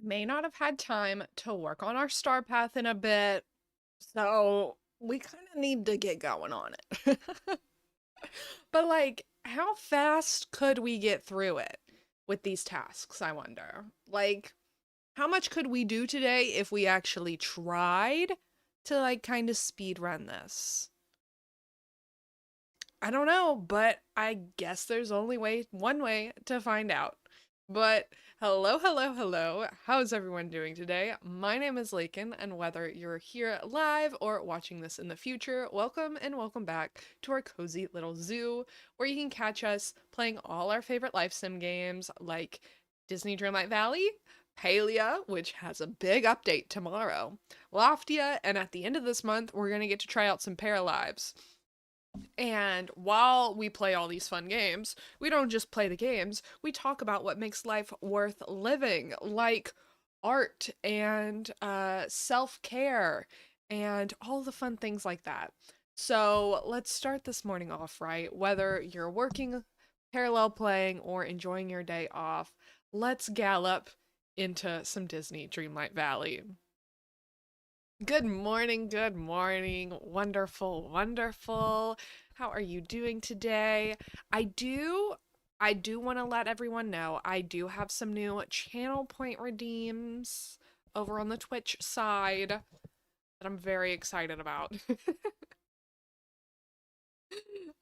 may not have had time to work on our star path in a bit, so we kind of need to get going on it. But like, how fast could we get through it with these tasks, I wonder? Like, how much could we do today if we actually tried to like kind of speed run this? I don't know, but I guess there's only one way to find out. But hello, hello, hello. How's everyone doing today? My name is Lakin, and whether you're here live or watching this in the future, welcome and welcome back to our cozy little zoo, where you can catch us playing all our favorite life sim games like Disney Dreamlight Valley, Palia, which has a big update tomorrow, Loftia, and at the end of this month, we're going to get to try out some Paralives. And while we play all these fun games, we don't just play the games, we talk about what makes life worth living, like art and self-care and all the fun things like that. So let's start this morning off right. Whether you're working, parallel playing, or enjoying your day off, let's gallop into some Disney Dreamlight Valley. Good morning, good morning. Wonderful, wonderful. How are you doing today? I do want to let everyone know I do have some new channel point redeems over on the Twitch side that I'm very excited about.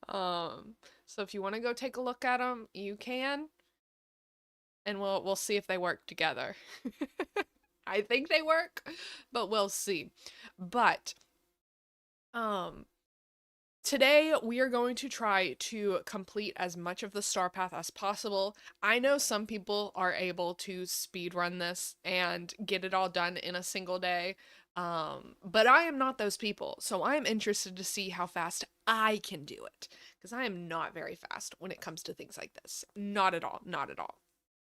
So if you want to go take a look at them, you can, and we'll see if they work together. I think they work, but we'll see. But today we are going to try to complete as much of the star path as possible. I know some people are able to speed run this and get it all done in a single day. But I am not those people, so I'm interested to see how fast I can do it, because I am not very fast when it comes to things like this. Not at all, not at all.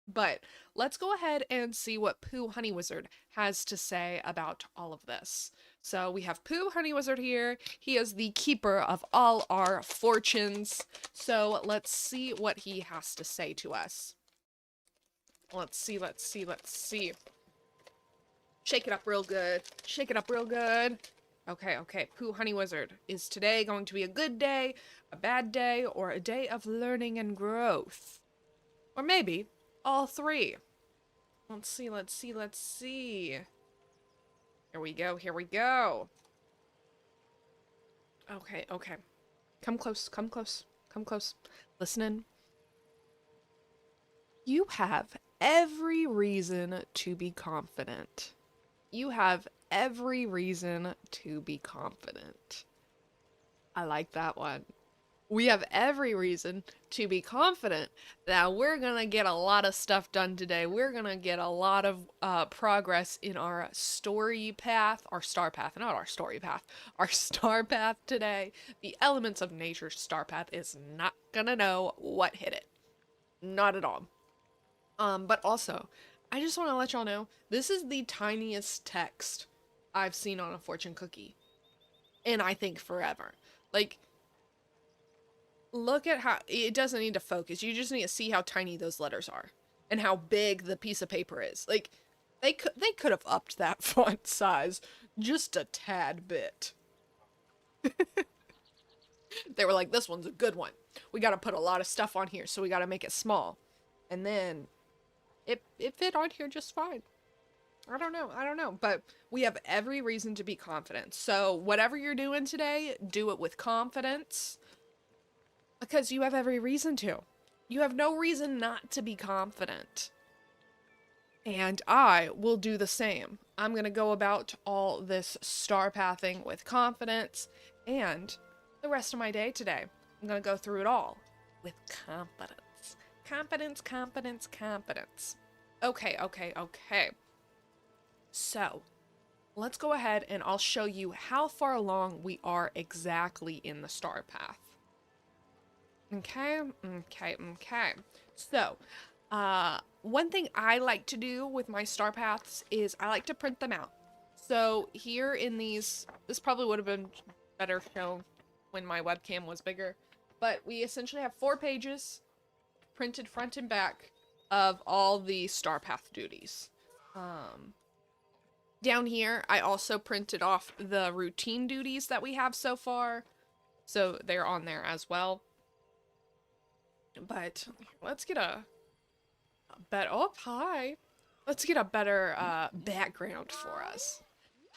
But let's go ahead and see what Pooh Honeywizard has to say about all of this. So we have Pooh Honeywizard here. He is the keeper of all our fortunes. So let's see what he has to say to us. Let's see, let's see, let's see. Shake it up real good. Shake it up real good. Okay, okay. Pooh Honeywizard, is today going to be a good day, a bad day, or a day of learning and growth? Or maybe all three. Let's see, let's see, let's see. Here we go, here we go. Okay, okay. Come close, come close, come close. Listening. You have every reason to be confident. You have every reason to be confident. I like that one. We have every reason to be confident that we're gonna get a lot of stuff done today. We're gonna get a lot of progress in our story path, our star path, not our story path, our star path today. The elements of nature's star path is not gonna know what hit it. Not at all. But also, I just want to let y'all know, this is the tiniest text I've seen on a fortune cookie. And I think forever. Like, look at how it doesn't need to focus. You just need to see how tiny those letters are and how big the piece of paper is. Like, they could have upped that font size just a tad bit. They were like, this one's a good one. We got to put a lot of stuff on here, so we got to make it small. And then it fit on here just fine. I don't know, but we have every reason to be confident. So whatever you're doing today, do it with confidence. Because you have every reason to. You have no reason not to be confident. And I will do the same. I'm going to go about all this star pathing with confidence, and the rest of my day today, I'm going to go through it all with confidence. Confidence, confidence, confidence. Okay, okay, okay. So, let's go ahead and I'll show you how far along we are exactly in the star path. Okay, okay, okay. So, one thing I like to do with my star paths is I like to print them out. So here in these, this probably would have been better shown when my webcam was bigger, but we essentially have 4 pages printed front and back of all the star path duties. Down here, I also printed off the routine duties that we have so far, so they're on there as well. But let's get a better, oh, hi. Let's get a better background for us.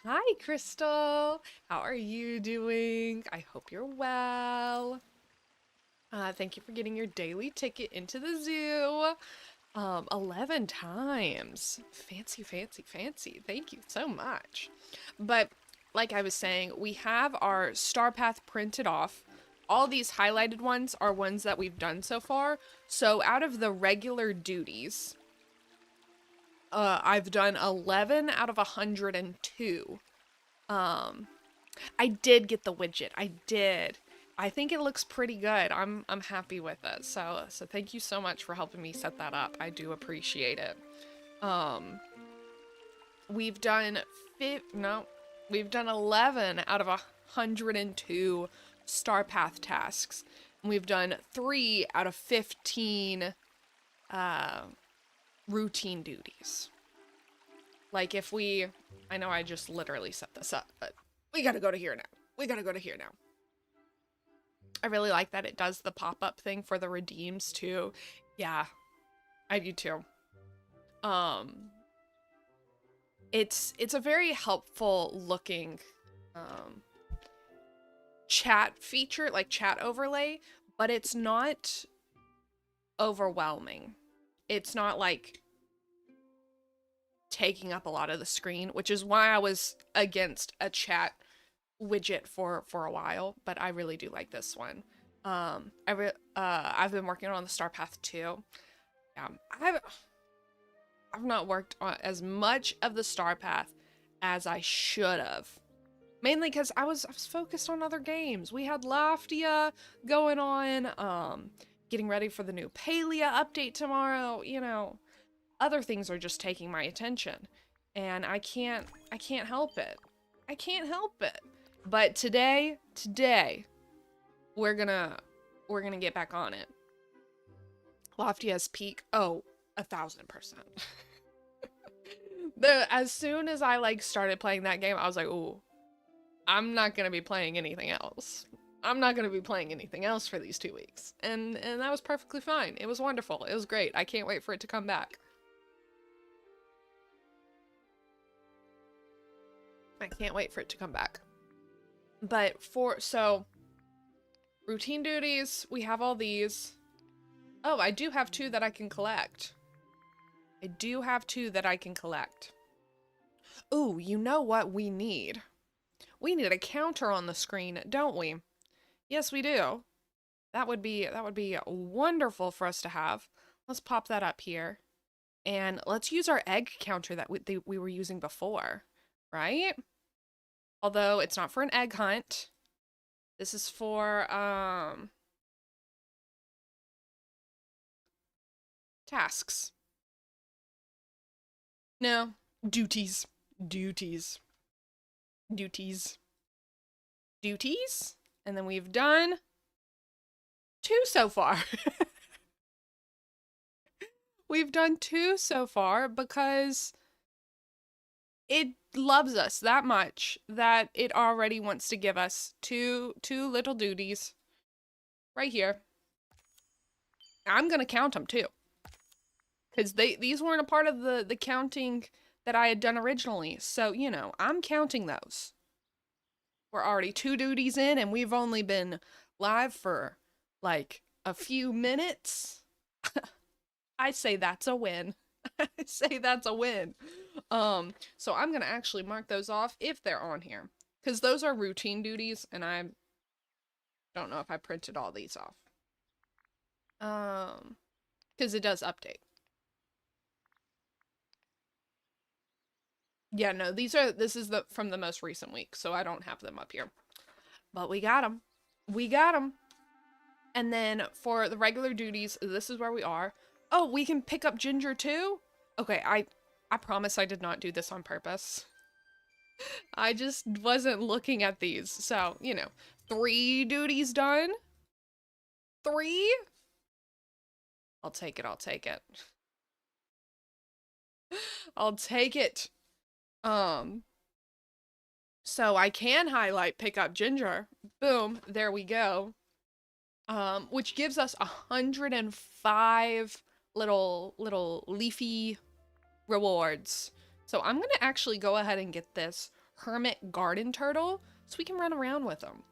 Hi, Crystal. How are you doing? I hope you're well. Thank you for getting your daily ticket into the zoo. 11 times. Fancy, fancy, fancy. Thank you so much. But like I was saying, we have our star path printed off. All these highlighted ones are ones that we've done so far. So out of the regular duties, I've done 11 out of 102. I did get the widget. I did. I think it looks pretty good. I'm happy with it. So thank you so much for helping me set that up. I do appreciate it. We've done 11 out of 102 star path tasks. And we've done 3 out of 15 routine duties. Like if we, I know I just literally set this up, but we gotta go to here now. We gotta go to here now. I really like that it does the pop-up thing for the redeems too. Yeah, I do too. It's a very helpful looking chat feature, like chat overlay, but it's not overwhelming. It's not like taking up a lot of the screen, which is why I was against a chat widget for a while, but I really do like this one. I've been working on the star path too. I've not worked on as much of the star path as I should have, mainly because I was focused on other games. We had Loftia going on, getting ready for the new Palia update tomorrow. You know, other things are just taking my attention, and I can't help it. I can't help it. But today, we're gonna get back on it. Loftia's peak, oh, 1000%. As soon as I like started playing that game, I was like, ooh, I'm not gonna be playing anything else. I'm not gonna be playing anything else for these 2 weeks. And that was perfectly fine. It was wonderful. It was great. I can't wait for it to come back. I can't wait for it to come back. But so routine duties, we have all these. Oh, I do have 2 that I can collect. I do have 2 that I can collect. Ooh, you know what we need? We need a counter on the screen, don't we? Yes, we do. That would be wonderful for us to have. Let's pop that up here. And let's use our egg counter that we were using before, right? Although it's not for an egg hunt. This is for tasks. No, duties. Duties. And then we've done 2 so far. We've done 2 so far because it loves us that much that it already wants to give us two little duties right here. I'm gonna count them too, because these weren't a part of the counting that I had done originally. So, you know, I'm counting those. We're already 2 duties in, and we've only been live for like a few minutes. I say that's a win. I say that's a win. So I'm gonna actually mark those off if they're on here, because those are routine duties, and I don't know if I printed all these off. Because it does update. Yeah, no, this is from the most recent week, so I don't have them up here. But we got them. We got them. And then for the regular duties, this is where we are. Oh, we can pick up Ginger too? Okay, I promise I did not do this on purpose. I just wasn't looking at these. So, you know, 3 duties done. 3? I'll take it, I'll take it. I'll take it. Um, so I can highlight pick up ginger. Boom, there we go. Which gives us 105 little leafy rewards. So I'm gonna actually go ahead and get this hermit garden turtle so we can run around with them.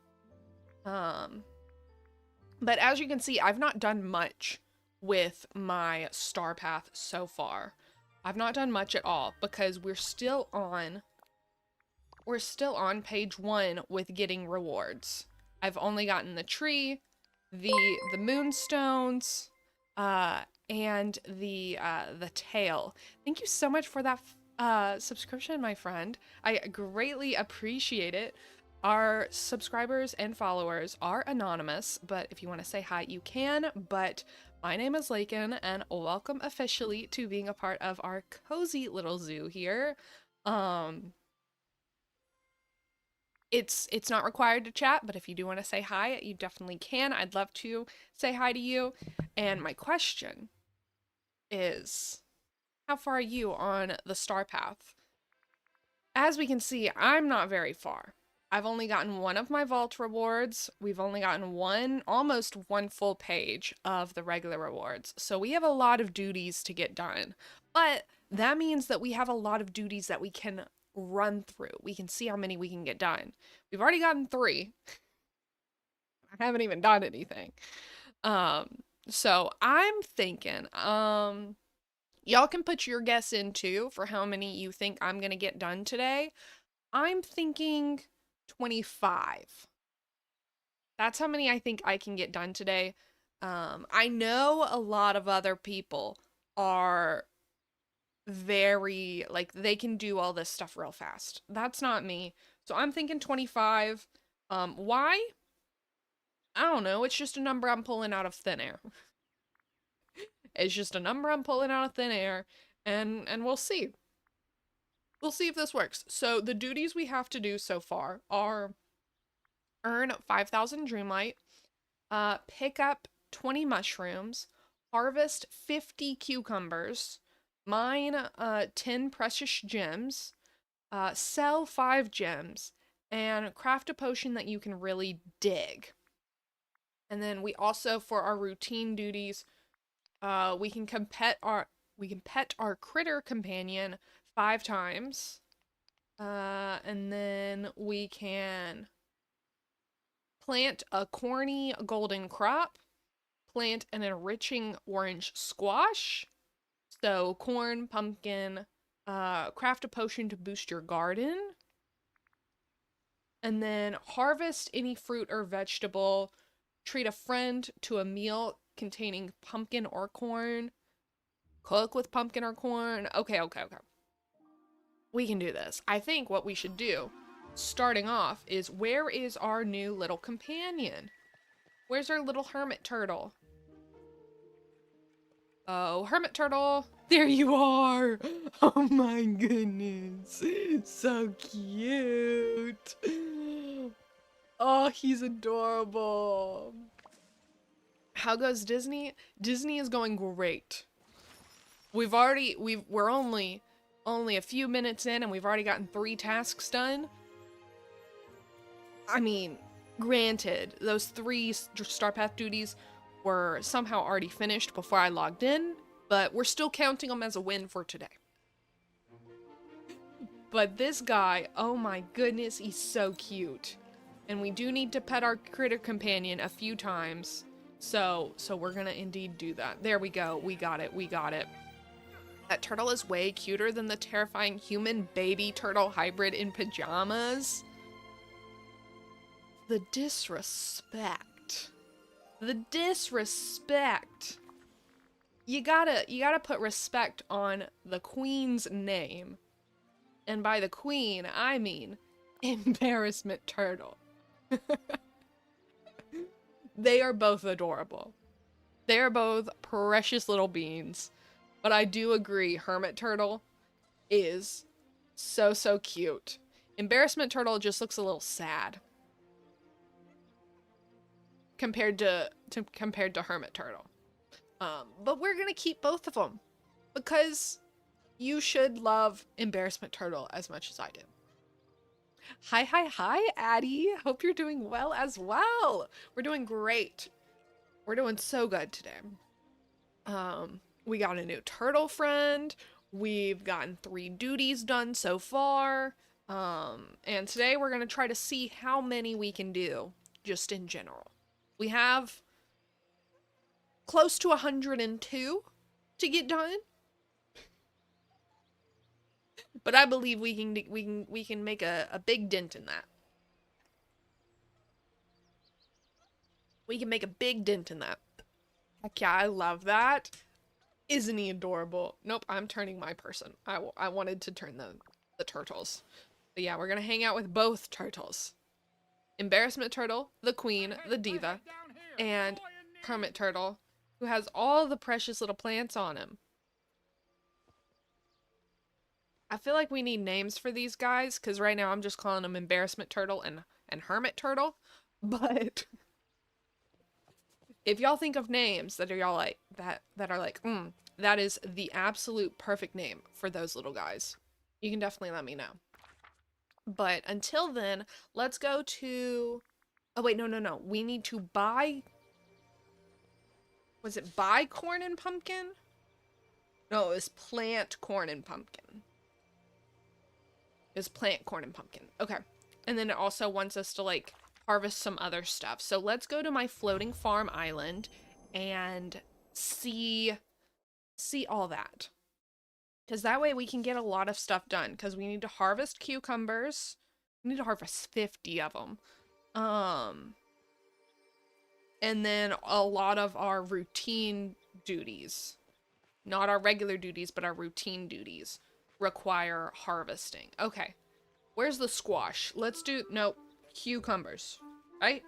But as you can see, I've not done much with my star path so far. I've not done much at all because we're still on page 1 with getting rewards. I've only gotten the tree, the moonstones, and the tail. Thank you so much for that subscription, my friend. I greatly appreciate it. Our subscribers and followers are anonymous, but if you want to say hi, you can. But my name is Lakin, and welcome officially to being a part of our cozy little zoo here. It's not required to chat, but if you do want to say hi, you definitely can. I'd love to say hi to you. And my question is, how far are you on the star path? As we can see, I'm not very far. I've only gotten one of my vault rewards. We've only gotten almost one full page of the regular rewards. So we have a lot of duties to get done. But that means that we have a lot of duties that we can run through. We can see how many we can get done. We've already gotten 3. I haven't even done anything. So I'm thinking, y'all can put your guess in too for how many you think I'm gonna get done today. I'm thinking 25. That's how many I think I can get done today. I know a lot of other people are very, like, they can do all this stuff real fast. That's not me. So I'm thinking 25. Why? I don't know. It's just a number I'm pulling out of thin air. It's just a number I'm pulling out of thin air, and we'll see. We'll see if this works. So the duties we have to do so far are earn 5,000 Dreamlight, pick up 20 mushrooms, harvest 50 cucumbers, mine 10 precious gems, sell 5 gems, and craft a potion that you can really dig. And then we also, for our routine duties, we can pet our critter companion 5 times. And then we can plant a corny golden crop, plant an enriching orange squash. So corn, pumpkin, craft a potion to boost your garden. And then harvest any fruit or vegetable, treat a friend to a meal containing pumpkin or corn, cook with pumpkin or corn. Okay. We can do this. I think what we should do, starting off, is where is our new little companion? Where's our little hermit turtle? Oh, hermit turtle, there you are. Oh my goodness, so cute. Oh, he's adorable. How goes Disney? Disney is going great. We're only a few minutes in and we've already gotten 3 tasks done. I mean, granted, those 3 Star Path duties were somehow already finished before I logged in, but we're still counting them as a win for today. But this guy, oh my goodness, he's so cute. And we do need to pet our critter companion a few times. So we're gonna indeed do that. There we go. We got it. That turtle is way cuter than the terrifying human baby turtle hybrid in pajamas. The disrespect. The disrespect. You gotta put respect on the queen's name. And by the queen, I mean Embarrassment Turtle. They are both adorable. They are both precious little beans. But I do agree, Hermit Turtle is so cute. Embarrassment Turtle just looks a little sad compared to Hermit Turtle. But we're gonna keep both of them because You should love Embarrassment Turtle as much as I do. Hi, hi, hi, Addie. Hope you're doing well as well. We're doing great. We're doing so good today. We got a new turtle friend. We've gotten 3 duties done so far. And today we're going to try to see how many we can do just in general. We have close to 102 to get done. But I believe we can make a big dent in that. We can make a big dent in that. Heck yeah, I love that. Isn't he adorable? Nope, I'm turning my person. I wanted to turn the turtles. But yeah, we're gonna hang out with both turtles. Embarrassment Turtle, the queen, the diva, and Hermit Turtle, who has all the precious little plants on him. I feel like we need names for these guys, because right now I'm just calling them Embarrassment Turtle and Hermit Turtle. But if y'all think of names that are y'all like that are like, that is the absolute perfect name for those little guys, you can definitely let me know. But until then, let's go to... Oh wait, no. We need to buy... Was it buy corn and pumpkin? No, it was plant corn and pumpkin. It was plant corn and pumpkin. Okay. And then it also wants us to, like, harvest some other stuff. So let's go to my floating farm island and see all that. Because that way we can get a lot of stuff done. Because we need to harvest cucumbers. We need to harvest 50 of them. And then a lot of our routine duties, not our regular duties, but our routine duties, require harvesting. Okay. Where's the squash? Let's do... Nope. Cucumbers. Right?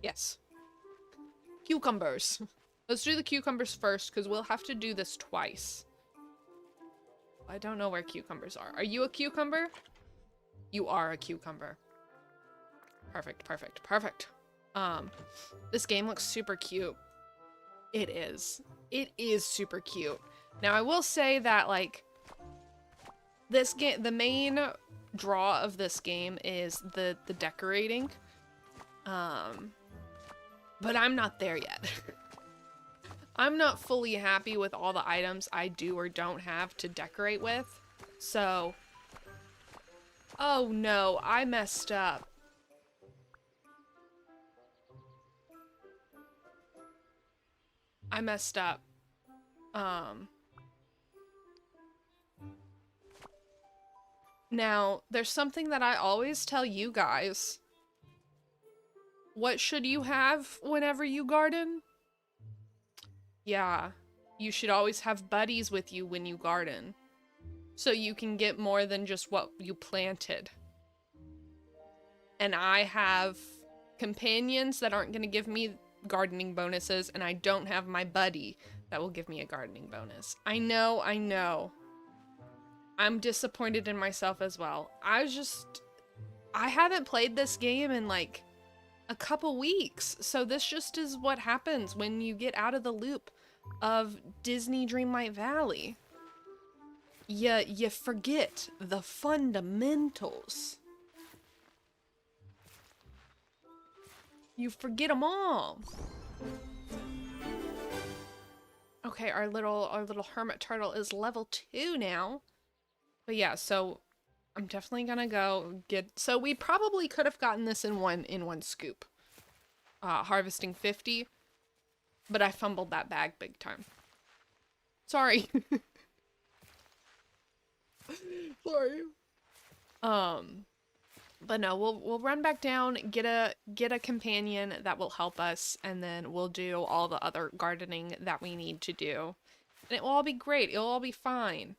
Yes. Cucumbers. Let's do the cucumbers first, because we'll have to do this twice. I don't know where cucumbers are. Are you a cucumber? You are a cucumber. Perfect, perfect, perfect. This game looks super cute. It is. It is super cute. Now, I will say that, like, this game, the main draw of this game is the decorating. But I'm not there yet. I'm not fully happy with all the items I do or don't have to decorate with. So, oh no, I messed up. I messed up. Now, there's something that I always tell you guys. What should you have whenever you garden? Yeah, you should always have buddies with you when you garden. So you can get more than just what you planted. And I have companions that aren't going to give me gardening bonuses, and I don't have my buddy that will give me a gardening bonus. I know. I'm disappointed in myself as well. I haven't played this game in like a couple weeks, so this just is what happens when you get out of the loop of Disney Dreamlight Valley. You forget the fundamentals. You forget them all. Okay, our little hermit turtle is level 2 now. But yeah, so I'm definitely gonna go get... So we probably could have gotten this in one scoop. Harvesting 50. But I fumbled that bag big time. Sorry. Sorry. But no, we'll run back down, get a companion that will help us, and then we'll do all the other gardening that we need to do. And it will all be great. It'll all be fine.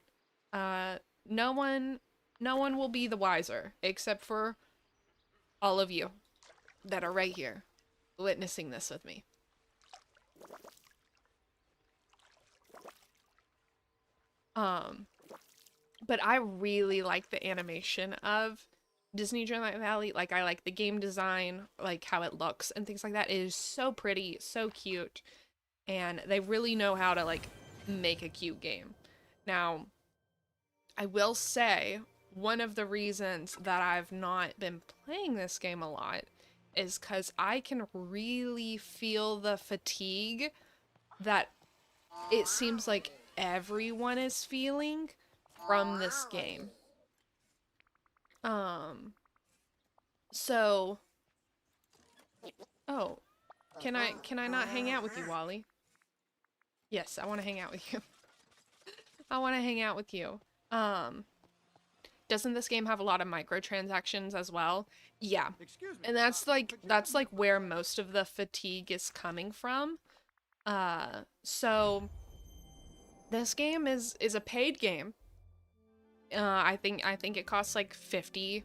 No one will be the wiser, except for all of you that are right here, witnessing this with me. But I really like the animation of Disney Dreamlight Valley. Like, I like the game design, like how it looks and things like that. It is so pretty, so cute, and they really know how to, like, make a cute game. Now, I will say one of the reasons that I've not been playing this game a lot is because I can really feel the fatigue that it seems like everyone is feeling from this game. Um, so, oh, can I not hang out with you, Wally? Yes, I want to hang out with you. I want to hang out with you. Um, doesn't this game have a lot of microtransactions as well? Yeah. And that's like where most of the fatigue is coming from. So this game is a paid game. I think it costs like $50,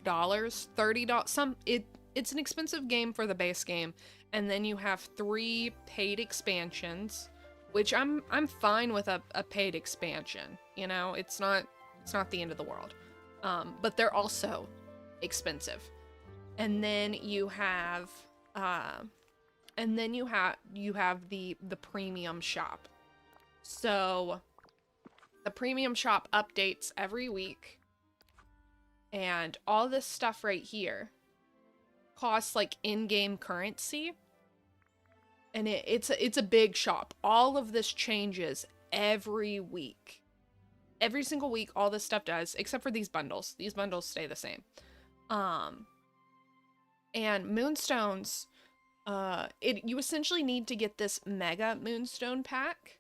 $30, it's an expensive game for the base game, and then you have 3 paid expansions, which I'm fine with a paid expansion. You know, it's not the end of the world. But they're also expensive. And then you have the premium shop. So the premium shop updates every week, and all this stuff right here costs like in-game currency, and it's a big shop. All of this changes every week. Every single week, all this stuff does, except for these bundles. These bundles stay the same. And moonstones, you essentially need to get this mega moonstone pack,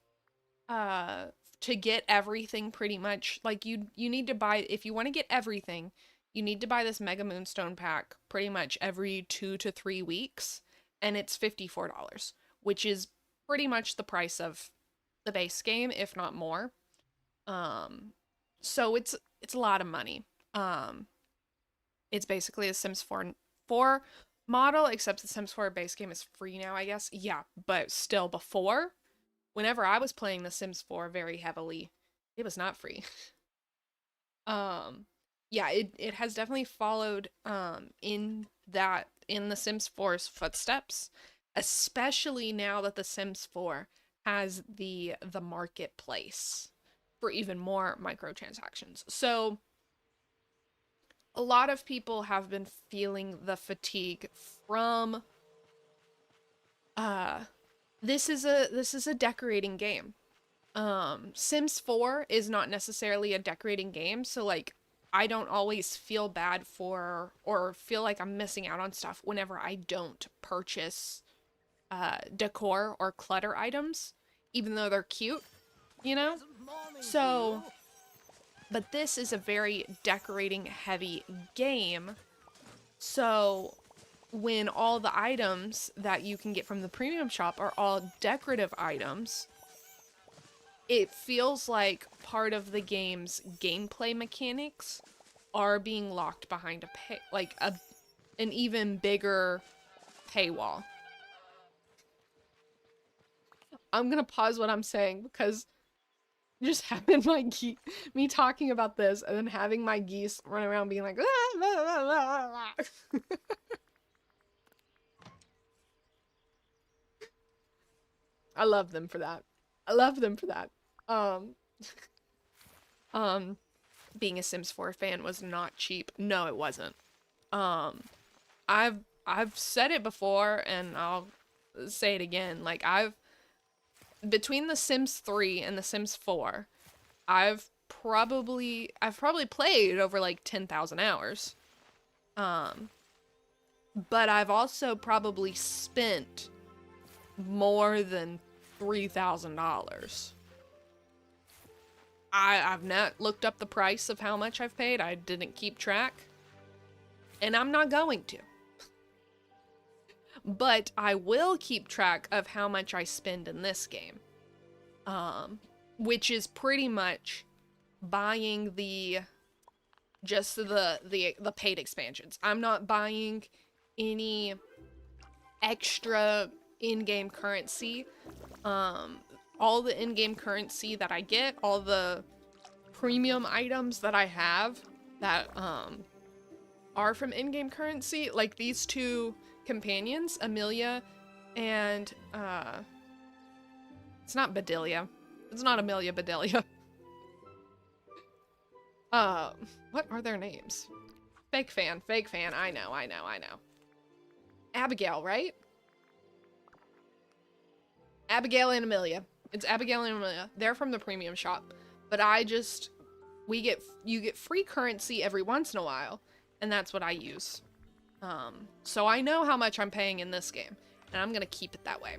to get everything pretty much. Like you need to buy, if you want to get everything, you need to buy this mega moonstone pack pretty much every 2 to 3 weeks, and it's $54, which is pretty much the price of the base game, if not more. So it's a lot of money. It's basically a Sims 4 model, except the Sims 4 base game is free now, I guess. Yeah, but still, before, whenever I was playing the Sims 4 very heavily, it was not free. Yeah, it has definitely followed in the Sims 4's footsteps, especially now that the Sims 4 has the marketplace for even more microtransactions. So a lot of people have been feeling the fatigue from this is a decorating game. Sims 4 is not necessarily a decorating game, so like I don't always feel bad for or feel like I'm missing out on stuff whenever I don't purchase decor or clutter items, even though they're cute, you know? So, but this is a very decorating heavy game. So when all the items that you can get from the premium shop are all decorative items, it feels like part of the game's gameplay mechanics are being locked behind an even bigger paywall. I'm gonna pause what I'm saying because just having me talking about this and then having my geese run around being like, ah, blah, blah, blah, blah. I love them for that. I love them for that. Being a Sims 4 fan was not cheap. No, it wasn't. I've said it before and I'll say it again. Like between the Sims 3 and the Sims 4, I've probably played over like 10,000 hours. But I've also probably spent more than $3,000. I've not looked up the price of how much I've paid. I didn't keep track. And I'm not going to. But I will keep track of how much I spend in this game. Which is pretty much buying the paid expansions. I'm not buying any extra in-game currency. All the in-game currency that I get, all the premium items that I have that are from in-game currency, like these 2 companions, Amelia and it's not Bedelia. It's not Amelia Bedelia. What are their names? Fake fan, I know. Abigail, right? Abigail and Amelia. It's Abigail and Amelia. They're from the premium shop. But you get free currency every once in a while, and that's what I use. So I know how much I'm paying in this game, and I'm gonna keep it that way.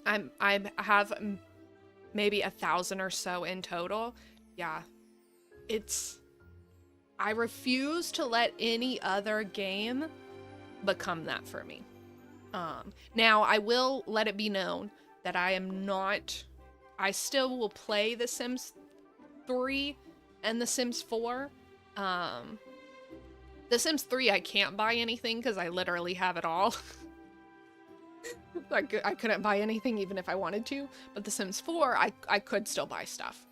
I have maybe 1,000 or so in total. Yeah, I refuse to let any other game become that for me. Now I will let it be known that I still will play The Sims 3 and The Sims 4. The Sims 3 I can't buy anything because I literally have it all. I couldn't buy anything even if I wanted to, but The Sims 4 I could still buy stuff.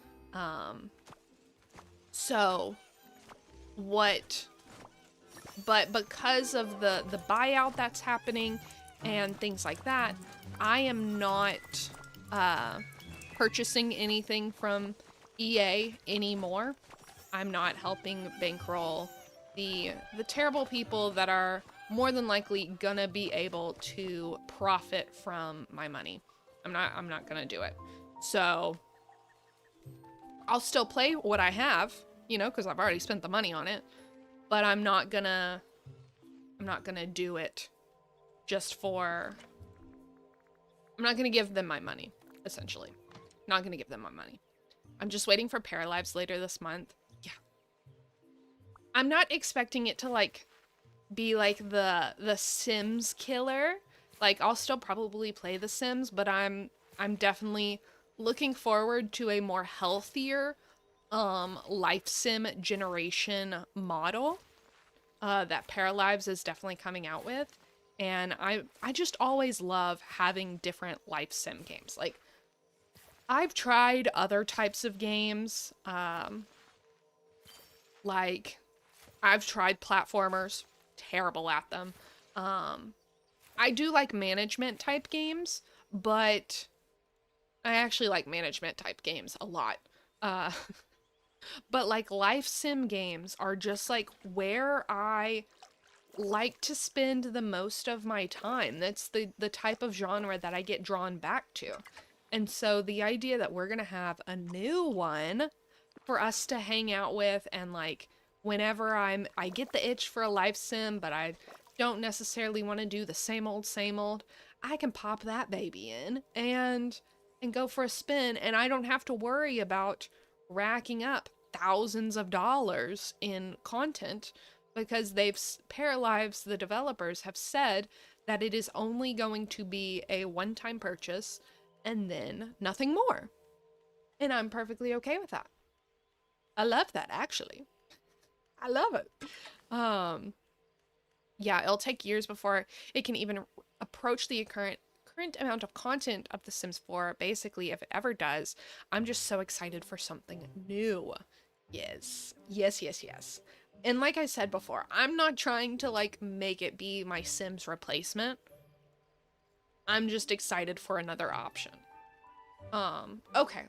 But because of the buyout that's happening and things like that, I am not purchasing anything from EA anymore. I'm not helping bankroll the terrible people that are more than likely gonna be able to profit from my money. I'm not gonna do it. So I'll still play what I have, you know, because I've already spent the money on it, but I'm not gonna do it just for, I'm not gonna give them my money, essentially. Not gonna give them my money. I'm just waiting for Paralives later this month. Yeah. I'm not expecting it to, like, be like the Sims killer. Like, I'll still probably play The Sims, but I'm definitely looking forward to a more healthier life sim generation model that Paralives is definitely coming out with. And I just always love having different life sim games. Like, I've tried other types of games, like I've tried platformers, terrible at them. I do like management type games, but I actually like management type games a lot. But like life sim games are just like where I like to spend the most of my time. That's the type of genre that I get drawn back to. And so the idea that we're gonna have a new one for us to hang out with, and like whenever I get the itch for a life sim, but I don't necessarily want to do the same old, I can pop that baby in and go for a spin, and I don't have to worry about racking up thousands of dollars in content, because Paralives, the developers, have said that it is only going to be a one-time purchase and then nothing more. And I'm perfectly okay with that. I love that, actually. I love it. Yeah, it'll take years before it can even approach the current amount of content of The Sims 4. Basically, if it ever does, I'm just so excited for something new. Yes. And like I said before, I'm not trying to like make it be my Sims replacement. I'm just excited for another option. Okay.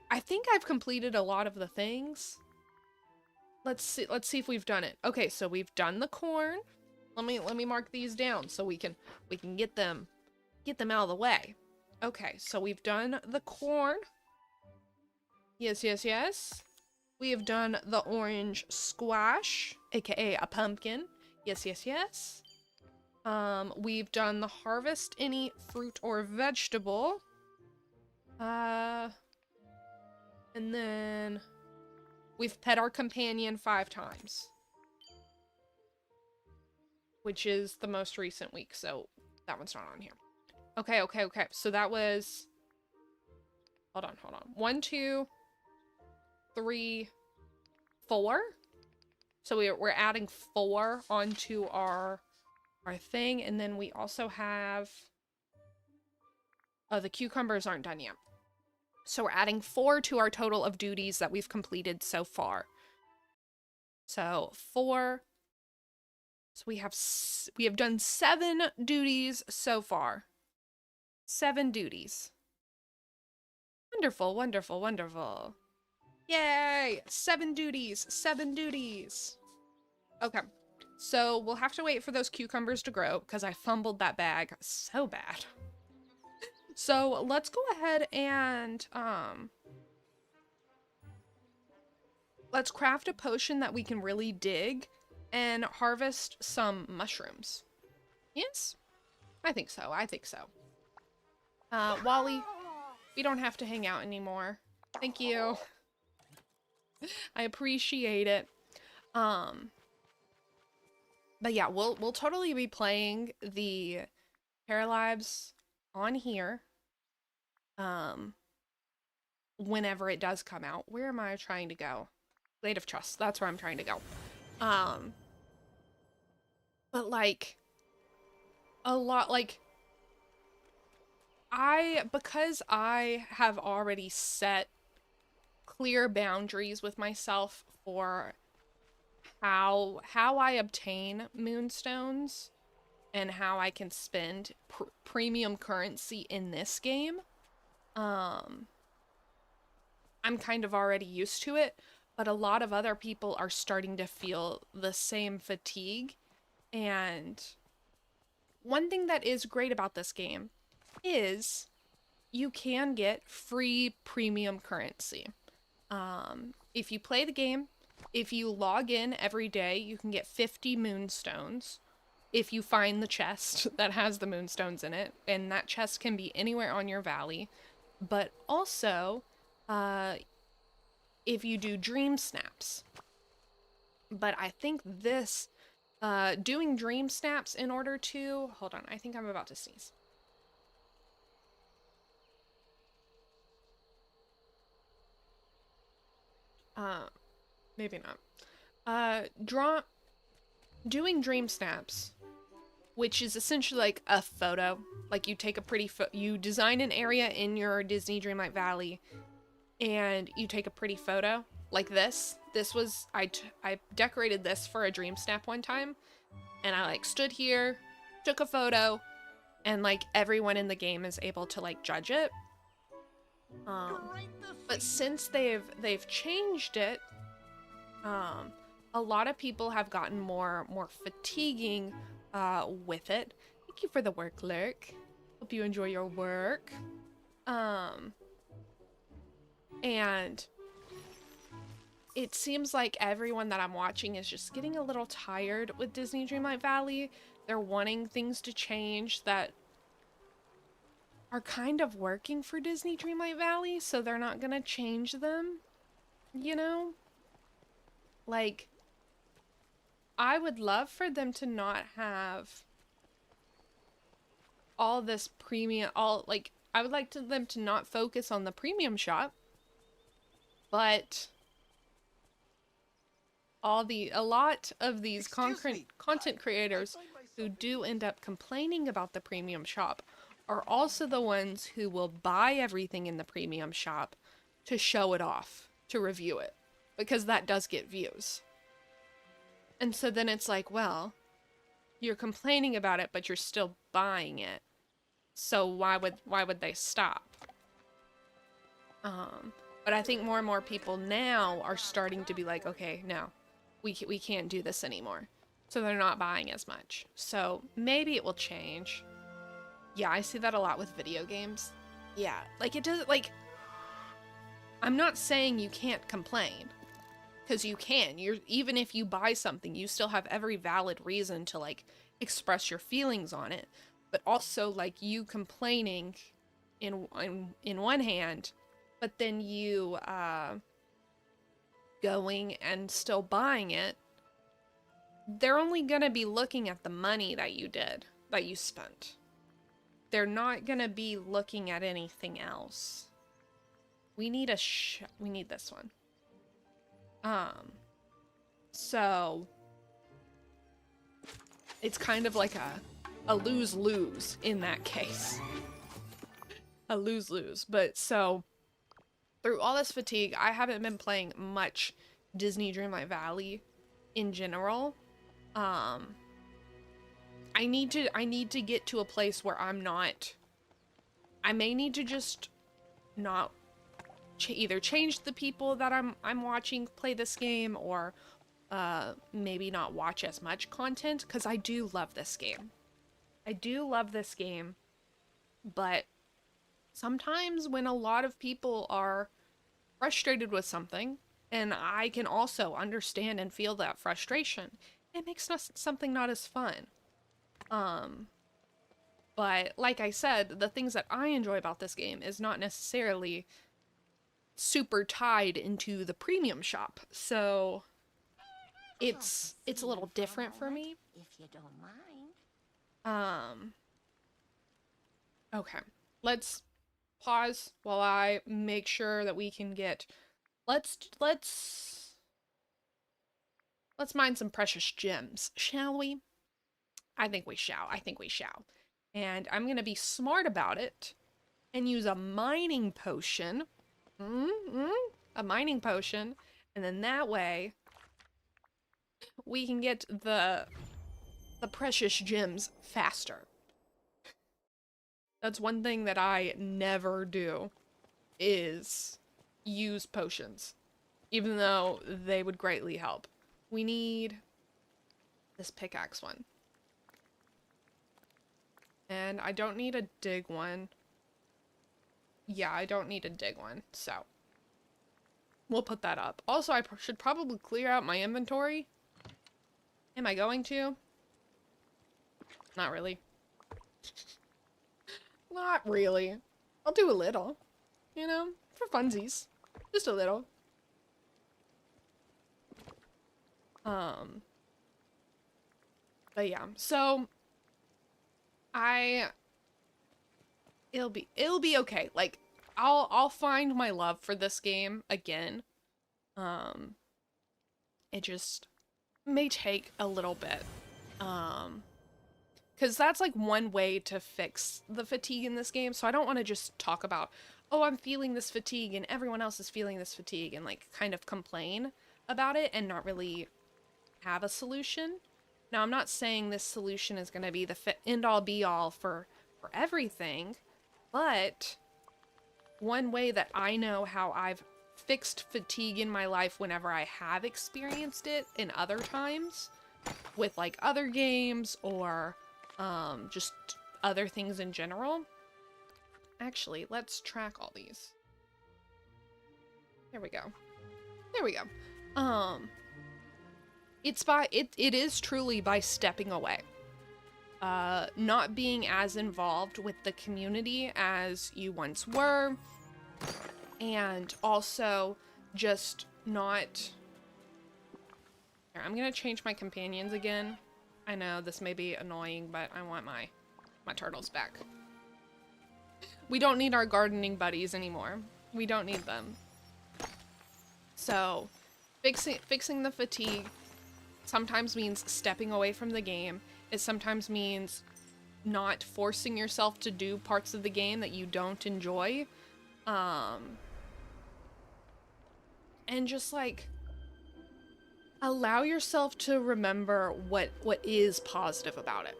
I think I've completed a lot of the things. Let's see if we've done it. Okay, so we've done the corn. Let me mark these down so we can get them out of the way. Okay, so we've done the corn. Yes. We have done the orange squash, aka a pumpkin. Yes. We've done the harvest any fruit or vegetable. And then we've pet our companion 5 times, which is the most recent week, so that one's not on here. Okay. So that was, hold on. 1, 2, 3, 4. So we're adding 4 onto our thing, and then we also have, the cucumbers aren't done yet. So we're adding 4 to our total of duties that we've completed so far. So 4. So we have done 7 duties so far. 7 duties. Wonderful. Yay! 7 duties, 7 duties. Okay, so we'll have to wait for those cucumbers to grow because I fumbled that bag so bad. So let's go ahead and let's craft a potion that we can really dig and harvest some mushrooms. Yes? I think so. I think so. Wally, we don't have to hang out anymore. Thank you. I appreciate it. But yeah, we'll totally be playing the Paralives on here. Whenever it does come out. Where am I trying to go? Blade of Trust. That's where I'm trying to go. But like a lot like because I have already set clear boundaries with myself for how I obtain moonstones and how I can spend premium currency in this game. I'm kind of already used to it, but a lot of other people are starting to feel the same fatigue. And one thing that is great about this game is you can get free premium currency. If you play the game, if you log in every day, you can get 50 moonstones if you find the chest that has the moonstones in it, and that chest can be anywhere on your valley. But also, if you do dream snaps. But I think this, doing dream snaps in order to, hold on, I think I'm about to sneeze. Maybe not. Doing dream snaps, which is essentially like a photo. Like you take a pretty you design an area in your Disney Dreamlight Valley, and you take a pretty photo like this. This was I decorated this for a dream snap one time, and I like stood here, took a photo, and like everyone in the game is able to like judge it. But since they've changed it, a lot of people have gotten more fatiguing with it. Thank you for the work, Lurk. Hope you enjoy your work. And it seems like everyone that I'm watching is just getting a little tired with Disney Dreamlight Valley. They're wanting things to change that are kind of working for Disney Dreamlight Valley, so they're not gonna change them, you know? Like, I would love for them to not have all this premium, I would like them to not focus on the premium shop, but a lot of these content creators who do end up complaining about the premium shop are also the ones who will buy everything in the premium shop to show it off, to review it, because that does get views. And so then it's like, well, you're complaining about it, but you're still buying it. So why would they stop? But I think more and more people now are starting to be like, okay, no, we can't do this anymore. So they're not buying as much. So maybe it will change. Yeah, I see that a lot with video games. Yeah, like it does, like, I'm not saying you can't complain, because you can. Even if you buy something, you still have every valid reason to like express your feelings on it. But also, like, you complaining in one hand, but then you going and still buying it, they're only gonna be looking at the money that you spent. They're not gonna be looking at anything else. We need we need this one. So it's kind of like a lose-lose in that case. A lose-lose. But so through all this fatigue, I haven't been playing much Disney Dreamlight Valley in general. I need to get to a place where I may need to just not either change the people that I'm watching play this game, or maybe not watch as much content, because I do love this game. I do love this game, but sometimes when a lot of people are frustrated with something, and I can also understand and feel that frustration, it makes something not as fun. But like I said, the things that I enjoy about this game is not necessarily super tied into the premium shop. So it's a little different for me. If you don't mind. Okay. Let's pause while I make sure that we can get let's mine some precious gems, shall we? I think we shall. I think we shall. And I'm going to be smart about it and use a mining potion. A mining potion. And then that way, we can get the precious gems faster. That's one thing that I never do, is use potions. Even though they would greatly help. We need this pickaxe one. And I don't need a dig one. Yeah, I don't need a dig one, so we'll put that up. Also, I should probably clear out my inventory. Am I going to? Not really. Not really. I'll do a little. You know, for funsies. Just a little. But yeah, so it'll be okay. Like, I'll find my love for this game again. It just may take a little bit. Because that's like one way to fix the fatigue in this game. So I don't want to just talk about, oh, I'm feeling this fatigue and everyone else is feeling this fatigue, and like kind of complain about it and not really have a solution. Now, I'm not saying this solution is going to be the end-all be-all for everything, but one way that I know how I've fixed fatigue in my life whenever I have experienced it in other times, with like other games or just other things in general. Actually, let's track all these. There we go. There we go. It is truly by stepping away. Not being as involved with the community as you once were, and also just not... Here, I'm gonna change my companions again. I know this may be annoying, but I want my turtles back. We don't need our gardening buddies anymore. We don't need them. So, fixing the fatigue sometimes means stepping away from the game. It sometimes means not forcing yourself to do parts of the game that you don't enjoy. And just like allow yourself to remember what is positive about it.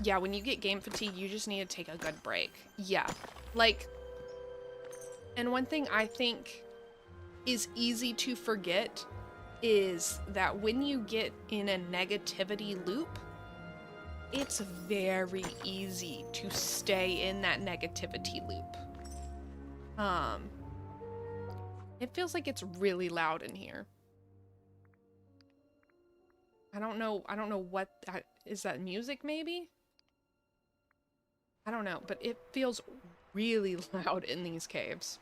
Yeah, when you get game fatigue, you just need to take a good break. Yeah, like, and one thing I think is easy to forget is that when you get in a negativity loop, it's very easy to stay in that negativity loop. It feels like it's really loud in here. I don't know what that is. That music maybe? I don't know, but it feels really loud in these caves.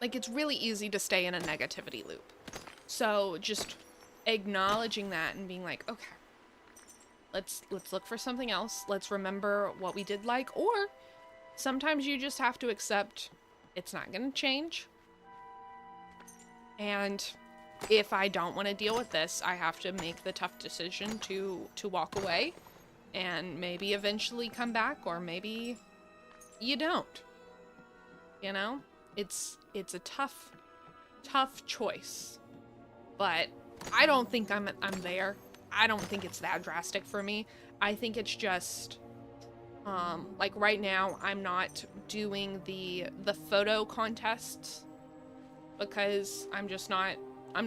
Like, it's really easy to stay in a negativity loop. So just acknowledging that and being like, okay, let's look for something else. Let's remember what we did like, or sometimes you just have to accept it's not gonna change. And if I don't want to deal with this, I have to make the tough decision to walk away and maybe eventually come back, or maybe you don't. You know? It's a tough choice. But I don't think I'm there. I don't think it's that drastic for me. I think it's just Like right now, I'm not doing the photo contests because I'm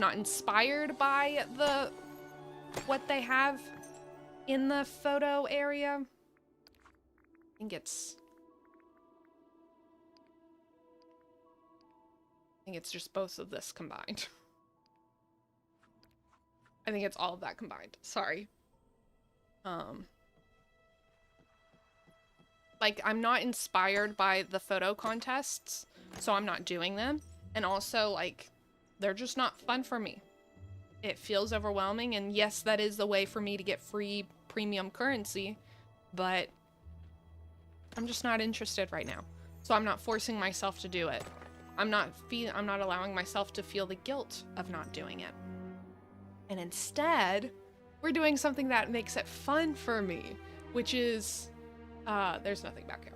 not inspired by what they have in the photo area. I think it's just both of this combined. I think it's all of that combined. Sorry. Like, I'm not inspired by the photo contests, so I'm not doing them. And also, like, they're just not fun for me. It feels overwhelming, and yes, that is the way for me to get free premium currency, but I'm just not interested right now. So I'm not forcing myself to do it. I'm not allowing myself to feel the guilt of not doing it. And instead, we're doing something that makes it fun for me, which is there's nothing back here.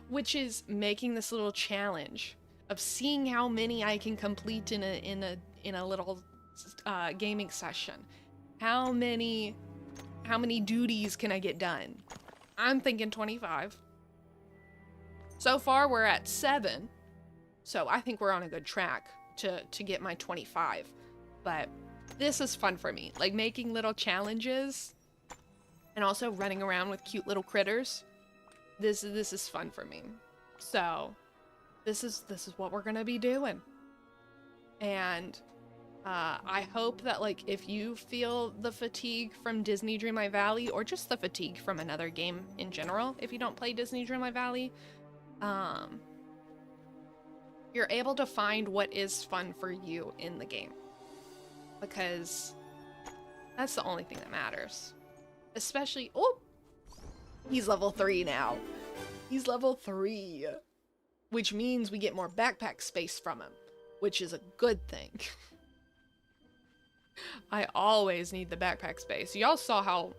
Which is making this little challenge of seeing how many I can complete in a little gaming session. How many duties can I get done? I'm thinking 25. So far we're at 7. So I think we're on a good track to get my 25. But this is fun for me. Like making little challenges and also running around with cute little critters. This is fun for me. So this is what we're gonna be doing. And I hope that, like, if you feel the fatigue from Disney Dreamlight Valley, or just the fatigue from another game in general, if you don't play Disney Dreamlight Valley, you're able to find what is fun for you in the game. Because that's the only thing that matters. Especially, oh, he's level 3 now. He's level 3. Which means we get more backpack space from him, which is a good thing. I always need the backpack space. Y'all saw how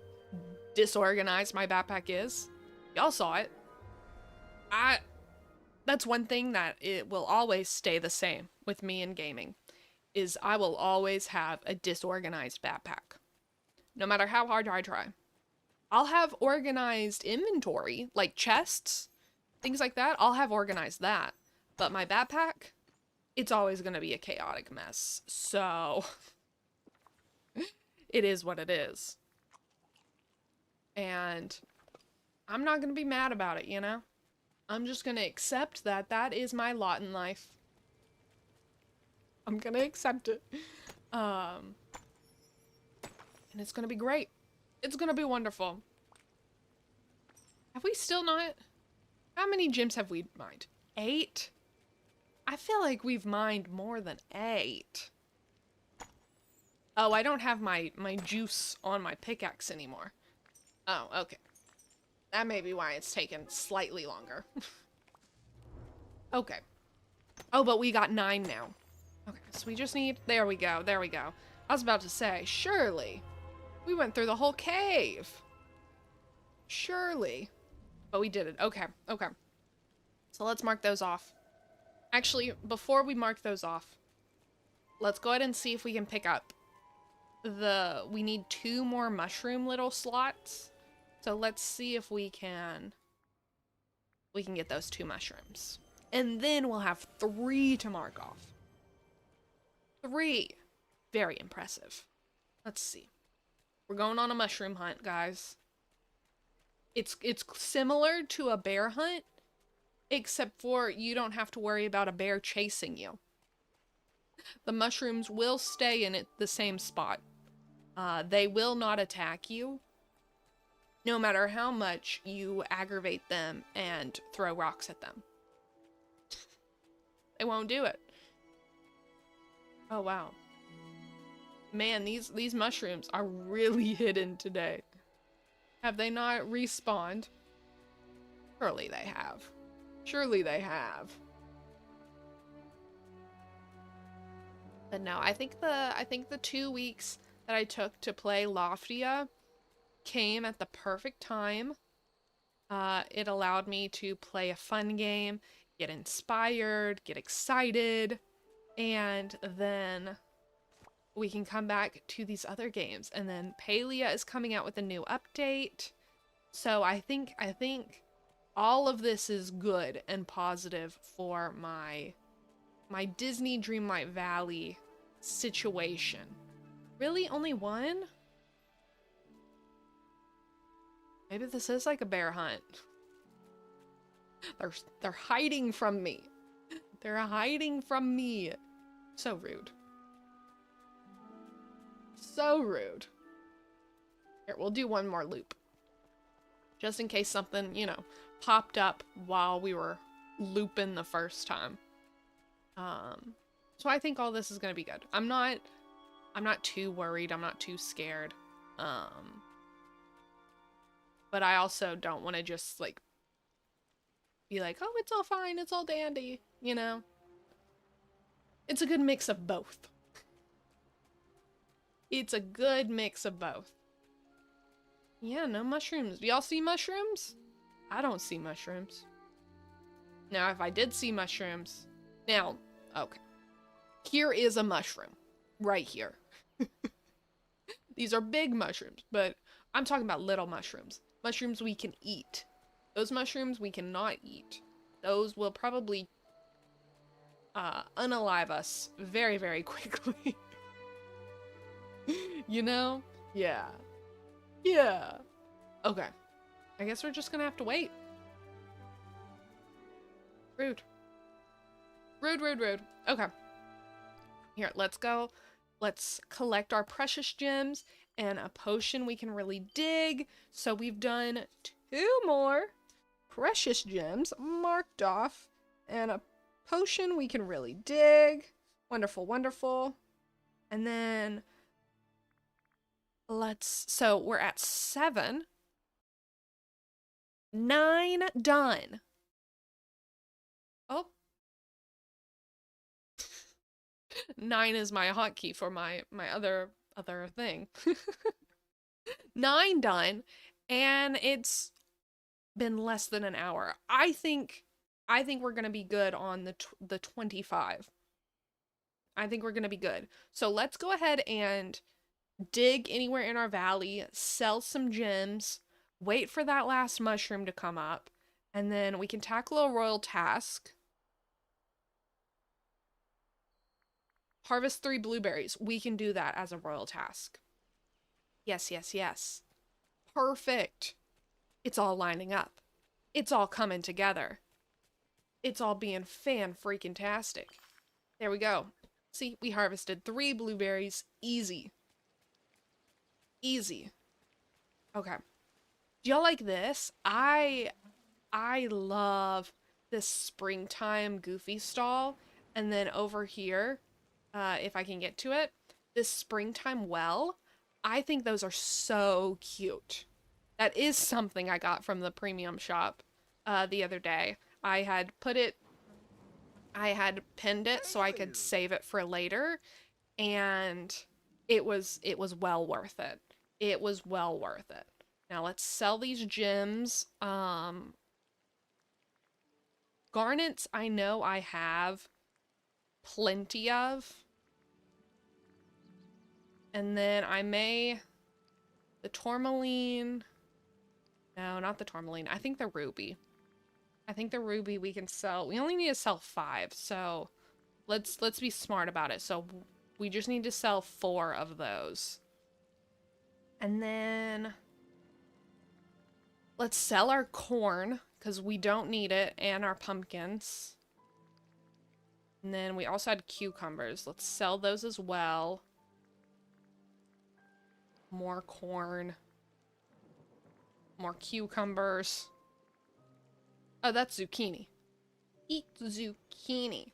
disorganized my backpack is. Y'all saw it. That's one thing that it will always stay the same with me in gaming, is I will always have a disorganized backpack. No matter how hard I try. I'll have organized inventory, like chests, things like that. I'll have organized that. But my backpack, it's always going to be a chaotic mess. So it is what it is. And I'm not going to be mad about it, you know? I'm just going to accept that that is my lot in life. I'm going to accept it. And it's going to be great. It's going to be wonderful. Have we still not... How many gems have we mined? 8? I feel like we've mined more than 8. Oh, I don't have my juice on my pickaxe anymore. Oh, okay. That may be why it's taken slightly longer. Okay. Oh, but we got 9 now. Okay, so we just need... There we go, there we go. I was about to say, surely. We went through the whole cave. Surely. But we did it. Okay, okay. So let's mark those off. Actually, before we mark those off, let's go ahead and see if we can pick up we need 2 more mushroom little slots. So let's see if we can get those 2 mushrooms. And then we'll have 3 to mark off. 3. Very impressive. Let's see. We're going on a mushroom hunt, guys. It's similar to a bear hunt, except for you don't have to worry about a bear chasing you. The mushrooms will stay in the same spot. They will not attack you, no matter how much you aggravate them and throw rocks at them. They won't do it. Oh, wow. Man, these mushrooms are really hidden today. Have they not respawned? Surely they have. Surely they have. But no, I think the 2 weeks that I took to play Loftia came at the perfect time. It allowed me to play a fun game, get inspired, get excited, and then we can come back to these other games. And then Palia is coming out with a new update. So I think All of this is good and positive for my Disney Dreamlight Valley situation. Really? Only one? Maybe this is like a bear hunt. They're hiding from me. They're hiding from me. So rude. So rude. Here, we'll do one more loop. Just in case something, you know, popped up while we were looping the first time. So I think all this is gonna be good. I'm not too worried. I'm not too scared. But I also don't want to just like be like, oh, it's all fine, it's all dandy, you know? It's a good mix of both. It's a good mix of both. Yeah, no mushrooms. Do y'all see mushrooms? I don't see mushrooms. Now, if I did see mushrooms... Now, okay. Here is a mushroom. Right here. These are big mushrooms, but I'm talking about little mushrooms. Mushrooms we can eat. Those mushrooms we cannot eat. Those will probably unalive us very, very quickly. You know? Yeah. Yeah. Okay. I guess we're just gonna have to wait. Rude. Rude, rude, rude. Okay. Here, let's go. Let's collect our precious gems and a potion we can really dig. So we've done 2 more precious gems marked off and a potion we can really dig. Wonderful, wonderful. And then so we're at 7. 9 done. Oh. 9 is my hotkey for my other thing. 9 done, and it's been less than an hour. I think we're gonna be good on the 25. I think we're gonna be good. So let's go ahead and dig anywhere in our valley, sell some gems, wait for that last mushroom to come up, and then we can tackle a royal task. Harvest 3 blueberries. We can do that as a royal task. Yes, yes, yes. Perfect. It's all lining up. It's all coming together. It's all being fan-freaking-tastic. There we go. See, we harvested 3 blueberries. Easy. Easy. Okay. Do y'all like this? I love this springtime goofy stall. And then over here, if I can get to it, this springtime well. I think those are so cute. That is something I got from the premium shop the other day. I had pinned it so I could save it for later, and it was well worth it. It was well worth it. Now let's sell these gems. Garnets I know I have plenty of. And then the tourmaline. No, not the tourmaline. I think the ruby. I think the ruby we can sell. We only need to sell 5, so let's be smart about it. So we just need to sell 4 of those. And then let's sell our corn, because we don't need it, and our pumpkins. And then we also had cucumbers. Let's sell those as well. More corn. More cucumbers. Oh, that's zucchini. Eat zucchini.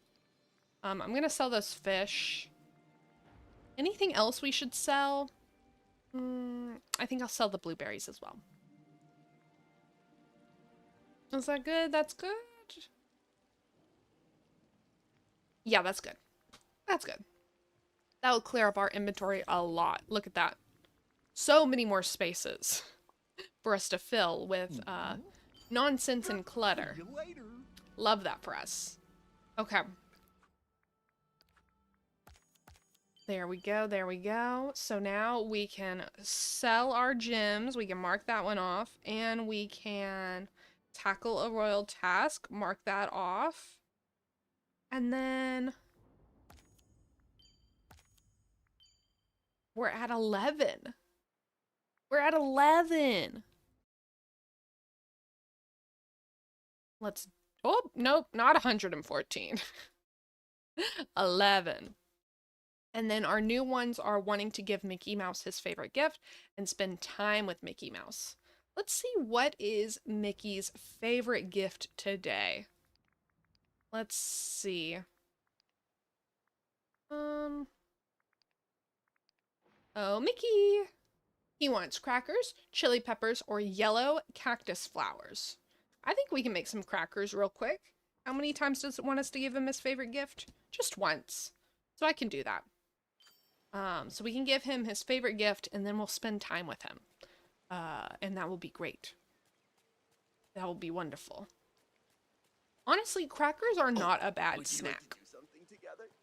I'm gonna sell those fish. Anything else we should sell? I think I'll sell the blueberries as well. Is that good? That's good? Yeah, that's good. That's good. That'll clear up our inventory a lot. Look at that. So many more spaces for us to fill with nonsense and clutter. Love that for us. Okay. There we go, there we go. So now we can sell our gems. We can mark that one off. And we can tackle a royal task, mark that off. And then we're at 11. We're at 11. Let's, oh, nope, not 114. 11. And then our new ones are wanting to give Mickey Mouse his favorite gift and spend time with Mickey Mouse. Let's see what is Mickey's favorite gift today. Let's see. Oh, Mickey. He wants crackers, chili peppers, or yellow cactus flowers. I think we can make some crackers real quick. How many times does it want us to give him his favorite gift? Just once. So I can do that. So we can give him his favorite gift and then we'll spend time with him. And that will be great. That will be wonderful. Honestly, crackers are not a bad snack.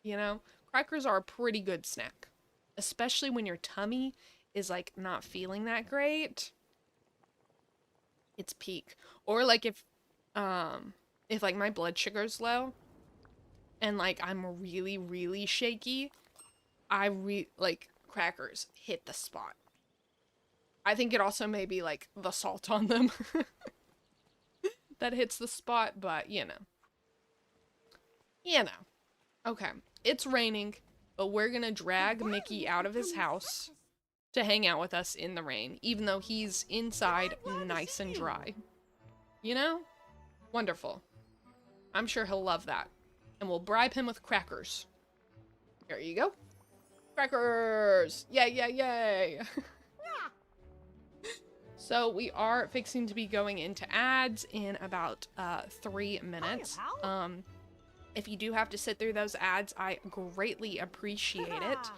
You know, crackers are a pretty good snack. Especially when your tummy is like not feeling that great. It's peak. Or like if like my blood sugar's low and like I'm really, really shaky, like crackers hit the spot. I think it also may be like the salt on them that hits the spot, but you know. You know. Okay, it's raining, but we're gonna drag Mickey out of his house to hang out with us in the rain, even though he's inside nice and dry. You know? Wonderful. I'm sure he'll love that. And we'll bribe him with crackers. Here you go. Crackers! Yay, yay, yay! So we are fixing to be going into ads in about 3 minutes. If you do have to sit through those ads, I greatly appreciate it.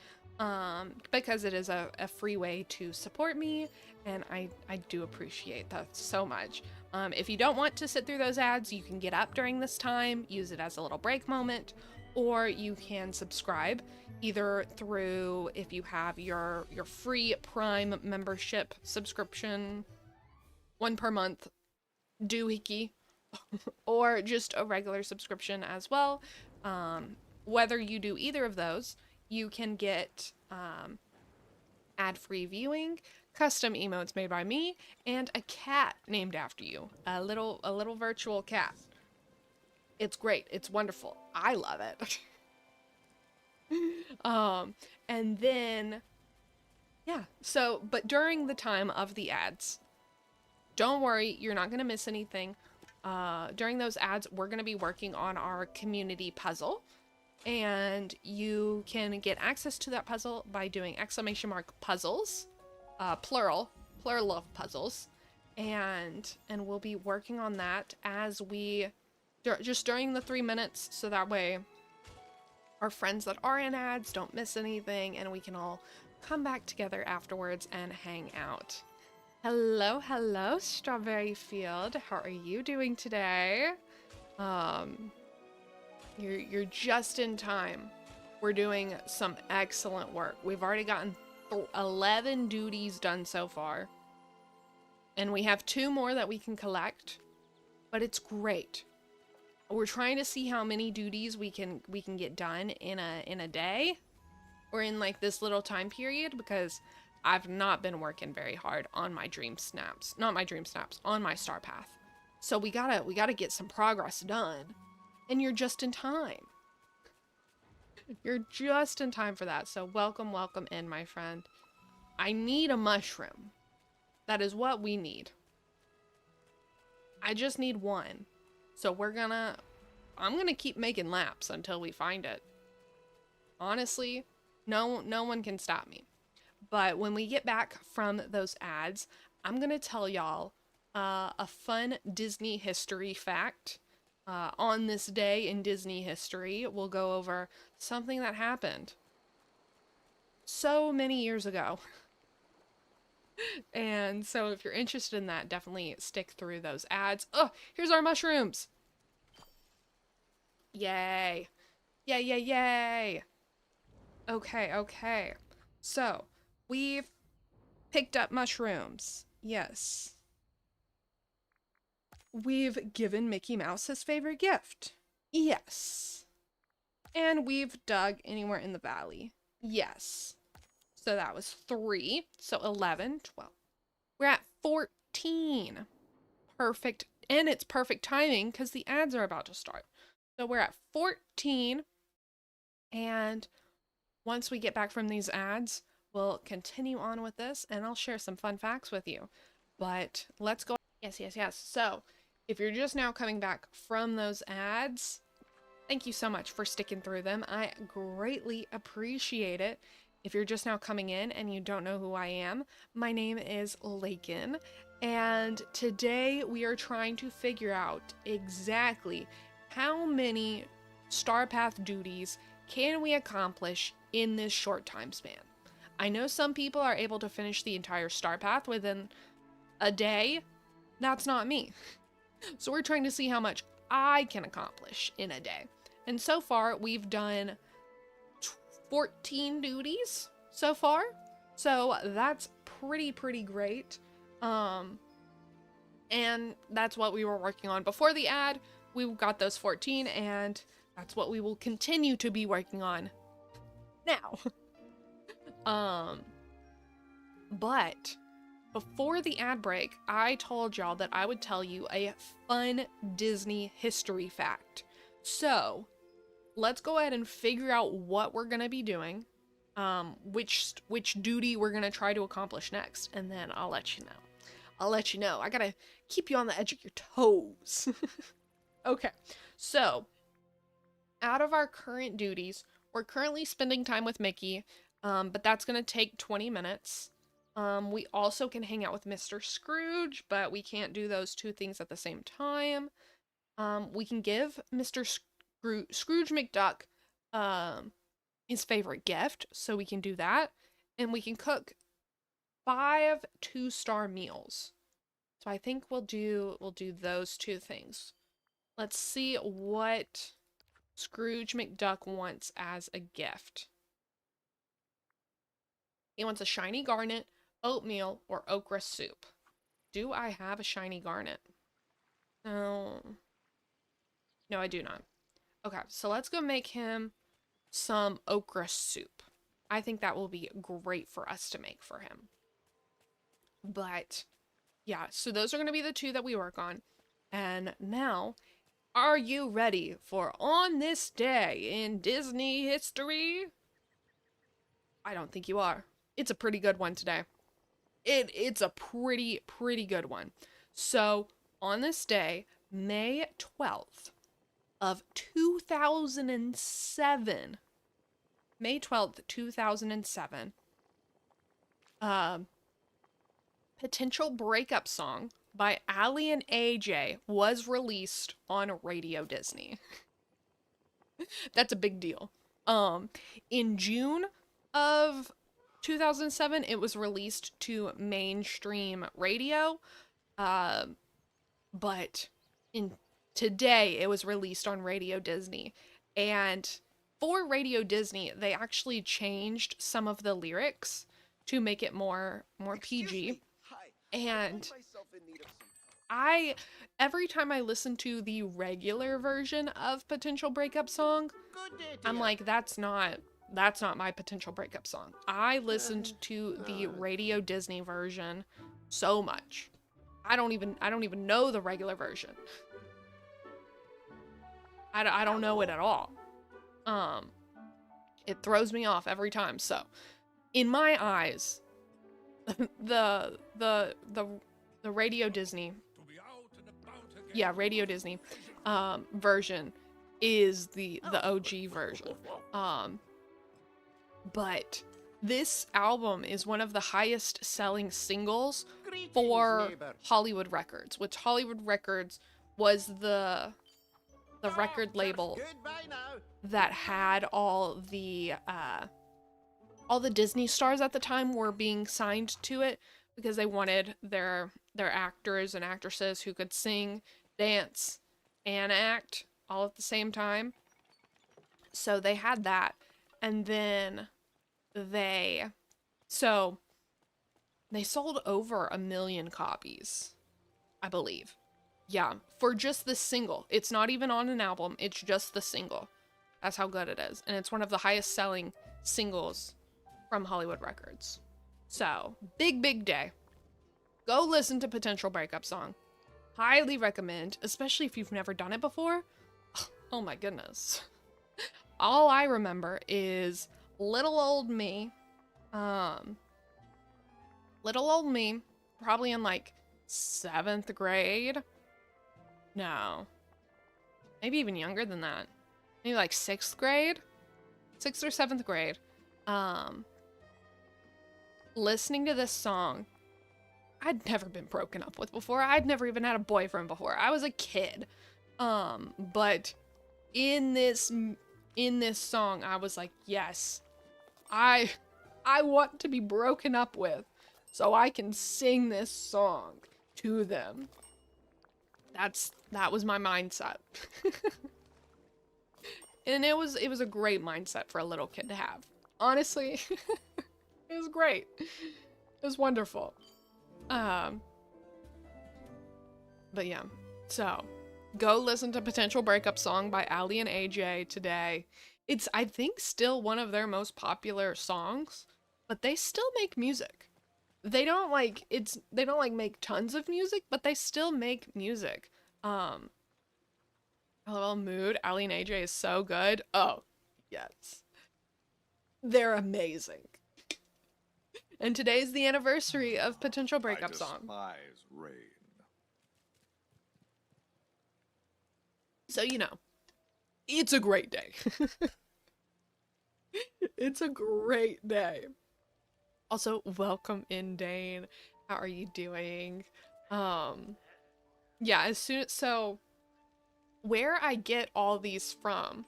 Because it is a free way to support me, and I do appreciate that so much. If you don't want to sit through those ads, you can get up during this time, use it as a little break moment, or you can subscribe either through, if you have your free Prime membership subscription, 1 per month, doohickey, or just a regular subscription as well. Whether you do either of those, you can get ad-free viewing, custom emotes made by me, and a cat named after you. A little virtual cat. It's great. It's wonderful. I love it. And then, yeah. So, but during the time of the ads, don't worry, you're not going to miss anything. During those ads, we're going to be working on our community puzzle. And you can get access to that puzzle by doing !puzzles, plural of puzzles, and we'll be working on that as we just during the 3 minutes, so that way our friends that are in ads don't miss anything, and we can all come back together afterwards and hang out. Hello, hello, Strawberry Field. How are you doing today? You're just in time. We're doing some excellent work. We've already gotten 11 duties done so far. And we have 2 more that we can collect. But it's great. We're trying to see how many duties we can get done in a day. Or in like this little time period, because I've not been working very hard on my dream snaps. Not my dream snaps, on my star path. So we gotta get some progress done. And you're just in time. You're just in time for that. So welcome, welcome in, my friend. I need a mushroom. That is what we need. I just need 1. So I'm gonna keep making laps until we find it. Honestly, no one can stop me. But when we get back from those ads, I'm gonna tell y'all a fun Disney history fact. On this day in Disney history, we'll go over something that happened so many years ago. And so if you're interested in that, definitely stick through those ads. Oh, here's our mushrooms. Yay. Yay, yay, yay. Okay, okay. So, we've picked up mushrooms. Yes. we've given Mickey Mouse his favorite gift. Yes. And we've dug anywhere in the valley. Yes. So that was 3. So 11, 12. We're at 14. Perfect. And it's perfect timing because the ads are about to start. So we're at 14. And once we get back from these ads, we'll continue on with this and I'll share some fun facts with you. But let's go. Yes, yes, yes. So if you're just now coming back from those ads, thank you so much for sticking through them. I greatly appreciate it. If you're just now coming in and you don't know who I am, my name is Lakin, and today we are trying to figure out exactly how many Star Path duties can we accomplish in this short time span. I know some people are able to finish the entire Star Path within a day. That's not me. So we're trying to see how much I can accomplish in a day. And so far, we've done 14 duties so far. So that's pretty great. And that's what we were working on before the ad. We got those 14, and that's what we will continue to be working on now. But before the ad break, I told y'all that I would tell you a fun Disney history fact. So let's go ahead and figure out what we're gonna be doing, which duty we're gonna try to accomplish next, and then I'll let you know. I gotta keep you on the edge of your toes. Okay, so out of our current duties, we're currently spending time with Mickey, but that's gonna take 20 minutes. We also can hang out with Mr. Scrooge, but we can't do those two things at the same time. We can give Mr. Scrooge McDuck his favorite gift, so we can do that. And we can cook 5 2-star meals. So I think we'll do those two things. Let's see what Scrooge McDuck wants as a gift. He wants a shiny garnet, oatmeal, or okra soup. Do I have a shiny garnet? No. No, I do not. Okay, so let's go make him some okra soup. I think that will be great for us to make for him. But yeah, so those are going to be the 2 that we work on. And now, are you ready for On This Day in Disney History? I don't think you are. It's a pretty good one today. It's a pretty good one. So, on this day, May 12th of 2007, May 12th, 2007, Potential Breakup Song by Ali and AJ was released on Radio Disney. That's a big deal. In June of 2007, it was released to mainstream radio, but today it was released on Radio Disney. And for Radio Disney, they actually changed some of the lyrics to make it more PG. And every time I listen to the regular version of Potential Breakup Song, I'm like, that's not my potential breakup song. I listened to the Radio Disney version so much. I don't even know the regular version. I don't know it at all. It throws me off every time. So, in my eyes, the Radio Disney, Radio Disney version is the OG version. But this album is one of the highest selling singles for Hollywood Records, which Hollywood Records was the record label that had all the Disney stars at the time were being signed to it because they wanted their actors and actresses who could sing, dance, and act all at the same time. So they had that, and then they sold over 1 million copies, I believe. Yeah, for just the single. It's not even on an album, it's just the single. That's how good it is. And it's one of the highest selling singles from Hollywood Records. So, big, big day. Go listen to Potential Breakup Song. Highly recommend, especially if you've never done it before. Oh my goodness. All I remember is little old me. Little old me, probably in like 7th grade. No. Maybe even younger than that. Maybe like 6th grade? 6th or 7th grade. Listening to this song. I'd never been broken up with before. I'd never even had a boyfriend before. I was a kid. But in this song, I was like, yes, I want to be broken up with so I can sing this song to them. That was my mindset. And it was a great mindset for a little kid to have. Honestly, it was great. It was wonderful. But yeah, so go listen to Potential Breakup Song by Ali and AJ today. It's, I think, still one of their most popular songs, but they still make music. They don't like make tons of music, but they still make music. LOL Mood, Ali and AJ is so good. Oh, yes. They're amazing. And today's the anniversary of Potential Breakup Song. Rain. So, you know, it's a great day. It's a great day. Also, welcome in, Dane. How are you doing? Yeah, so where I get all these from,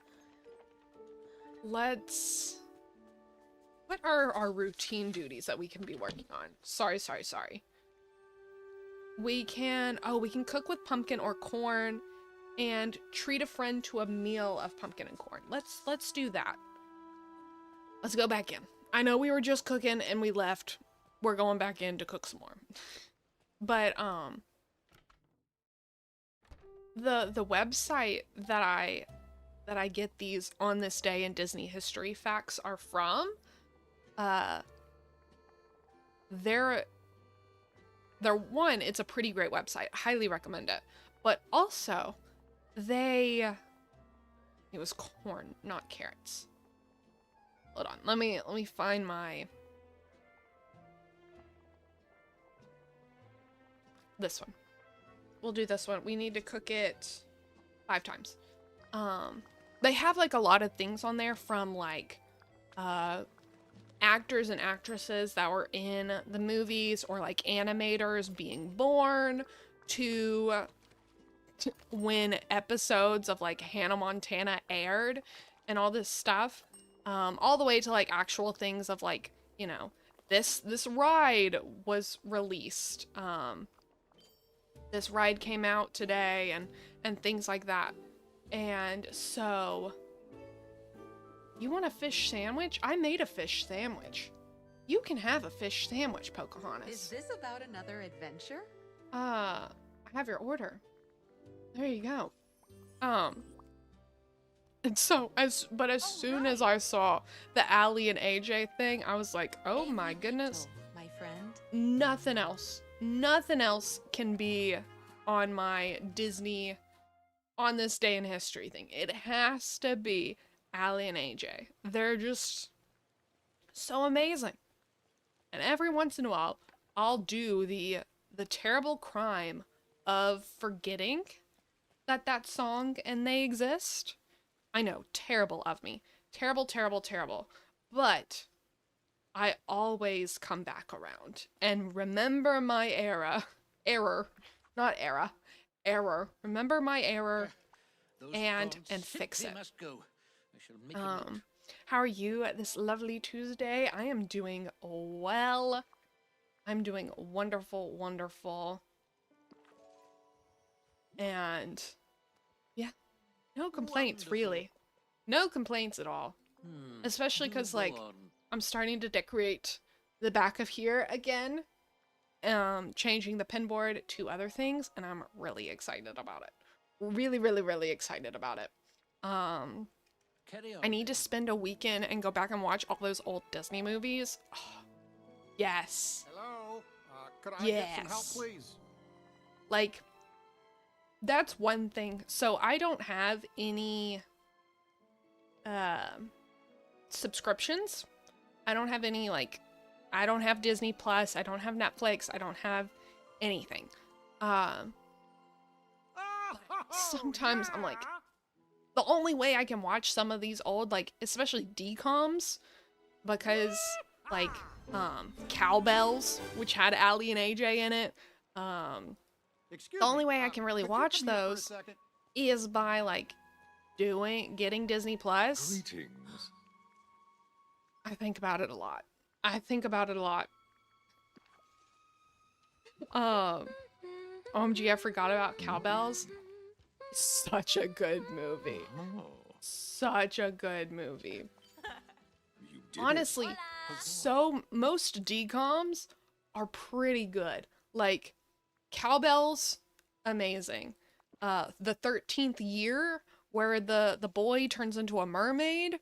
what are our routine duties that we can be working on? Sorry. We can cook with pumpkin or corn and treat a friend to a meal of pumpkin and corn. Let's do that. Let's go back in. I know we were just cooking and we left. We're going back in to cook some more. But the website that I get these on this day in Disney history facts are from, they're one, it's a pretty great website. Highly recommend it. But also, it was corn, not carrots. Hold on, let me find this one. We'll do this one. We need to cook it 5 times. They have like a lot of things on there from like actors and actresses that were in the movies, or like animators being born, to when episodes of like Hannah Montana aired and all this stuff. All the way to like actual things of like, you know, this ride was released. This ride came out today and things like that. And so, you want a fish sandwich? I made a fish sandwich. You can have a fish sandwich, Pocahontas. Is this about another adventure? I have your order. There you go. And so, as soon as I saw the Ali and AJ thing, I was like, oh my goodness. My friend. Nothing else can be on my Disney on this day in history thing. It has to be Ali and AJ. They're just so amazing. And every once in a while, I'll do the terrible crime of forgetting that song and they exist. I know, terrible of me. Terrible. But I always come back around and remember my error. Remember my error and fix it. How are you this lovely Tuesday? I am doing well. I'm doing wonderful. And yeah, no complaints really. No complaints at all. Especially because like I'm starting to decorate the back of here again. changing the pinboard to other things, and I'm really excited about it. Really, really, really excited about it. I need to spend a weekend and go back and watch all those old Disney movies. Oh, yes. Hello? Could I get some help, Yes. please? Like, that's one thing. So I don't have any subscriptions. I don't have any, like, I don't have Disney Plus. I don't have Netflix. I don't have anything. Sometimes I'm like, the only way I can watch some of these old, like, especially DComs, because, like, Cowbells, which had Allie and AJ in it, Excuse the only me, way I can really could you watch come here for a those second? is by, like, getting Disney Plus. Greetings. I think about it a lot. I think about it a lot. OMG, I forgot about Cowbells. Such a good movie. Oh, Such a good movie. you did Honestly, so most DComs are pretty good. Like, Cowbells, amazing. The 13th Year, where the boy turns into a mermaid,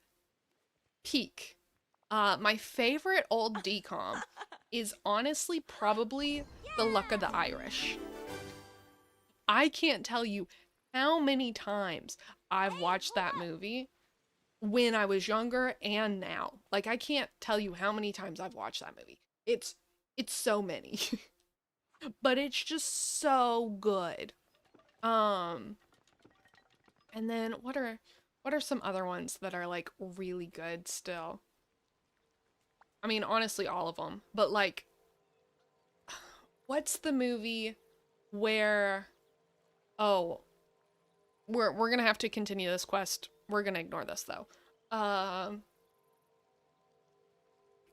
peak. My favorite old DCom is honestly probably The Luck of the Irish. I can't tell you how many times I've watched that movie when I was younger and now. Like, I can't tell you how many times I've watched that movie. It's so many. But it's just so good. And then what are some other ones that are like really good still? I mean, honestly, all of them. But like, what's the movie where, oh, we're gonna have to continue this quest. We're gonna ignore this though.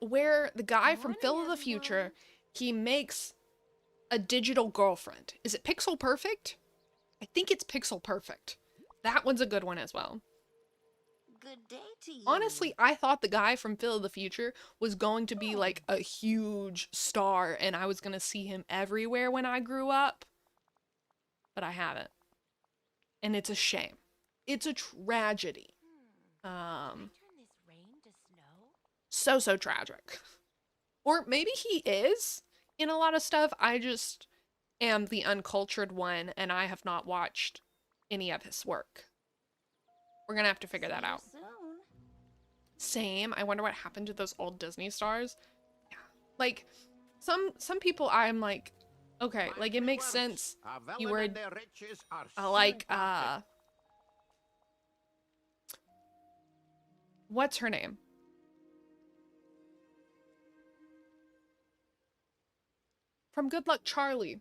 Where the guy from Phil of the Future, he makes a digital girlfriend. Is it Pixel Perfect? I think it's Pixel Perfect. That one's a good one as well. Good day to you. Honestly, I thought the guy from Phil of the Future was going to be like a huge star and I was going to see him everywhere when I grew up. But I haven't. And it's a shame. It's a tragedy. Turn this rain to snow? So tragic. Or maybe he is in a lot of stuff. I just am the uncultured one and I have not watched any of his work. We're gonna have to figure that out. Soon. Same. I wonder what happened to those old Disney stars. Yeah. Like, some people I'm like, okay, like it makes sense. You were like, what's her name? From Good Luck Charlie.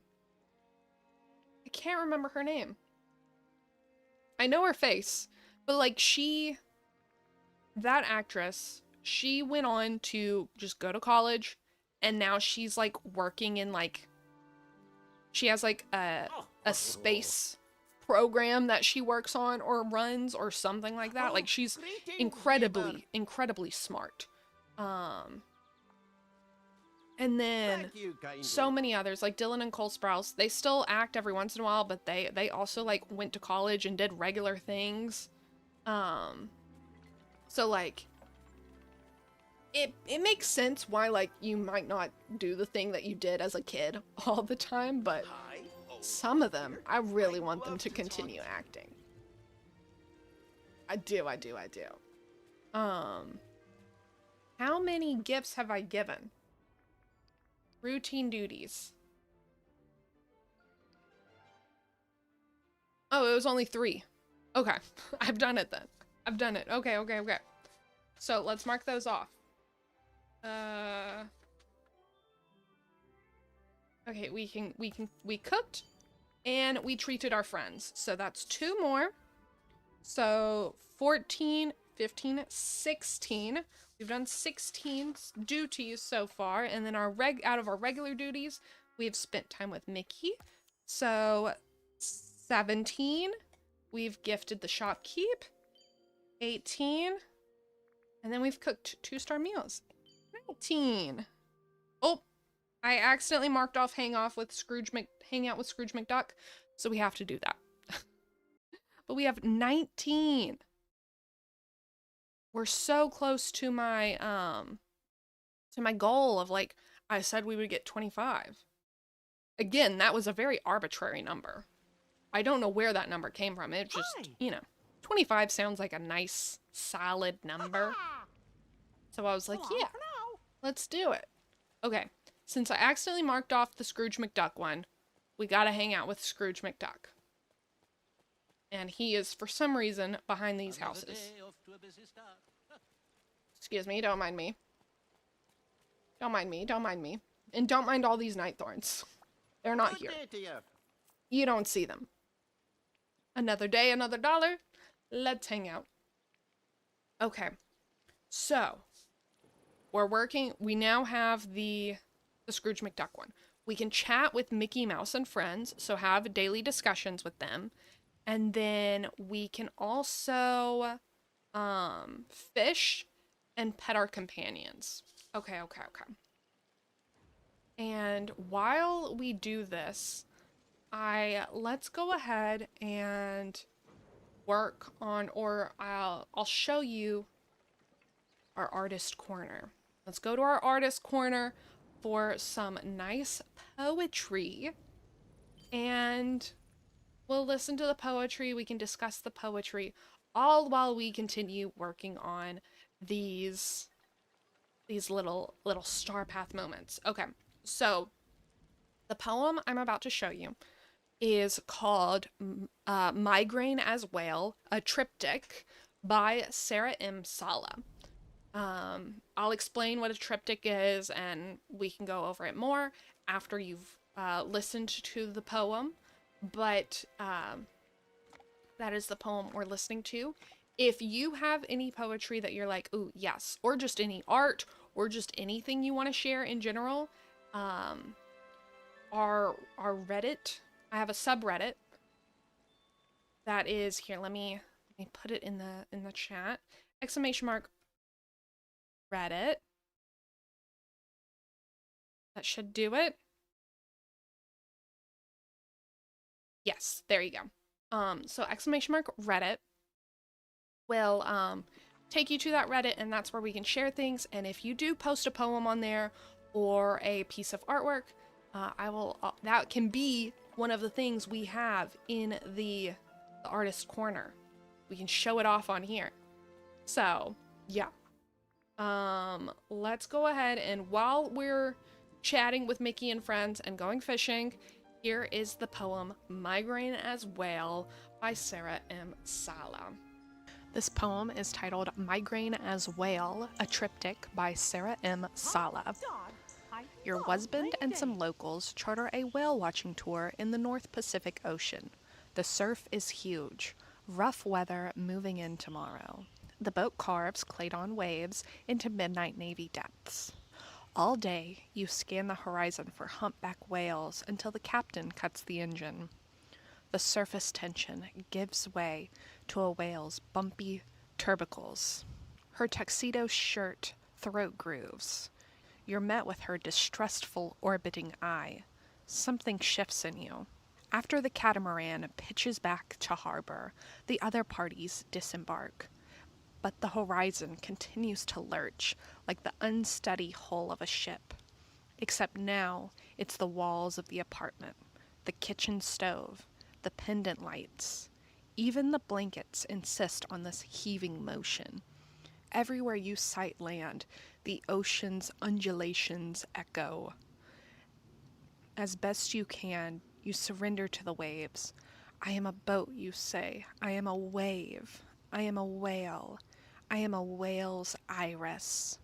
I can't remember her name. I know her face, but like that actress, she went on to just go to college and now she's like working in like, she has like a space program that she works on or runs or something like that. Like she's incredibly smart. And then so many others, like Dylan and Cole Sprouse, they still act every once in a while, but they also like went to college and did regular things. So like it makes sense why like you might not do the thing that you did as a kid all the time, but some of them, I really want them to continue acting. I do. How many gifts have I given? Routine duties. Oh, it was only 3. Okay. I've done it then. I've done it. Okay. So let's mark those off. Okay, we cooked and we treated our friends. So that's 2 more. So 14, 15, 16. We've done 16 duties so far, and then out of our regular duties, we've spent time with Mickey. So 17, we've gifted the shopkeep. 18, and then we've cooked 2-star meals. 19. Oh, I accidentally marked off hang out with Scrooge McDuck, so we have to do that. But we have 19. We're so close to my goal of, like, I said we would get 25. Again, that was a very arbitrary number. I don't know where that number came from. It just, 25 sounds like a nice, solid number. So I was like, yeah, let's do it. Okay, since I accidentally marked off the Scrooge McDuck one, we gotta hang out with Scrooge McDuck. And he is, for some reason, behind these houses. Excuse me, don't mind me. Don't mind me, don't mind me. And don't mind all these night thorns. They're not here. You don't see them. Another day, another dollar. Let's hang out. Okay. So, we're working. We now have the Scrooge McDuck one. We can chat with Mickey Mouse and friends, so have daily discussions with them. And then we can also fish and pet our companions. Okay. And while we do this, let's go ahead and work on, or I'll show you our artist corner. Let's go to our artist corner for some nice poetry, and we'll listen to the poetry. We can discuss the poetry all while we continue working on these little star path moments. Okay, so the poem I'm about to show you is called Migraine as Whale, a triptych by Sarah M. Sala. I'll explain what a triptych is, and we can go over it more after you've listened to the poem, but that is the poem we're listening to. If you have any poetry that you're like, ooh, yes, or just any art, or just anything you want to share in general, our Reddit, I have a subreddit that is here. Let me put it in the chat. ! Reddit. That should do it. Yes, there you go. So ! Reddit will take you to that Reddit, and that's where we can share things. And if you do post a poem on there or a piece of artwork, that can be one of the things we have in the artist corner. We can show it off on here. So yeah. Let's go ahead, and while we're chatting with Mickey and friends and going fishing, here is the poem Migraine as Whale by Sarah M. Sala. This poem is titled Migraine as Whale, a triptych by Sarah M. Sala. Your husband and some locals charter a whale watching tour in the North Pacific Ocean. The surf is huge. Rough weather moving in tomorrow. The boat carves clay-on waves into midnight navy depths. All day, you scan the horizon for humpback whales until the captain cuts the engine. The surface tension gives way to a whale's bumpy tubercles. Her tuxedo shirt throat grooves. You're met with her distrustful orbiting eye. Something shifts in you. After the catamaran pitches back to harbor, the other parties disembark. But the horizon continues to lurch like the unsteady hull of a ship. Except now, it's the walls of the apartment, the kitchen stove, the pendant lights. Even the blankets insist on this heaving motion. Everywhere you sight land, the ocean's undulations echo. As best you can, you surrender to the waves. I am a boat, you say. I am a wave. I am a whale. I am a whale's iris.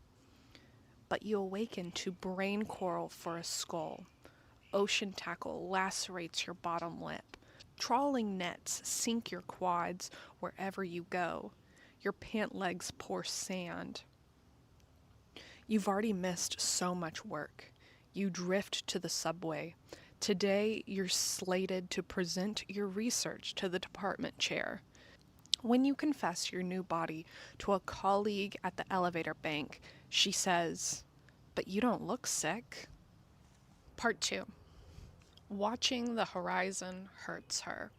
But you awaken to brain coral for a skull. Ocean tackle lacerates your bottom lip. Trawling nets sink your quads wherever you go. Your pant legs pour sand. You've already missed so much work. You drift to the subway. Today, you're slated to present your research to the department chair. When you confess your new body to a colleague at the elevator bank, she says, "But you don't look sick." Part 2. Watching the horizon hurts her.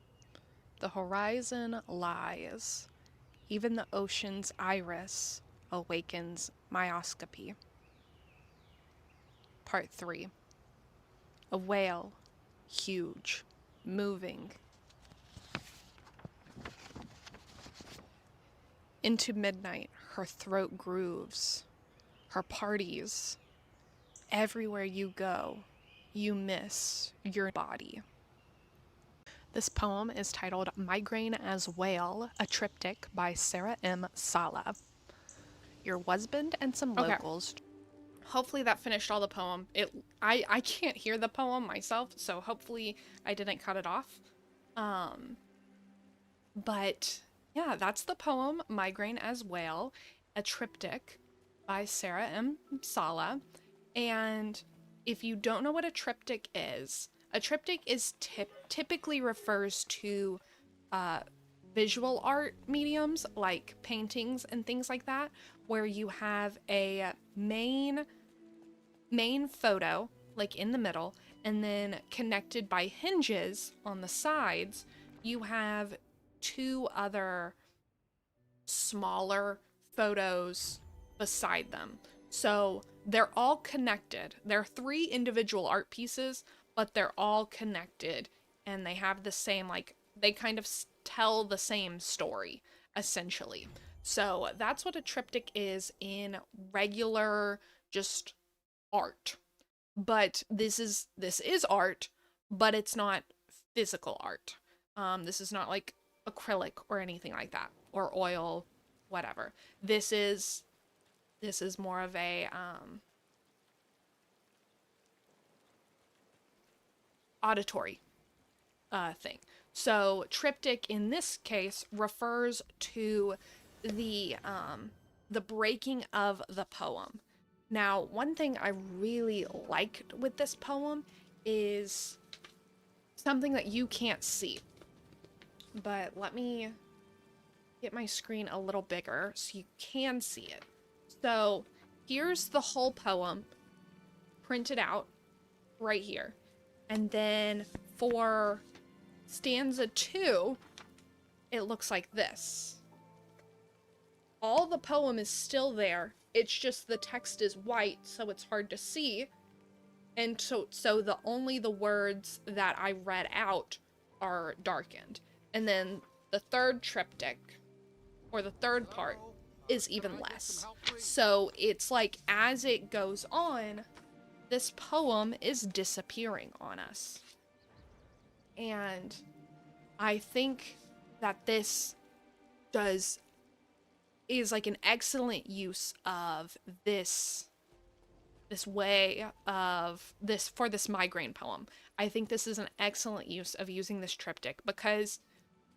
The horizon lies. Even the ocean's iris awakens myoscopy. Part 3. A whale, huge, moving. Into midnight, her throat grooves. Her parties. Everywhere you go, you miss your body. This poem is titled Migraine as Whale, a triptych by Sarah M. Sala. Your husband and some locals. Hopefully that finished all the poem. I can't hear the poem myself, so hopefully I didn't cut it off. But yeah, that's the poem Migraine as Whale, a triptych by Sarah M. Sala. And if you don't know what a triptych is typically refers to visual art mediums like paintings and things like that, where you have a main photo like in the middle, and then connected by hinges on the sides, you have two other smaller photos beside them. So they're all connected. They're three individual art pieces, but they're all connected, and they have the same, like, they kind of tell the same story, essentially. So that's what a triptych is in regular, just art. But this is art, but it's not physical art. This is not like acrylic or anything like that, or oil, whatever. This is more of a auditory thing. So triptych in this case refers to the breaking of the poem. Now, one thing I really liked with this poem is something that you can't see. But let me get my screen a little bigger so you can see it. So here's the whole poem printed out right here. And then for stanza 2, it looks like this. All the poem is still there. It's just the text is white, so it's hard to see. And so only the words that I read out are darkened. And then the third triptych, or the third part, is even less. So it's like as it goes on, this poem is disappearing on us. And I think that this is like an excellent use of this way of this for this migraine poem. I think this is an excellent use of using this triptych, because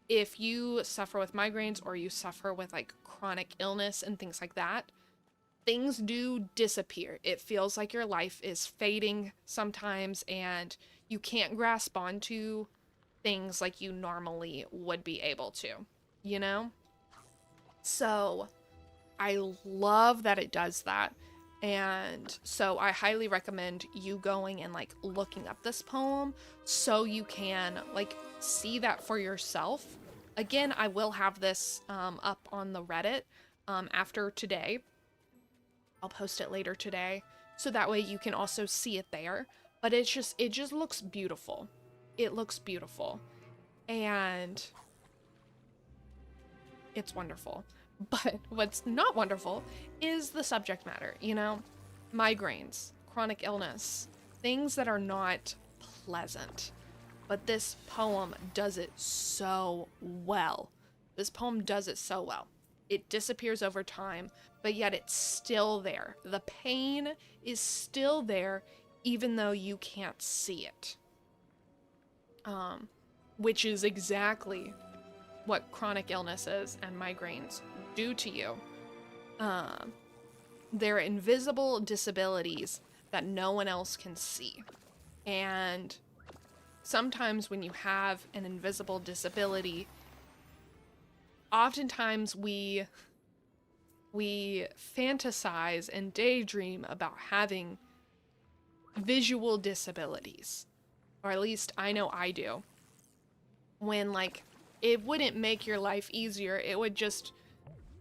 if you suffer with migraines or you suffer with like chronic illness and things like that, things do disappear. It feels like your life is fading sometimes, and you can't grasp onto things like you normally would be able to, you know? So I love that it does that. And so I highly recommend you going and like looking up this poem so you can like see that for yourself. Again, I will have this up on the Reddit after today. I'll post it later today, so that way you can also see it there. But it just looks beautiful. It looks beautiful. And it's wonderful. But what's not wonderful is the subject matter, you know? Migraines, chronic illness, things that are not pleasant. But this poem does it so well. This poem does it so well. It disappears over time, but yet it's still there. The pain is still there, even though you can't see it. Which is exactly what chronic illnesses and migraines do to you. They're invisible disabilities that no one else can see. And sometimes when you have an invisible disability, oftentimes we fantasize and daydream about having visual disabilities. Or at least I know I do. When, like, it wouldn't make your life easier, it would just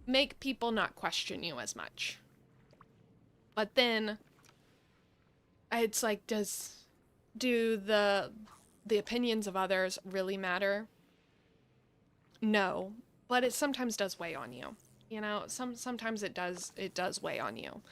make people not question you as much. But then, it's like, do the opinions of others really matter? No, but it sometimes does weigh on you. You know, sometimes it does weigh on you.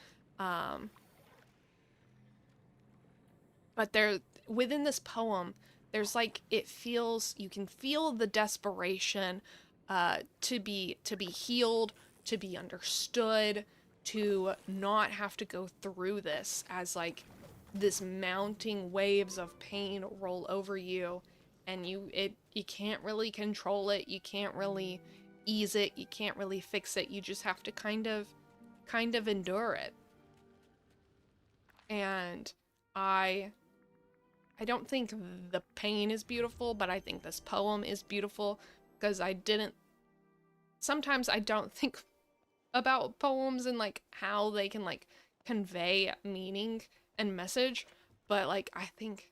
But within this poem, there's like, you can feel the desperation to be healed, to be understood, to not have to go through this as like this mounting waves of pain roll over you, and you can't really control it, you can't really ease it, you can't really fix it, you just have to kind of endure it. And I don't think the pain is beautiful, but I think this poem is beautiful because sometimes I don't think about poems and like how they can like convey meaning and message, but like I think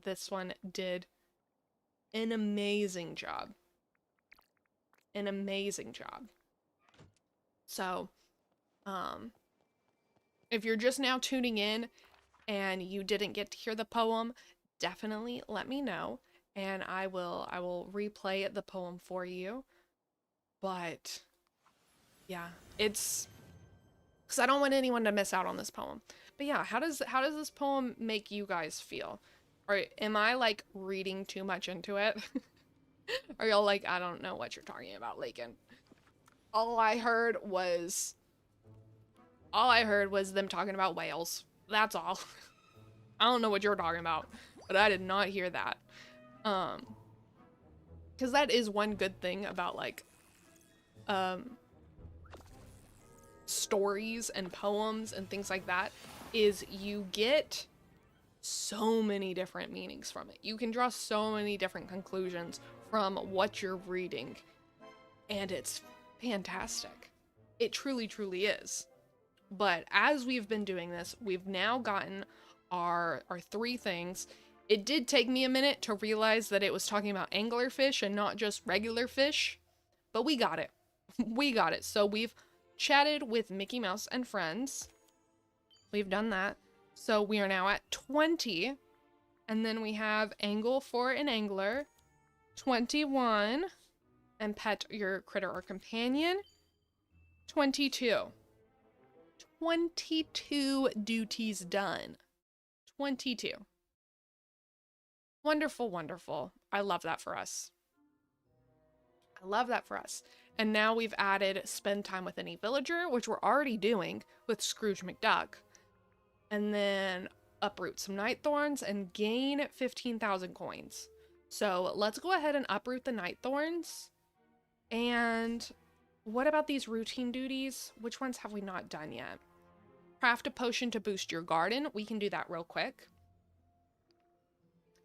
this one did an amazing job. An amazing job. So, if you're just now tuning in and you didn't get to hear the poem, definitely let me know and I will replay the poem for you. But yeah, it's because I don't want anyone to miss out on this poem. But yeah, how does this poem make you guys feel? Or am I like reading too much into it? Are y'all like, I don't know what you're talking about, Lakin? All I heard was them talking about whales. That's all. I don't know what you're talking about, but I did not hear that. Because that is one good thing about like stories and poems and things like that, is you get so many different meanings from it. You can draw so many different conclusions from what you're reading, and it's fantastic. It truly, truly is. But as we've been doing this, we've now gotten our 3 things. It did take me a minute to realize that it was talking about anglerfish and not just regular fish, but we got it. We got it. So we've chatted with Mickey Mouse and friends. We've done that. So we are now at 20. And then we have angle for an angler. 21. And pet your critter or companion. 22. 22 duties done. 22. Wonderful, wonderful. I love that for us. I love that for us. And now we've added spend time with any villager, which we're already doing with Scrooge McDuck. And then uproot some night thorns and gain 15,000 coins. So let's go ahead and uproot the night thorns. And what about these routine duties? Which ones have we not done yet? Craft a potion to boost your garden. We can do that real quick.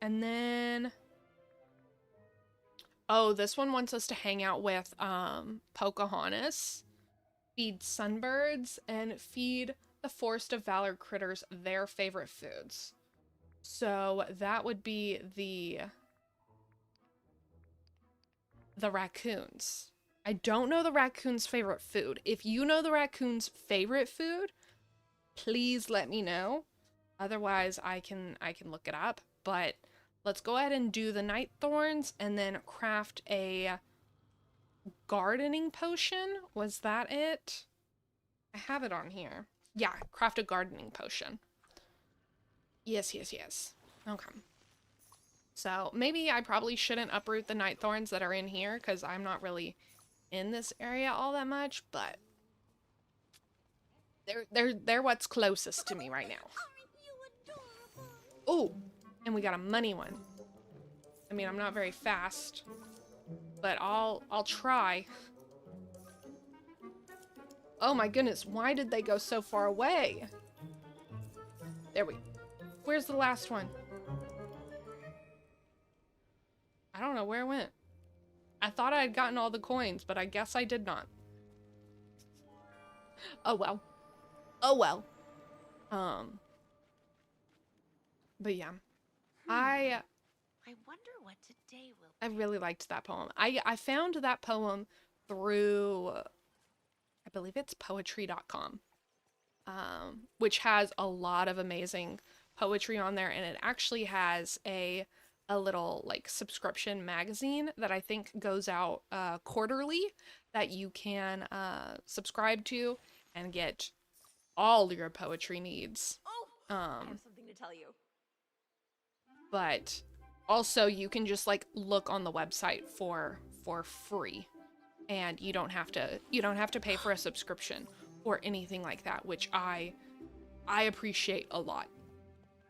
And then, oh, this one wants us to hang out with Pocahontas, feed sunbirds, and feed the Forest of Valor critters their favorite foods. So that would be the raccoons. I don't know the raccoon's favorite food. If you know the raccoon's favorite food, please let me know. Otherwise, I can look it up. But let's go ahead and do the night thorns and then craft a gardening potion. Was that it? I have it on here. Yeah, craft a gardening potion. Yes, yes, yes. Okay. So maybe I probably shouldn't uproot the night thorns that are in here because I'm not really in this area all that much, but they're what's closest to me right now. Oh, and we got a money one. I mean, I'm not very fast, but I'll try. Oh my goodness, why did they go so far away? Where's the last one? I don't know where it went. I thought I had gotten all the coins, but I guess I did not. Oh well. Oh well. But yeah, I wonder what today will I really liked that poem. I found that poem through, I believe it's poetry.com, which has a lot of amazing poetry on there, and it actually has a little like subscription magazine that I think goes out quarterly that you can subscribe to and get all your poetry needs. I have something to tell you. But also you can just like look on the website for free, and you don't have to pay for a subscription or anything like that, which I appreciate a lot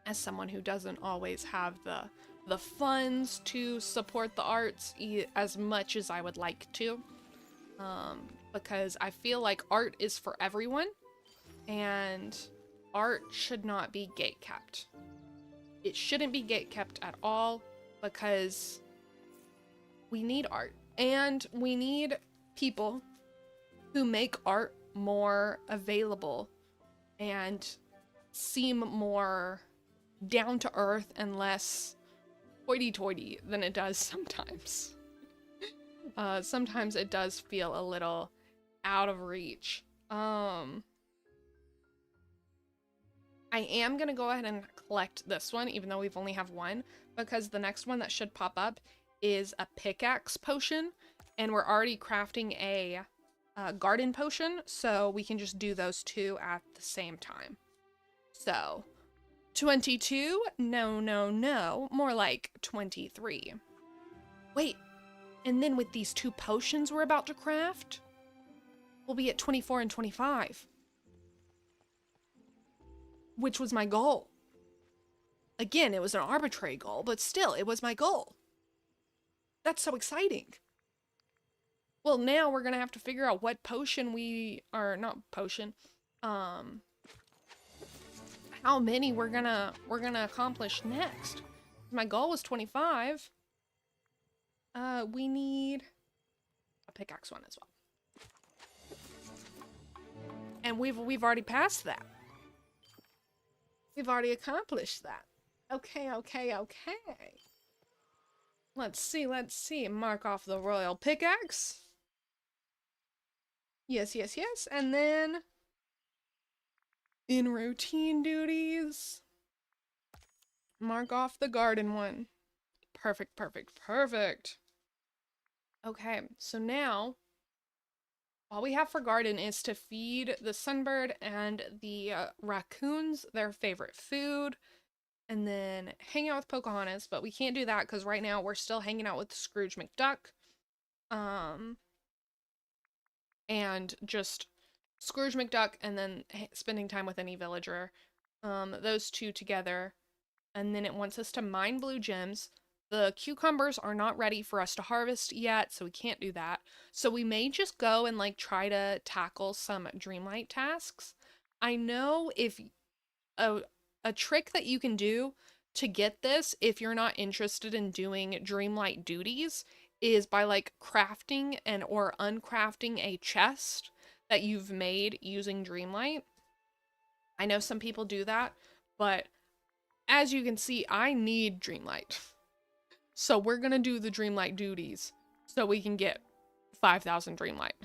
as someone who doesn't always have the funds to support the arts as much as I would like to, because I feel like art is for everyone, and art should not be gatekept. It shouldn't be gatekept at all, because we need art, and we need people who make art more available and seem more down to earth and less hoity-toity than it does sometimes. Sometimes it does feel a little out of reach. I am gonna go ahead and collect this one, even though we've only have one, because the next one that should pop up is a pickaxe potion, and we're already crafting a garden potion, so we can just do those two at the same time. So, 22? No, no, no. More like 23. Wait, and then with these two potions we're about to craft, we'll be at 24 and 25. Which was my goal. Again, it was an arbitrary goal, but still, it was my goal. That's so exciting. Well, now we're gonna have to figure out what potion not potion, how many we're gonna accomplish next. My goal was 25. We need a pickaxe one as well. And we've already passed that. We've already accomplished that. Okay, okay, okay. Let's see. Mark off the royal pickaxe. Yes, yes, yes. And then in routine duties, mark off the garden one. Perfect, perfect, perfect. Okay, so now all we have for garden is to feed the sunbird and the raccoons their favorite food, and then hang out with Pocahontas, but we can't do that because right now we're still hanging out with Scrooge McDuck. And just Scrooge McDuck and then spending time with any villager. Those two together. And then it wants us to mine blue gems. The cucumbers are not ready for us to harvest yet, so we can't do that. So we may just go and like try to tackle some Dreamlight tasks. I know if a trick that you can do to get this, if you're not interested in doing Dreamlight duties, is by like crafting or uncrafting a chest that you've made using Dreamlight. I know some people do that, but as you can see, I need Dreamlight. So we're gonna do the Dreamlight duties so we can get 5,000 Dreamlight.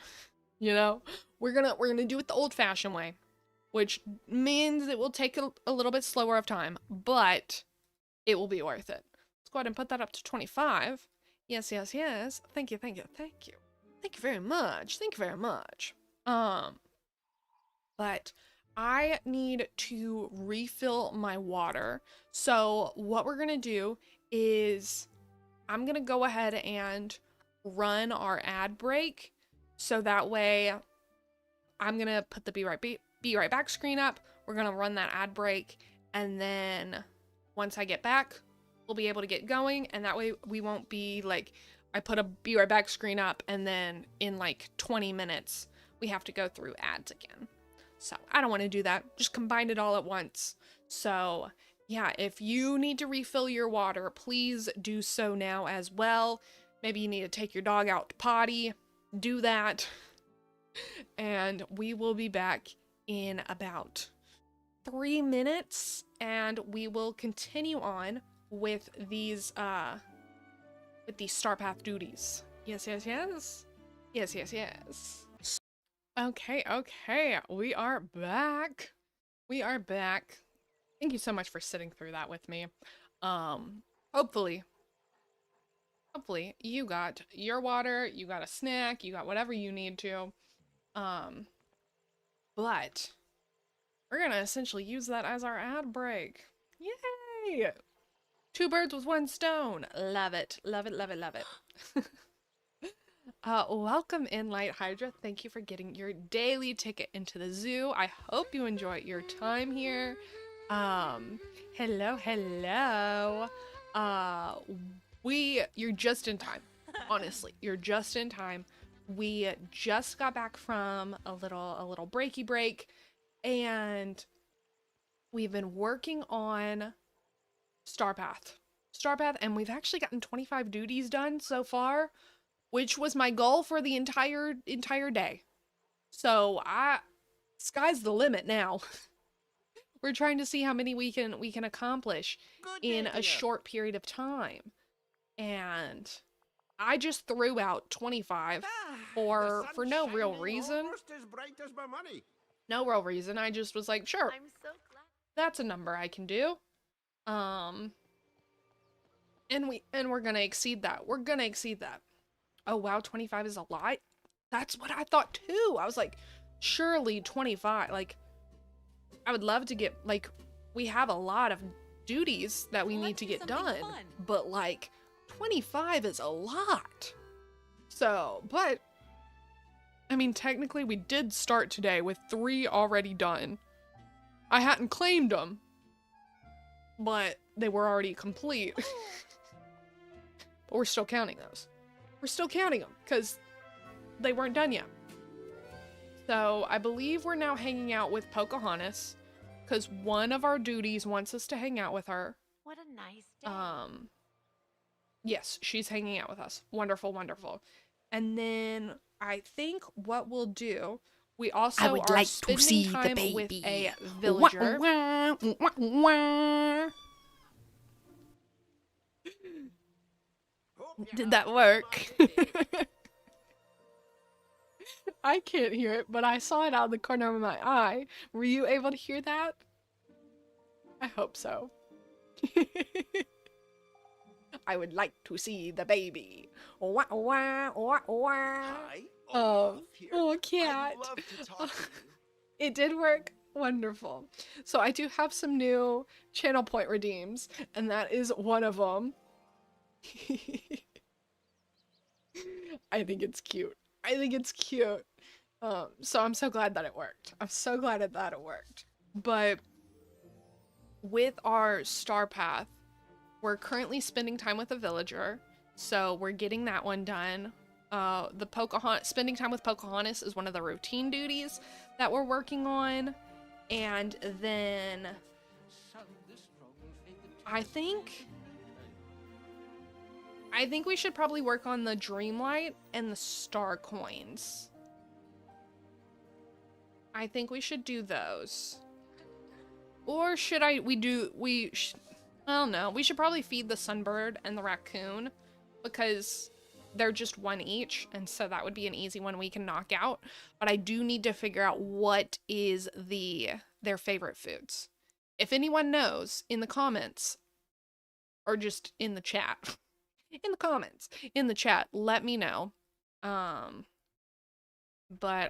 You know, we're gonna do it the old-fashioned way, which means it will take a little bit slower of time, but it will be worth it. Let's go ahead and put that up to 25. Yes, yes, yes. Thank you, thank you, thank you. Thank you very much. Thank you very much. But I need to refill my water. So what we're gonna do is I'm gonna go ahead and run our ad break. So that way I'm gonna put the be right back screen up. We're gonna run that ad break, and then once I get back, we'll be able to get going, and that way we won't be like, I put a be right back screen up and then in like 20 minutes we have to go through ads again. So I don't want to do that. Just combine it all at once. So yeah, if you need to refill your water, please do so now as well. Maybe you need to take your dog out to potty. Do that. And we will be back in about 3 minutes and we will continue on with these Star Path duties. Yes, yes, yes. Yes, yes, yes. Okay, okay. We are back. We are back. Thank you so much for sitting through that with me. Hopefully you got your water, you got a snack, you got whatever you need to. But we're gonna essentially use that as our ad break. Yay! 2 birds with 1 stone. Love it. Love it, love it, love it. Welcome in, Light Hydra. Thank you for getting your daily ticket into the zoo. I hope you enjoy your time here. Hello, hello. You're just in time. Honestly, you're just in time. We just got back from a little breaky break, and we've been working on Star Path, and we've actually gotten 25 duties done so far, which was my goal for the entire day. So sky's the limit now. We're trying to see how many we can accomplish in a short period of time. And I just threw out 25 for no real reason. As bright as my money. No real reason. I just was like, sure, I'm so glad. that's a number I can do. And we're gonna exceed that. We're gonna exceed that. Oh wow, 25 is a lot? That's what I thought too. I was like, surely 25, like, I would love to get, like, we have a lot of duties that we need to get done, but like, 25 is a lot. So, but, I mean, technically we did start today with 3 already done. I hadn't claimed them, but they were already complete. But we're still counting those. We're still counting them because they weren't done yet. So I believe we're now hanging out with Pocahontas because one of our duties wants us to hang out with her. What a nice day. Yes, she's hanging out with us. Wonderful, wonderful. And then I think what we'll do, we also are like spending time with a villager. Did that work? I can't hear it, but I saw it out of the corner of my eye. Were you able to hear that? I hope so. I would like to see the baby. Wah, wah, wah, wah. Hi. Oh, here. oh, cat. I'd love to talk to you. It did work. Wonderful. So I do have some new channel point redeems, and that is one of them. I think it's cute. I think it's cute. So I'm so glad that it worked. I'm so glad that it worked. But with our Star Path, we're currently spending time with a villager, so we're getting that one done. Spending time with Pocahontas is one of the routine duties that we're working on. And then I think we should probably work on the Dreamlight and the Star Coins. I think we should do those. Or should I don't know. We should probably feed the Sunbird and the Raccoon because they're just 1 each, and so that would be an easy one we can knock out. But I do need to figure out what is their favorite foods. If anyone knows in the comments, or just in the chat, in the chat, let me know. But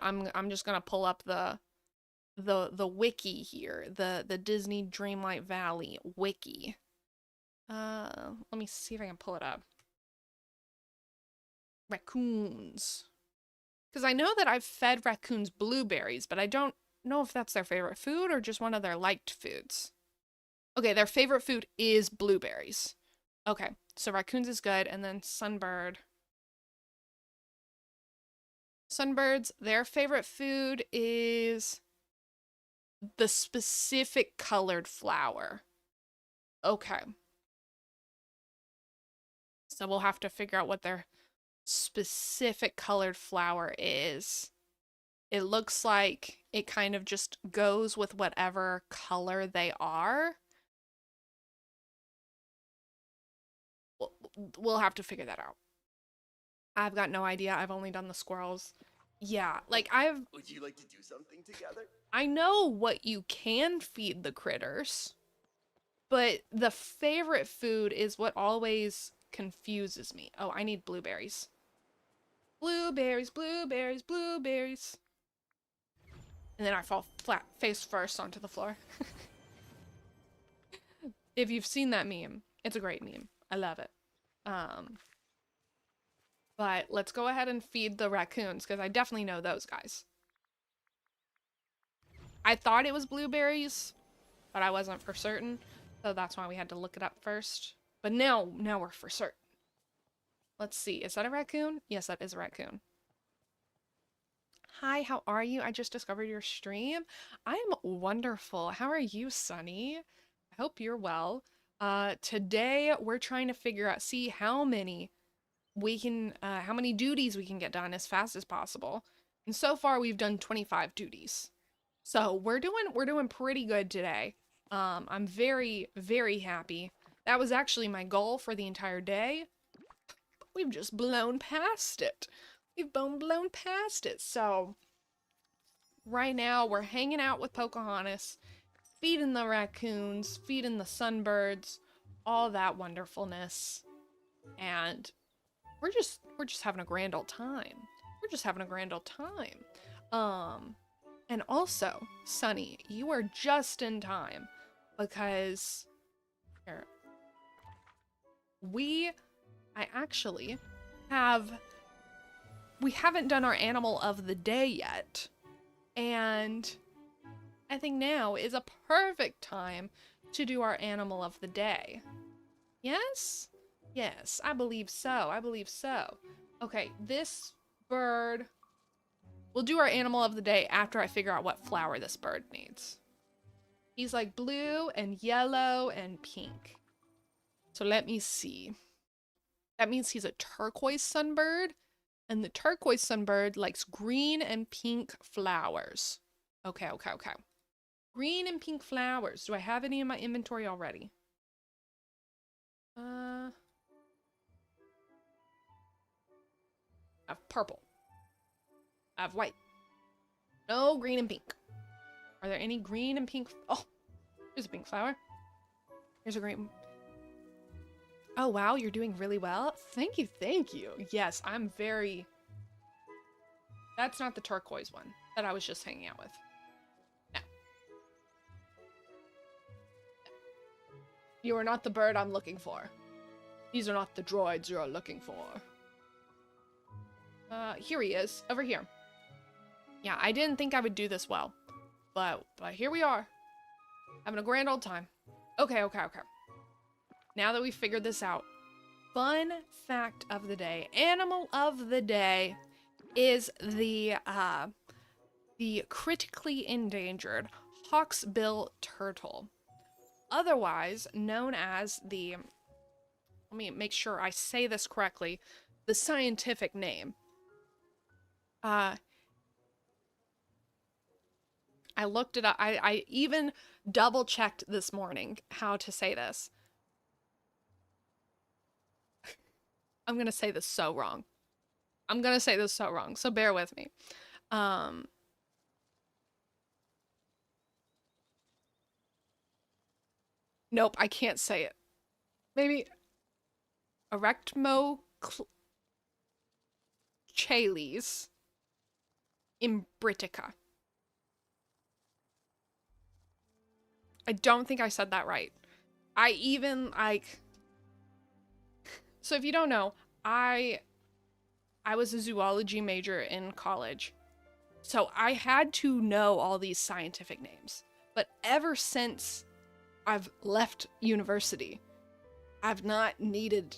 I'm just gonna pull up the wiki here, the Disney Dreamlight Valley wiki. Let me see if I can pull it up. Raccoons. Because I know that I've fed raccoons blueberries, but I don't know if that's their favorite food or just one of their liked foods. Okay, their favorite food is blueberries. Okay, so raccoons is good, and then Sunbird. Sunbirds, their favorite food is the specific colored flower. Okay. So we'll have to figure out what their specific colored flower is It looks like it kind of just goes with whatever color they are. We'll have to figure that out. I've got no idea. I've only done the squirrels. Yeah, like Would you like to do something together? I know what you can feed the critters, but the favorite food is what always confuses me. Oh, I need blueberries. Blueberries, blueberries, blueberries. And then I fall flat face first onto the floor. If you've seen that meme, it's a great meme. I love it. But let's go ahead and feed the raccoons, because I definitely know those guys. I thought it was blueberries, but I wasn't for certain, so that's why we had to look it up first. But now we're for certain. Let's see, is that a raccoon? Yes, that is a raccoon. Hi, how are you? I just discovered your stream. I'm wonderful. How are you, Sunny? I hope you're well. Today we're trying to figure out, see how many duties we can get done as fast as possible. And so far we've done 25 duties. So we're doing pretty good today. I'm very, very happy. That was actually my goal for the entire day. We've just blown past it. We've blown past it. So right now we're hanging out with Pocahontas, feeding the raccoons, feeding the sunbirds, all that wonderfulness. And we're just having a grand old time. We're just having a grand old time. And also, Sunny, you are just in time because here, we haven't done our animal of the day yet. And I think now is a perfect time to do our animal of the day. Yes? Yes, I believe so. I believe so. Okay, this bird... We'll do our animal of the day after I figure out what flower this bird needs. He's like blue and yellow and pink. So let me see. That means he's a turquoise sunbird. And the turquoise sunbird likes green and pink flowers. Okay. Green and pink flowers. Do I have any in my inventory already? I have purple. I have white. No green and pink. Are there any green and pink? Oh, there's a pink flower. Here's a green. Oh, wow, you're doing really well. Thank you, thank you. Yes, I'm very... That's not the turquoise one that I was just hanging out with. No. You are not the bird I'm looking for. These are not the droids you're looking for. Here he is, over here. Yeah, I didn't think I would do this well, but here we are, having a grand old time. Okay. Now that we figured this out, fun fact of the day, animal of the day is the critically endangered hawksbill turtle, otherwise known as the, let me make sure I say this correctly, the scientific name. I looked it up. I even double checked this morning how to say this. I'm gonna say this so wrong. So bear with me. Nope, I can't say it. Maybe Erectmochales imbritica. I don't think I said that right. I even, like... So if you don't know, I was a zoology major in college. So I had to know all these scientific names. But ever since I've left university, I've not needed...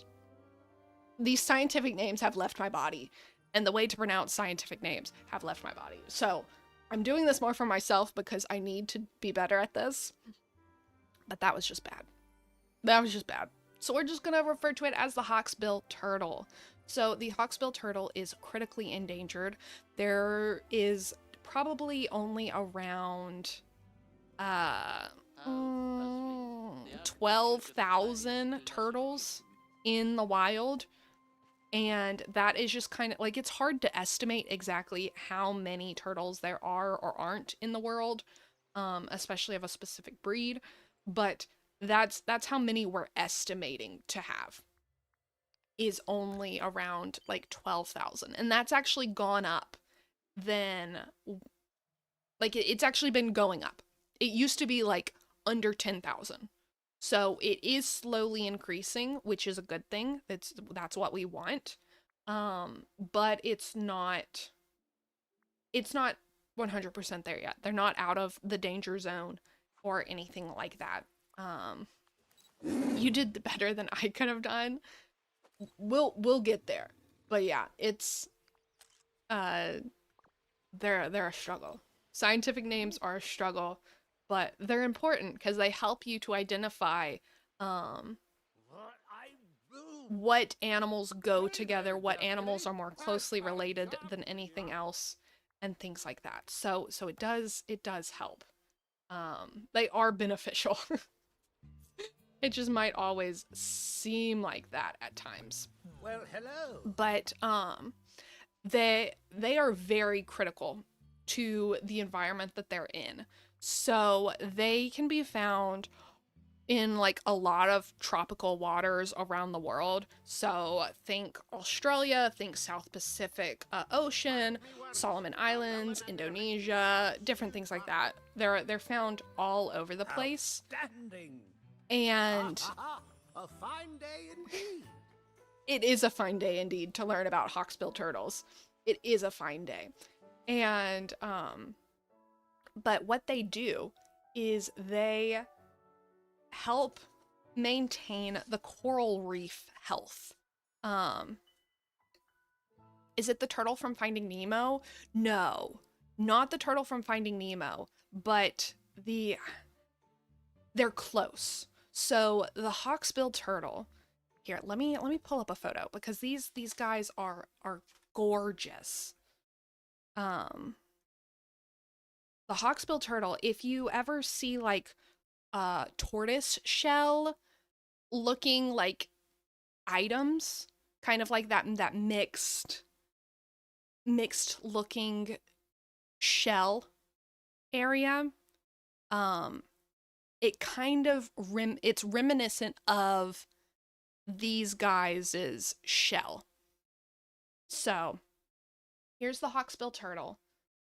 These scientific names have left my body. And the way to pronounce scientific names have left my body. So... I'm doing this more for myself because I need to be better at this. But that was just bad. So we're just gonna refer to it as the hawksbill turtle. So the hawksbill turtle is critically endangered. There is probably only around 12,000 turtles in the wild. And that is just kind of like, it's hard to estimate exactly how many turtles there are or aren't in the world, especially of a specific breed, but that's how many we're estimating to have, is only around like 12,000. And that's actually gone up then, like it's actually been going up. It used to be like under 10,000. So it is slowly increasing, which is a good thing. That's what we want. But it's not 100% there yet. They're not out of the danger zone or anything like that. You did better than I could have done. We'll get there. But yeah, it's they're a struggle. Scientific names are a struggle, but they're important because they help you to identify what animals go together, what animals are more closely related than anything else, and things like that. So it does help. They are beneficial. It just might always seem like that at times. Well, hello. But they are very critical to the environment that they're in. So they can be found in like a lot of tropical waters around the world. So think Australia, think South Pacific Ocean, Solomon Islands, Indonesia, different things like that. They're found all over the place. Outstanding. And A fine day indeed. it is a fine day indeed to learn about hawksbill turtles. It is a fine day. And but what they do is they help maintain the coral reef health. Is it the turtle from Finding Nemo? No, not the turtle from Finding Nemo, but they're close. So the hawksbill turtle, here, let me pull up a photo because these guys are gorgeous. The hawksbill turtle, if you ever see like tortoise shell looking like items, kind of like that mixed looking shell area, it kind of it's reminiscent of these guys' shell. So here's the hawksbill turtle.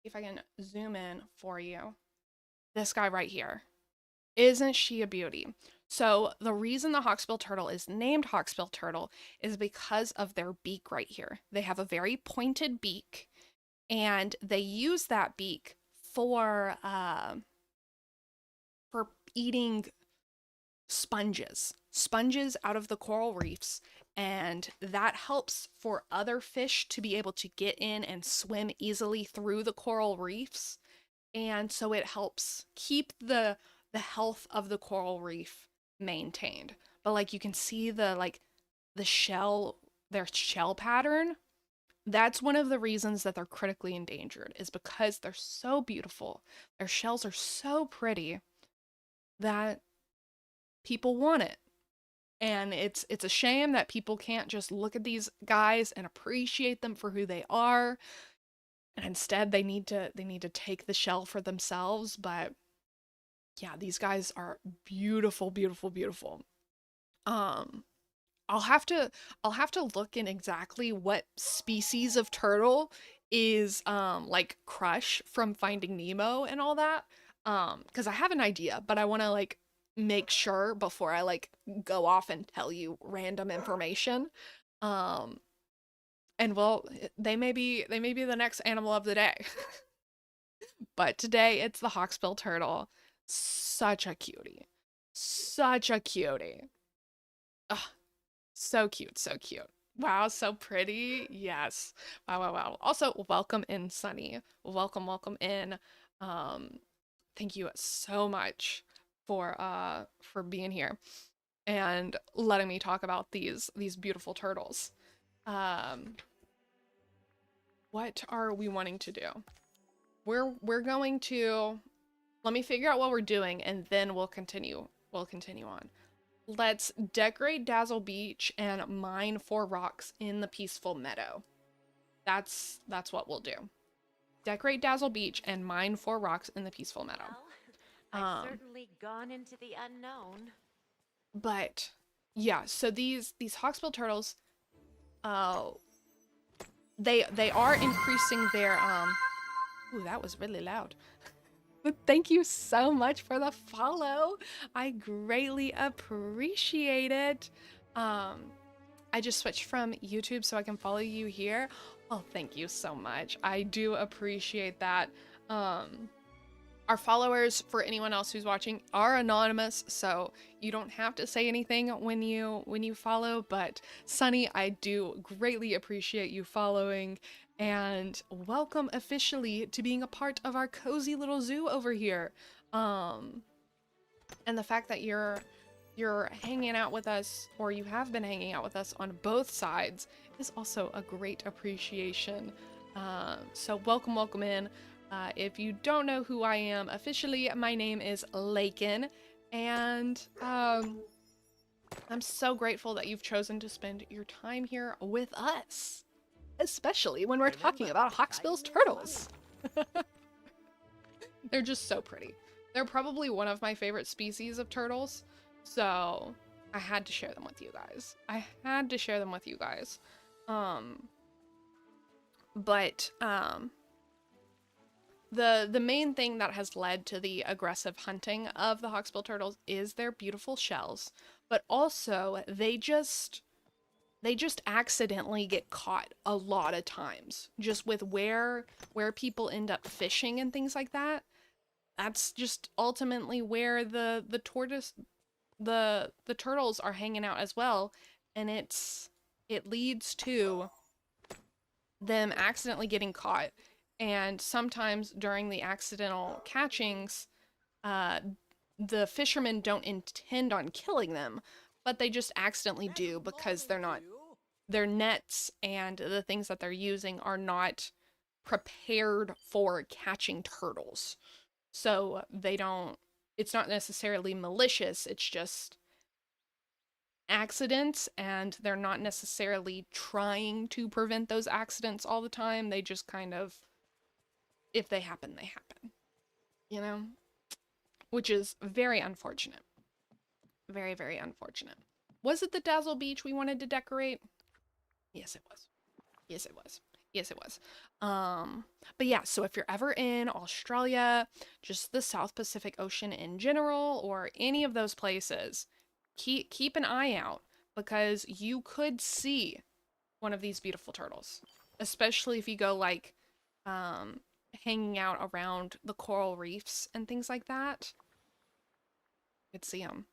If I can zoom in for you, this guy right here. Isn't she a beauty? So the reason the hawksbill turtle is named hawksbill turtle is because of their beak right here. They have a very pointed beak, and they use that beak for eating sponges out of the coral reefs, and that helps for other fish to be able to get in and swim easily through the coral reefs, and so it helps keep the health of the coral reef maintained. But like you can see their shell pattern. That's one of the reasons that they're critically endangered, is because they're so beautiful. Their shells are so pretty that people want it. And it's a shame that people can't just look at these guys and appreciate them for who they are. And instead they need to take the shell for themselves. But yeah, these guys are beautiful, beautiful, beautiful. I'll have to look in exactly what species of turtle is like Crush from Finding Nemo and all that. Because I have an idea, but I want to like make sure before I like go off and tell you random information. And well, they may be the next animal of the day. But today it's the hawksbill turtle. Such a cutie. Such a cutie. Ugh, so cute, so cute. Wow, so pretty. Yes. Wow, wow, wow. Also, welcome in, Sunny. Welcome in. Thank you so much for being here and letting me talk about these beautiful turtles. What are we wanting to do? we're going to, let me figure out what we're doing and then we'll continue on. Let's decorate Dazzle Beach and mine 4 rocks in the peaceful meadow. That's what we'll do. Decorate Dazzle Beach and mine 4 rocks in the peaceful meadow. Well, I've certainly gone into the unknown. But yeah, so these hawksbill turtles, they are increasing their ooh, that was really loud. But thank you so much for the follow. I greatly appreciate it. I just switched from YouTube so I can follow you here. Oh, thank you so much. I do appreciate that. Our followers, for anyone else who's watching, are anonymous, so you don't have to say anything when you follow, but Sunny, I do greatly appreciate you following, and welcome officially to being a part of our cozy little zoo over here. And the fact that you're hanging out with us, or you have been hanging out with us on both sides, is also a great appreciation. So welcome in. If you don't know who I am officially, my name is Lakin, and I'm so grateful that you've chosen to spend your time here with us, especially when we're talking about Hawksbill's turtles. They're just so pretty. They're probably one of my favorite species of turtles, so I had to share them with you guys. The main thing that has led to the aggressive hunting of the hawksbill turtles is their beautiful shells, but also they just accidentally get caught a lot of times, just with where people end up fishing and things like that. That's just ultimately where the turtles are hanging out as well, and it leads to them accidentally getting caught. And sometimes during the accidental catchings, the fishermen don't intend on killing them, but they just accidentally do because their nets and the things that they're using are not prepared for catching turtles. So it's not necessarily malicious, it's just accidents, and they're not necessarily trying to prevent those accidents all the time. They just kind of, if they happen, they happen, you know? Which is very unfortunate. Very, very unfortunate. Was it the Dazzle Beach we wanted to decorate? Yes, it was. Yes, it was. Yes, it was. But yeah, so if you're ever in Australia, just the South Pacific Ocean in general, or any of those places, keep an eye out, because you could see one of these beautiful turtles. Especially if you go, like, hanging out around the coral reefs and things like that. You could see them.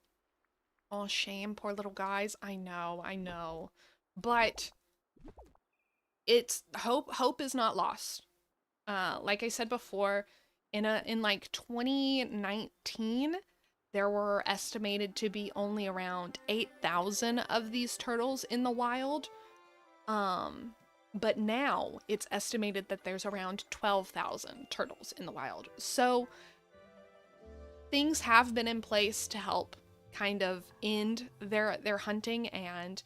Oh, shame, poor little guys. I know. But it's hope is not lost. Like I said before, in like 2019, there were estimated to be only around 8,000 of these turtles in the wild. But now it's estimated that there's around 12,000 turtles in the wild. So things have been in place to help kind of end their hunting and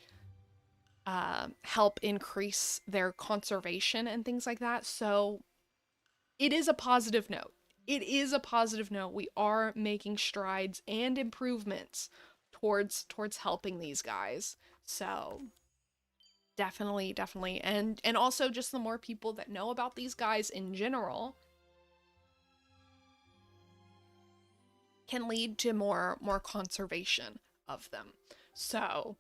help increase their conservation and things like that. So it is a positive note. We are making strides and improvements towards helping these guys. So definitely. And also just the more people that know about these guys in general can lead to more conservation of them. So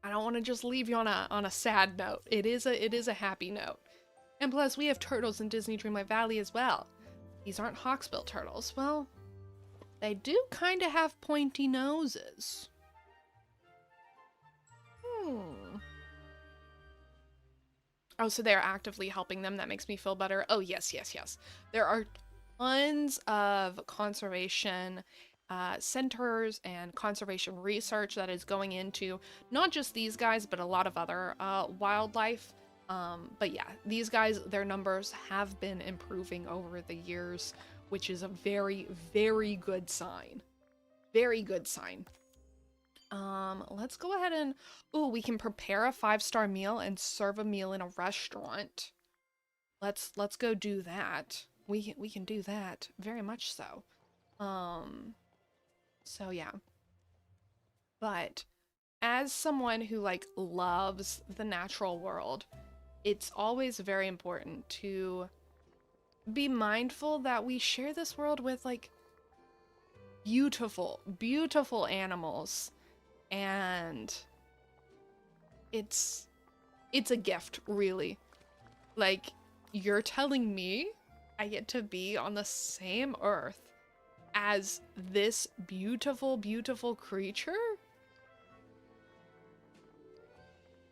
I don't want to just leave you on a sad note. It is a happy note. And plus, we have turtles in Disney Dreamlight Valley as well. These aren't hawksbill turtles. Well, they do kind of have pointy noses. Oh, so they're actively helping them. That makes me feel better. Oh, yes. There are tons of conservation centers and conservation research that is going into not just these guys, but a lot of other wildlife But yeah, these guys, their numbers have been improving over the years, which is a very, very good sign. Very good sign. Let's go ahead and, ooh, we can prepare a 5-star meal and serve a meal in a restaurant. Let's go do that. We can do that, very much so. So yeah. But as someone who like loves the natural world, it's always very important to be mindful that we share this world with like beautiful, beautiful animals. And it's a gift, really. Like, you're telling me I get to be on the same earth as this beautiful, beautiful creature?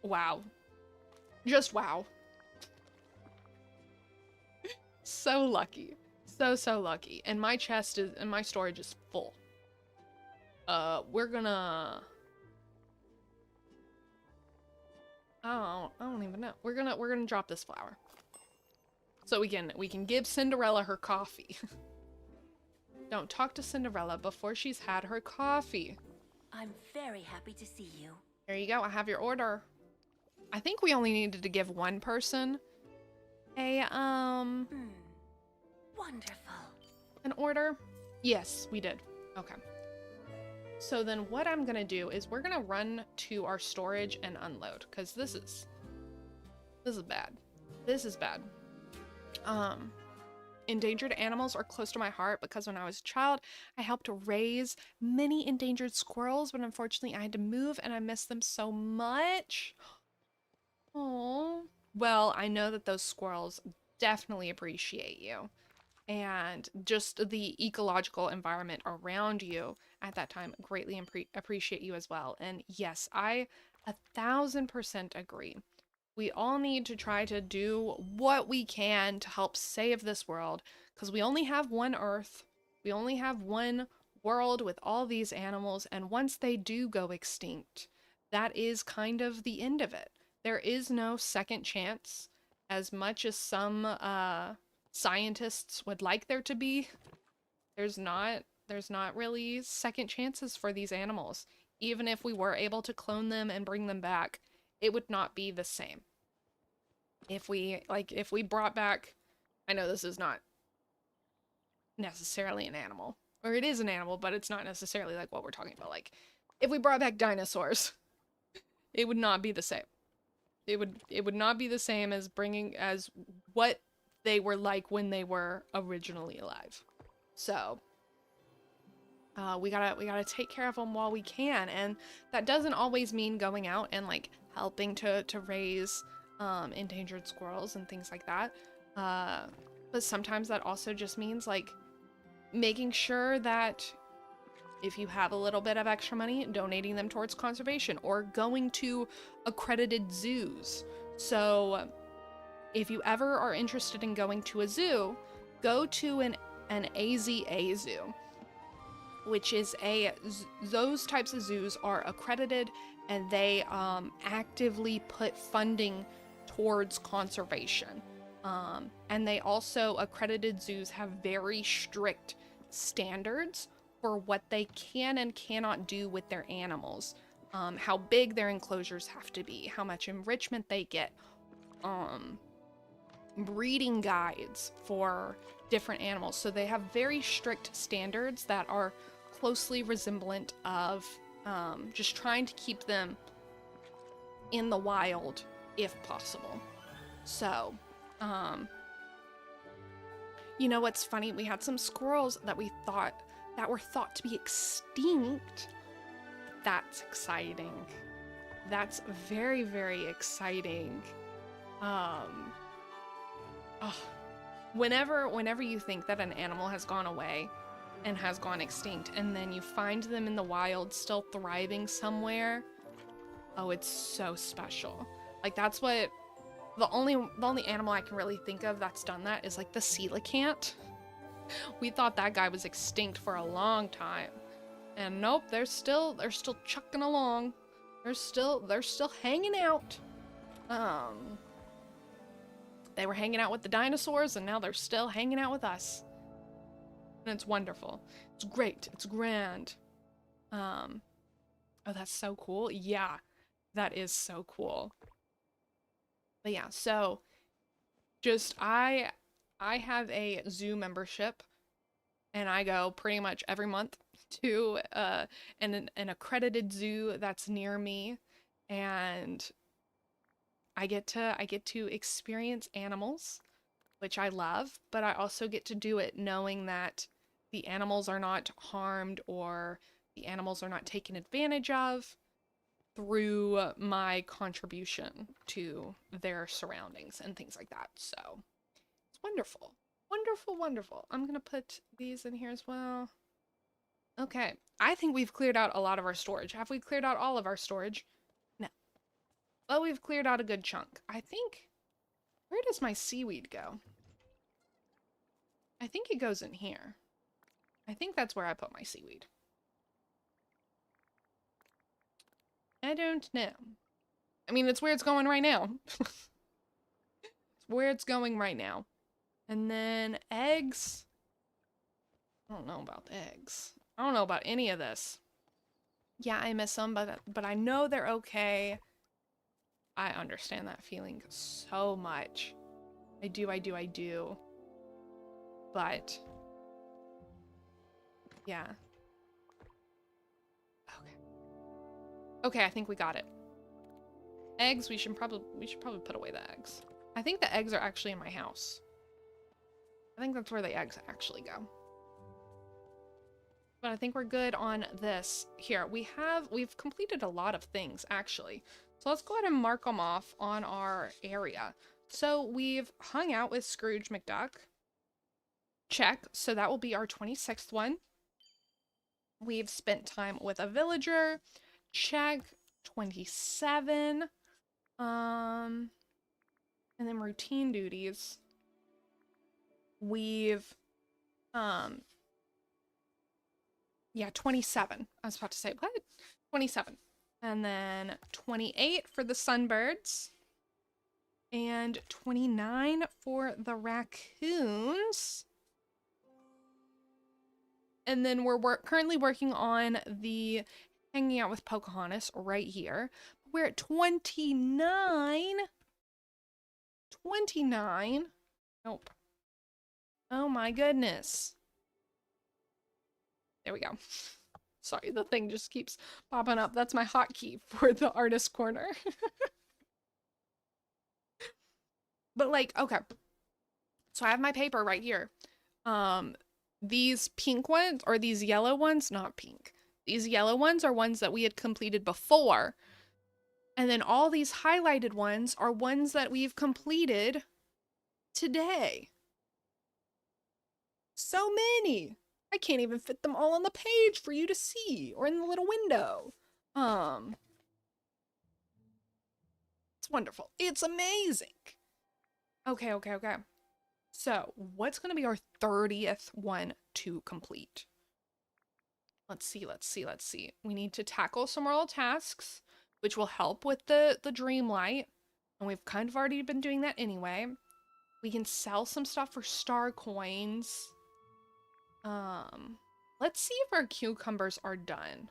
Wow. Just wow. So lucky. So lucky. And my chest is, and my storage is full. We're gonna... Oh, I don't even know. We're gonna drop this flower. So we can give Cinderella her coffee. Don't talk to Cinderella before she's had her coffee. I'm very happy to see you. There you go. I have your order. I think we only needed to give one person a Wonderful. an order. Yes, we did. Okay. So then what I'm gonna do is we're gonna run to our storage and unload, because this is bad. This is bad. Endangered animals are close to my heart because when I was a child, I helped raise many endangered squirrels, but unfortunately I had to move and I miss them so much. Oh, well, I know that those squirrels definitely appreciate you. And just the ecological environment around you at that time greatly appreciate you as well. And yes, I 1000% agree. We all need to try to do what we can to help save this world, because we only have one Earth. We only have one world with all these animals, and once they do go extinct, that is kind of the end of it. There is no second chance, as much as some scientists would like there to be. There's not really second chances for these animals. Even if we were able to clone them and bring them back, it would not be the same. If we brought back, I know this is not necessarily an animal, or it is an animal, but it's not necessarily like what we're talking about. Like, if we brought back dinosaurs, it would not be the same. It would not be the same as what they were like when they were originally alive. So we gotta take care of them while we can, and that doesn't always mean going out and like helping to raise endangered squirrels and things like that. But sometimes that also just means like making sure that if you have a little bit of extra money, donating them towards conservation or going to accredited zoos. So if you ever are interested in going to a zoo, go to an AZA zoo, which is those types of zoos are accredited, and they actively put funding towards conservation. And they also, accredited zoos have very strict standards for what they can and cannot do with their animals. How big their enclosures have to be, how much enrichment they get, breeding guides for different animals. So they have very strict standards that are closely resemblant of just trying to keep them in the wild if possible. So, you know what's funny? We had some squirrels that were thought to be extinct. That's exciting. That's very, very exciting. Whenever you think that an animal has gone away and has gone extinct, and then you find them in the wild still thriving somewhere, oh, it's so special. Like, that's what the only animal I can really think of that's done that is like the coelacanth. We thought that guy was extinct for a long time, and nope, they're still chucking along. They're still hanging out. They were hanging out with the dinosaurs, and now they're still hanging out with us. And it's wonderful. It's great. It's grand. Oh, that's so cool. Yeah, that is so cool. But yeah, so just I have a zoo membership, and I go pretty much every month to an accredited zoo that's near me, and I get to experience animals, which I love, but I also get to do it knowing that the animals are not harmed or the animals are not taken advantage of through my contribution to their surroundings and things like that. So it's wonderful. Wonderful, wonderful. I'm gonna put these in here as well. Okay, I think we've cleared out a lot of our storage. Have we cleared out all of our storage? No. Well, we've cleared out a good chunk. I think, where does my seaweed go? I think it goes in here. I think that's where I put my seaweed. I don't know. I mean, it's where it's going right now. It's where it's going right now. And then eggs. I don't know about eggs. I don't know about any of this. Yeah, I miss them, but I know they're okay. I understand that feeling so much. I do. But yeah. Okay, I think we got it. Eggs, we should probably put away the eggs. I think the eggs are actually in my house. I think that's where the eggs actually go. But I think we're good on this. Here, we've completed a lot of things actually. So let's go ahead and mark them off on our area. So we've hung out with Scrooge McDuck. Check. So that will be our 26th one. We've spent time with a villager. Check. 27. And then routine duties. We've yeah, 27. I was about to say what? 27. And then 28 for the sunbirds. And 29 for the raccoons. And then we're currently working on the hanging out with Pocahontas right here. We're at 29. 29. Nope. Oh my goodness. There we go. Sorry, the thing just keeps popping up. That's my hotkey for the artist corner. But like, okay. So I have my paper right here. These pink ones, or these yellow ones, not pink. These yellow ones are ones that we had completed before. And then all these highlighted ones are ones that we've completed today. So many. I can't even fit them all on the page for you to see, or in the little window. It's wonderful. It's amazing. Okay. So, what's going to be our 30th one to complete? Let's see. We need to tackle some royal tasks, which will help with the Dreamlight. And we've kind of already been doing that anyway. We can sell some stuff for star coins. Let's see if our cucumbers are done.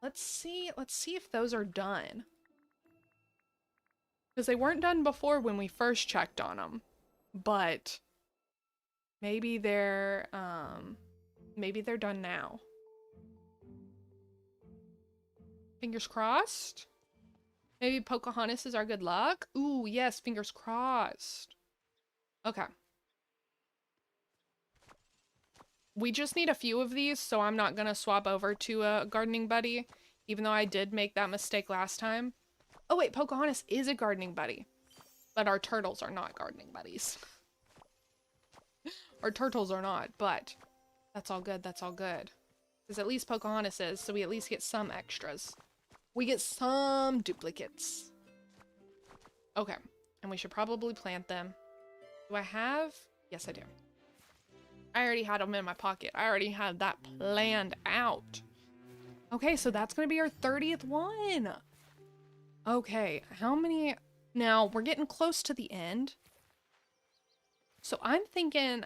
Let's see if those are done. Because they weren't done before when we first checked on them. But maybe they're done now. Fingers crossed. Maybe Pocahontas is our good luck. Ooh, yes, fingers crossed. Okay. We just need a few of these, so I'm not gonna swap over to a gardening buddy, even though I did make that mistake last time. Oh wait, Pocahontas is a gardening buddy, but our turtles are not gardening buddies. Our turtles are not, but that's all good, Because at least Pocahontas is, so we at least get some extras. We get some duplicates. Okay, and we should probably plant them. Do I have? Yes, I do. I already had them in my pocket. I already had that planned out. Okay, so that's going to be our 30th one. Okay, how many Now, we're getting close to the end. So I'm thinking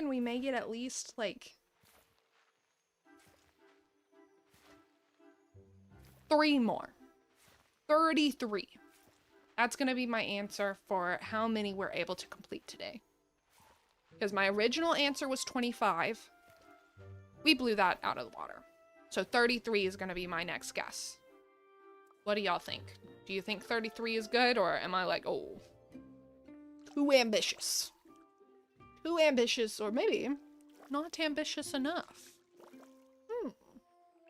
we may get at least like 3 more. 33. That's going to be my answer for how many we're able to complete today. Because my original answer was 25. We blew that out of the water. So 33 is going to be my next guess. What do y'all think? Do you think 33 is good, or am I like, oh, too ambitious? Too ambitious, or maybe not ambitious enough?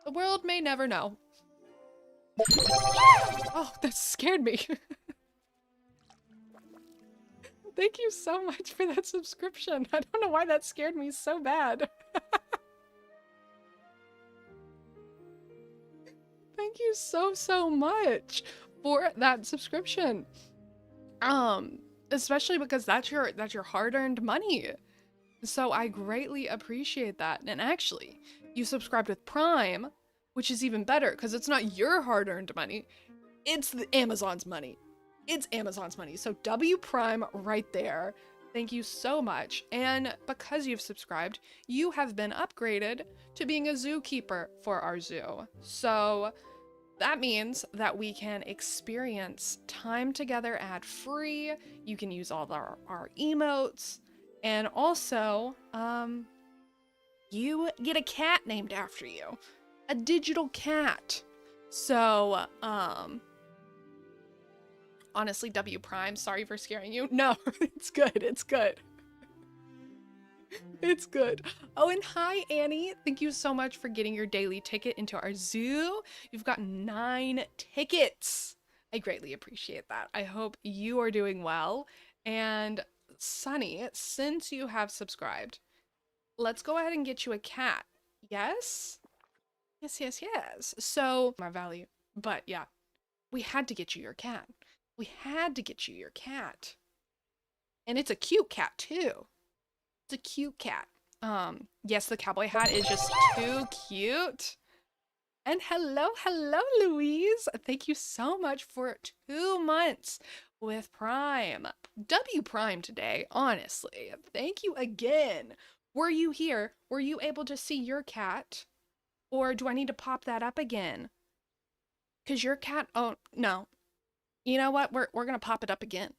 The world may never know. Oh, that scared me. Thank you so much for that subscription. I don't know why that scared me so bad. Thank you so much for that subscription. Especially because that's your hard-earned money. So I greatly appreciate that. And actually, you subscribed with Prime, which is even better because it's not your hard-earned money. It's the Amazon's money. It's Amazon's money. So W Prime right there. Thank you so much. And because you've subscribed, you have been upgraded to being a zookeeper for our zoo. So that means that we can experience time together ad-free. You can use all our emotes. And also, you get a cat named after you. A digital cat. So, honestly, W Prime, sorry for scaring you. No, it's good, it's good. It's good. Oh, and hi, Annie. Thank you so much for getting your daily ticket into our zoo. You've got 9 tickets. I greatly appreciate that. I hope you are doing well. And Sunny, since you have subscribed, let's go ahead and get you a cat. Yes? Yes. So, my value. But yeah, we had to get you your cat. We had to get you your cat. And it's a cute cat too. It's a cute cat. Yes, the cowboy hat is just too cute. And hello, Louise. Thank you so much for 2 months with Prime. W Prime today, honestly. Thank you again. Were you here? Were you able to see your cat? Or do I need to pop that up again? Because your cat, oh, no. You know what? We're going to pop it up again.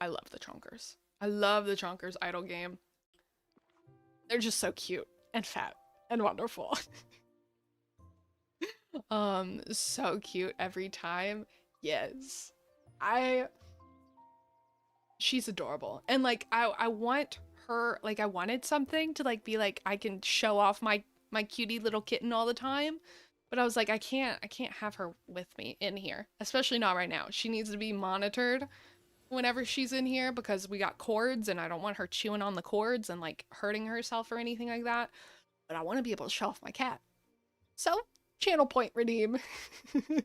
I love the Chonkers. I love the Chonkers idle game. They're just so cute and fat and wonderful. So cute every time. Yes. She's adorable. And like, I want her, like, I wanted something to like, be like, I can show off my cutie little kitten all the time. But I was like, I can't have her with me in here, especially not right now. She needs to be monitored whenever she's in here because we got cords and I don't want her chewing on the cords and like hurting herself or anything like that. But I want to be able to show off my cat. So, channel point redeem. It's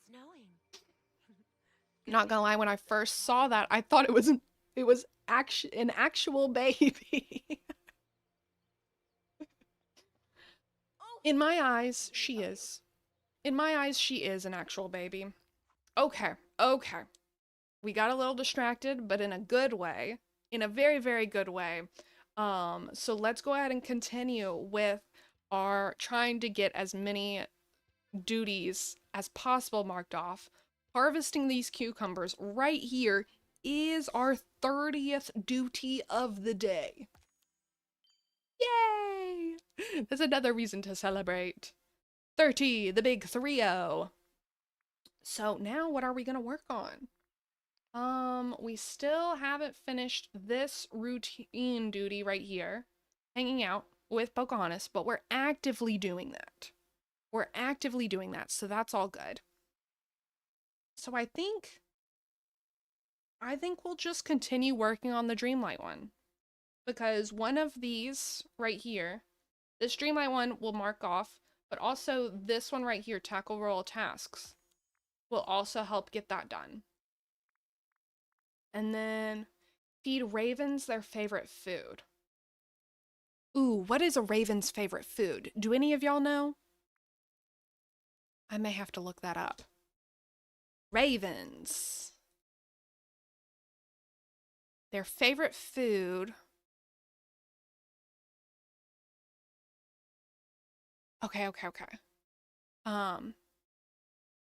snowing. Not gonna lie, when I first saw that, I thought it was an actual baby. In my eyes, she is. In my eyes, she is an actual baby. Okay. We got a little distracted, but in a good way. In a very, very good way. So let's go ahead and continue with our trying to get as many duties as possible marked off. Harvesting these cucumbers right here is our 30th duty of the day. Yay! That's another reason to celebrate. 30, the big 3-0. So now what are we going to work on? We still haven't finished this routine duty right here, hanging out with Pocahontas, but we're actively doing that. We're actively doing that, so that's all good. So I think we'll just continue working on the Dreamlight one. Because one of these right here, this Dreamlight one will mark off, but also this one right here, tackle royal tasks, will also help get that done. And then feed ravens their favorite food. Ooh, what is a raven's favorite food? Do any of y'all know? I may have to look that up. Ravens. Their favorite food. Okay.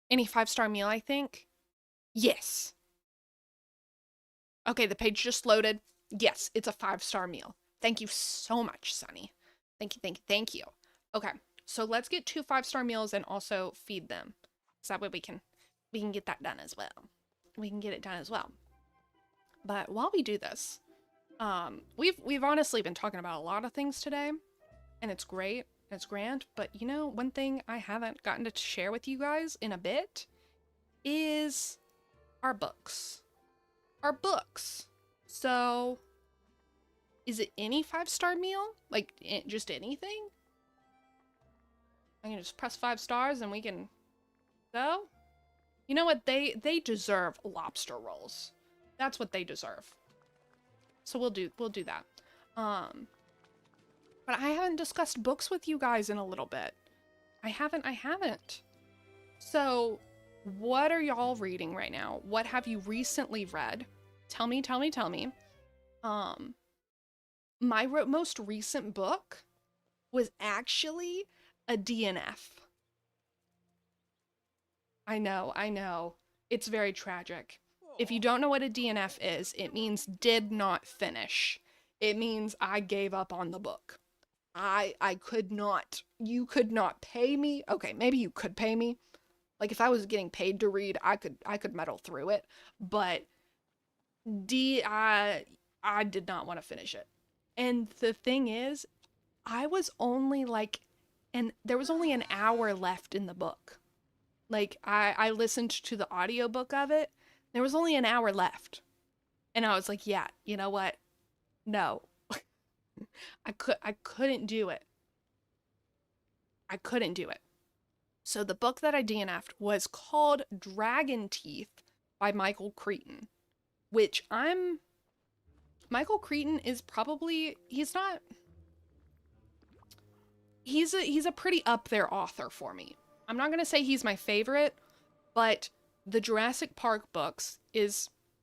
Any 5-star meal, I think? Yes. Okay, the page just loaded. Yes, it's a 5-star meal. Thank you so much, Sunny. Thank you. Okay, so let's get 2 5-star meals and also feed them. So that way we can get that done as well. We can get it done as well. But while we do this, we've honestly been talking about a lot of things today, and it's great, it's grand, but you know, one thing I haven't gotten to share with you guys in a bit is our books. Our books. So, is it any 5-star meal? Like, just anything? I can just press 5 stars and we can go? You know what? They deserve lobster rolls. That's what they deserve. So we'll do that. But I haven't discussed books with you guys in a little bit. I haven't. So, what are y'all reading right now? What have you recently read? Tell me. My most recent book was actually a DNF. I know. It's very tragic. If you don't know what a DNF is, it means did not finish. It means I gave up on the book. I could not. You could not pay me. Okay, maybe you could pay me. Like if I was getting paid to read, I could muddle through it, but I did not want to finish it. And the thing is, I was only like, and there was only an hour left in the book. Like I listened to the audiobook of it. There was only an hour left. And I was like, yeah, you know what? No. I couldn't do it. I couldn't do it. So the book that I DNF'd was called Dragon Teeth by Michael Crichton, which Michael Crichton is probably, he's a pretty up there author for me. I'm not going to say he's my favorite, but the Jurassic Park books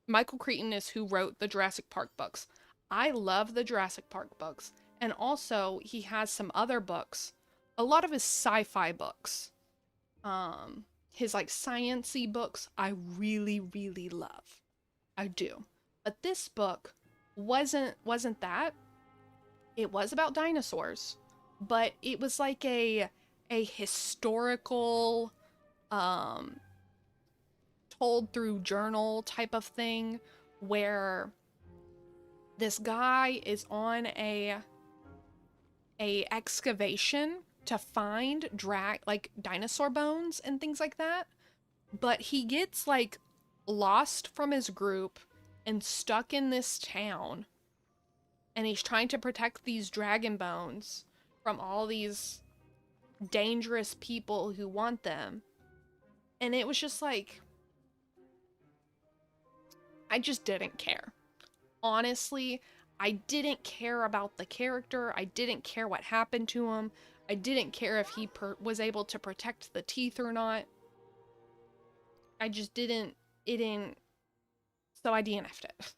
Michael Crichton is who wrote the Jurassic Park books. I love the Jurassic Park books. And also he has some other books, a lot of his sci-fi books. His like science-y books I really, really love. I do. But this book wasn't that. It was about dinosaurs, but it was like a historical told through journal type of thing where this guy is on a excavation to find like dinosaur bones and things like that, but he gets like lost from his group and stuck in this town, and he's trying to protect these dragon bones from all these dangerous people who want them. And it was just like, I just didn't care. Honestly, I didn't care about the character. I didn't care what happened to him. I didn't care if he was able to protect the teeth or not. I just didn't. So I DNF'd it.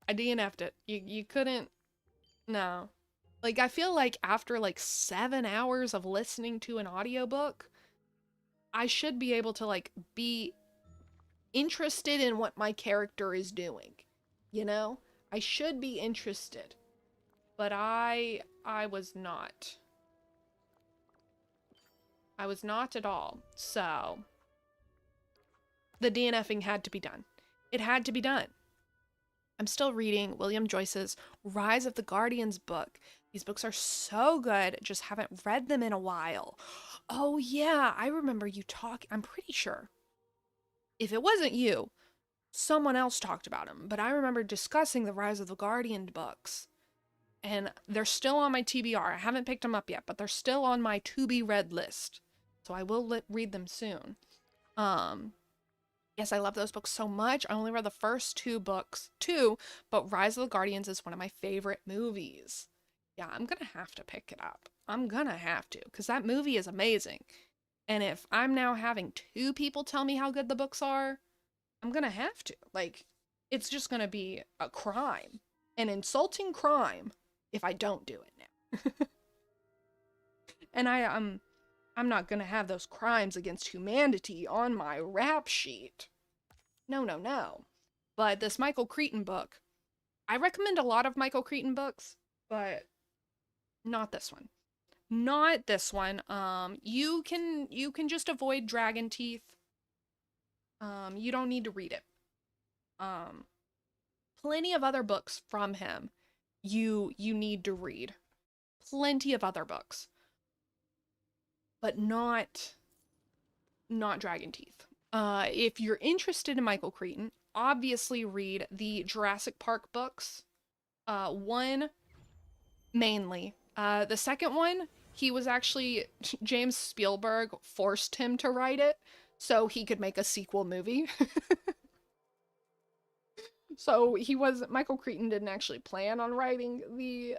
I DNF'd it. You couldn't. No. Like, I feel like after like 7 hours of listening to an audiobook, I should be able to like be interested in what my character is doing. You know? I should be interested. But I was not. I was not at all. So the DNFing had to be done. It had to be done. I'm still reading William Joyce's Rise of the Guardians book. These books are so good, just haven't read them in a while. Oh yeah, I remember you talking, I'm pretty sure. If it wasn't you, someone else talked about them, but I remember discussing the Rise of the Guardian books. And they're still on my TBR. I haven't picked them up yet, but they're still on my to-be-read list. So I will read them soon. Yes, I love those books so much. I only read the first 2 books, but Rise of the Guardians is one of my favorite movies. Yeah, I'm gonna have to pick it up. I'm gonna have to, because that movie is amazing. And if I'm now having 2 people tell me how good the books are, I'm gonna have to. Like, it's just gonna be a crime. An insulting crime if I don't do it now. And I'm not gonna have those crimes against humanity on my rap sheet. No, no, no. But this Michael Crichton book, I recommend a lot of Michael Crichton books, but not this one. Not this one. You can just avoid Dragon Teeth. You don't need to read it. Plenty of other books from him you need to read. Plenty of other books. But not Dragon Teeth. If you're interested in Michael Crichton, obviously read the Jurassic Park books. One, mainly. The second one, he was actually, James Spielberg forced him to write it so he could make a sequel movie. So Michael Crichton didn't actually plan on writing the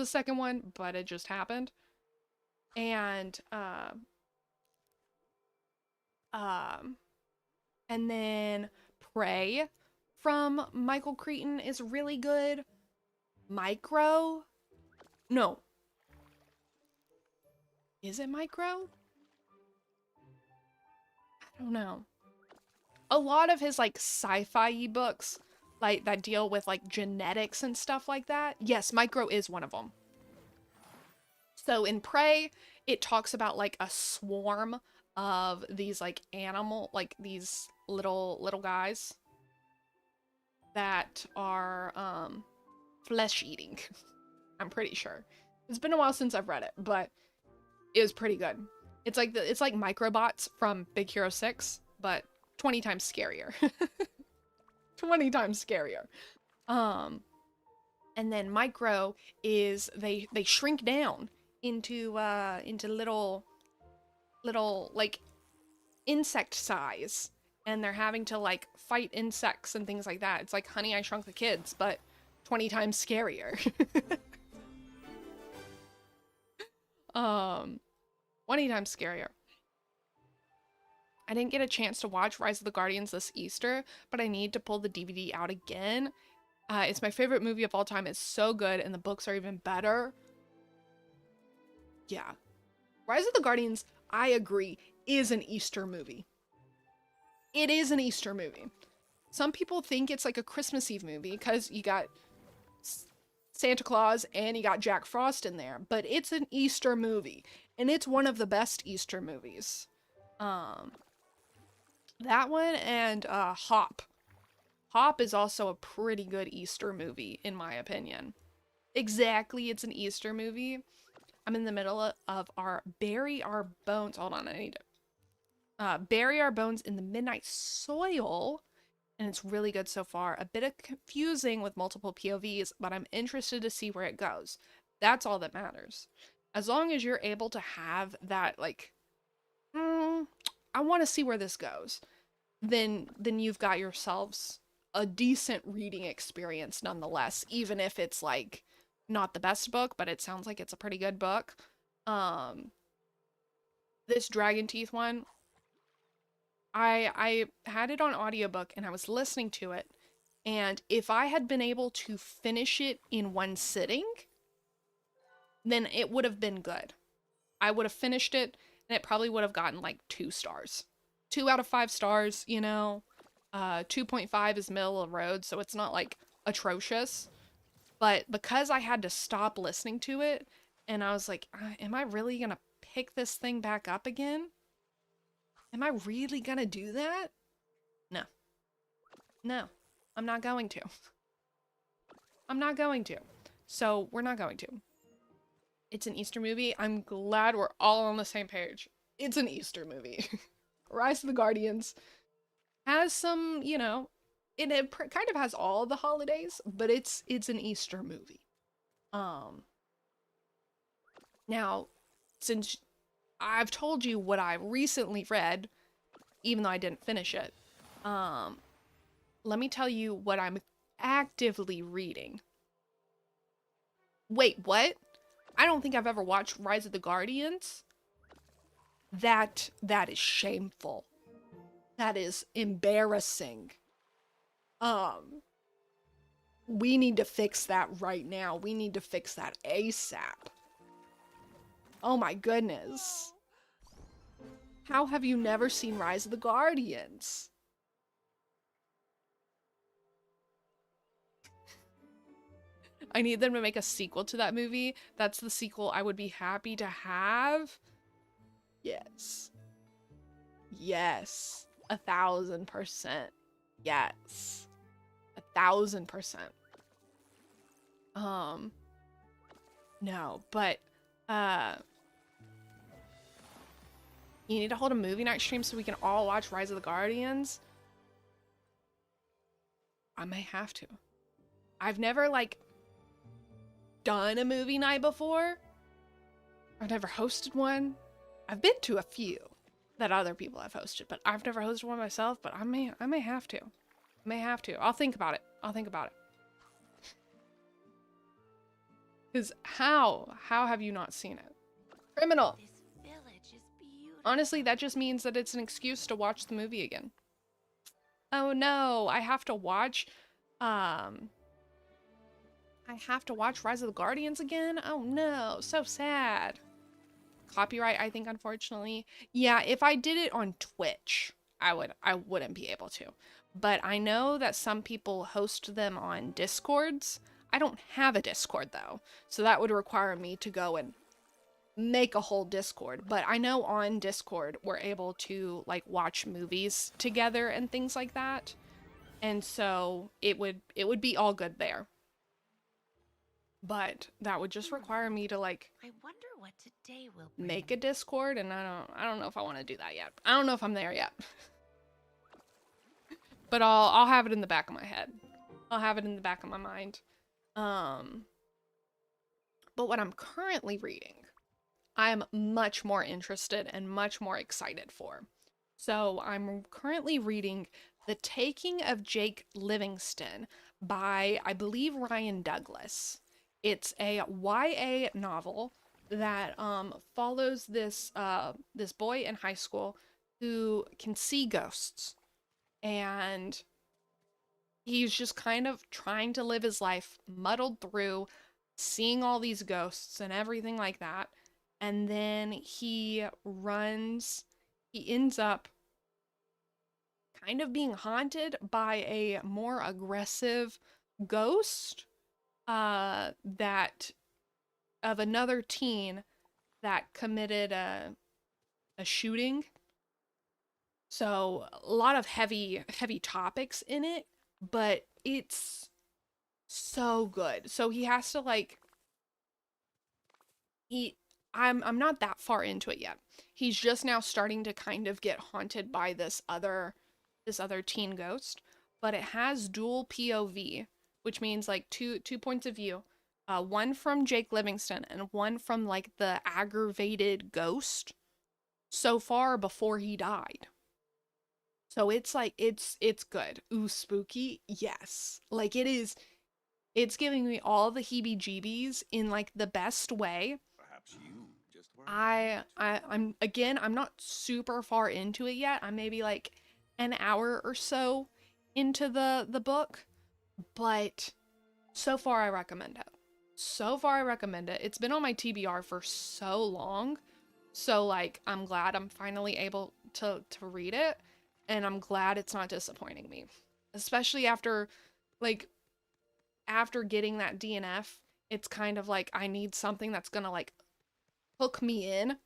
second one, but it just happened. And then Prey from Michael Crichton is really good. Micro? No. Is it Micro? I don't know. A lot of his like sci-fi books, like that deal with like genetics and stuff like that. Yes, Micro is one of them. So in Prey, it talks about like a swarm of these like these little guys that are flesh eating. I'm pretty sure. It's been a while since I've read it, but it was pretty good. It's like microbots from Big Hero 6, but 20 times scarier. 20 times scarier. And then Micro is they shrink down into little like insect size, and they're having to like fight insects and things like that. It's like Honey, I Shrunk the Kids, but 20 times scarier. 20 times scarier. I didn't get a chance to watch Rise of the Guardians this Easter, but I need to pull the DVD out again. It's my favorite movie of all time. It's so good, and the books are even better. Yeah. Rise of the Guardians, I agree, is an Easter movie. It is an Easter movie. Some people think it's like a Christmas Eve movie because you got Santa Claus and you got Jack Frost in there, but it's an Easter movie, and it's one of the best Easter movies. That one and Hop. Hop is also a pretty good Easter movie, in my opinion. Exactly, it's an Easter movie. I'm in the middle of our Bury Our Bones. Hold on, I need to. Bury Our Bones in the Midnight Soil. And it's really good so far. A bit of confusing with multiple POVs, but I'm interested to see where it goes. That's all that matters. As long as you're able to have that, like, I want to see where this goes, then you've got yourselves a decent reading experience nonetheless, even if it's, like, not the best book, but it sounds like it's a pretty good book. This Dragon Teeth one, I had it on audiobook and I was listening to it, and if I had been able to finish it in one sitting, then it would have been good. I would have finished it and it probably would have gotten like 2 stars. 2 out of 5 stars, you know. 2.5 is middle of the road, so it's not like atrocious. But because I had to stop listening to it, and I was like, am I really gonna pick this thing back up again? Am I really gonna do that? No. No. I'm not going to. I'm not going to. So, we're not going to. It's an Easter movie. I'm glad we're all on the same page. It's an Easter movie. Rise of the Guardians has some, you know, it kind of has all the holidays, but it's an Easter movie. Now, since I've told you what I recently read, even though I didn't finish it, let me tell you what I'm actively reading. Wait, what? I don't think I've ever watched Rise of the Guardians. that is shameful. That is embarrassing. We need to fix that right now. We need to fix that ASAP. Oh my goodness. How have you never seen Rise of the Guardians? I need them to make a sequel to that movie. That's the sequel I would be happy to have. Yes. Yes. 1,000%. Yes. 1,000%. No, but, you need to hold a movie night stream so we can all watch Rise of the Guardians? I may have to. I've never, like, done a movie night before. I've never hosted one. I've been to a few that other people have hosted, but I've never hosted one myself, but I may have to. I may have to. I'll think about it. I'll think about it. Because how have you not seen it? Criminal. This village is beautiful. Honestly, that just means that it's an excuse to watch the movie again. Oh no, I have to watch Rise of the Guardians again? Oh no, so sad. Copyright, I think, unfortunately. Yeah, if I did it on Twitch, I wouldn't be able to. But I know that some people host them on Discords. I don't have a Discord though, so that would require me to go and make a whole Discord. But I know on Discord we're able to like watch movies together and things like that. And so it would be all good there. But that would just require me to like I wonder what today will bring. make a Discord, and I don't know if I want to do that yet. I don't know if I'm there yet. But I'll have it in the back of my head. I'll have it in the back of my mind. But what I'm currently reading, I am much more interested and much more excited for. So I'm currently reading The Taking of Jake Livingston by, I believe, Ryan Douglas. It's a YA novel that follows this this boy in high school who can see ghosts, and he's just kind of trying to live his life muddled through seeing all these ghosts and everything like that. And then he ends up kind of being haunted by a more aggressive ghost that of another teen that committed a shooting. So a lot of heavy topics in it, but it's so good. So he has to like I'm not that far into it yet. He's just now starting to kind of get haunted by this other teen ghost, but it has dual POV, which means like two points of view. One from Jake Livingston and one from like the aggravated ghost so far before he died. So it's like it's good. Ooh, spooky. Yes. Like it's giving me all the heebie-jeebies in like the best way. Perhaps you just weren't. I'm not super far into it yet. I'm maybe like an hour or so into the book, but so far I recommend it. It's been on my TBR for so long. So like I'm glad I'm finally able to read it, and I'm glad it's not disappointing me. Especially after getting that DNF, it's kind of like I need something that's gonna like hook me in.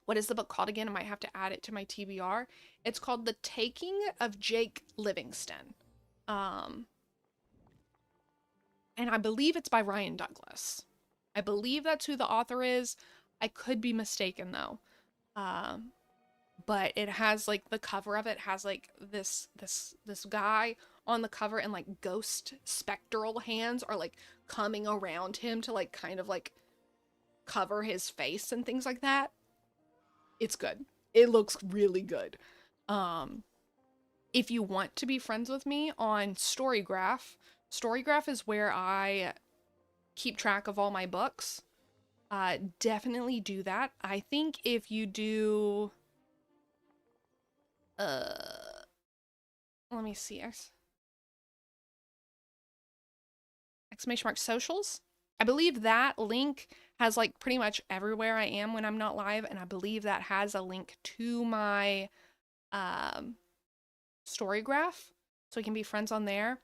What is the book called again? I might have to add it to my TBR. It's called The Taking of Jake Livingston. And I believe it's by Ryan Douglas. I believe that's who the author is. I could be mistaken though. But it has like the cover of it has like this guy on the cover, and like ghost spectral hands are like coming around him to like kind of like cover his face and things like that. It's good. It looks really good. If you want to be friends with me on Storygraph is where I keep track of all my books. definitely do that. I think if you do, let me see, exclamation mark socials. I believe that link has like pretty much everywhere I am when I'm not live, and I believe that has a link to my story graph, so we can be friends on there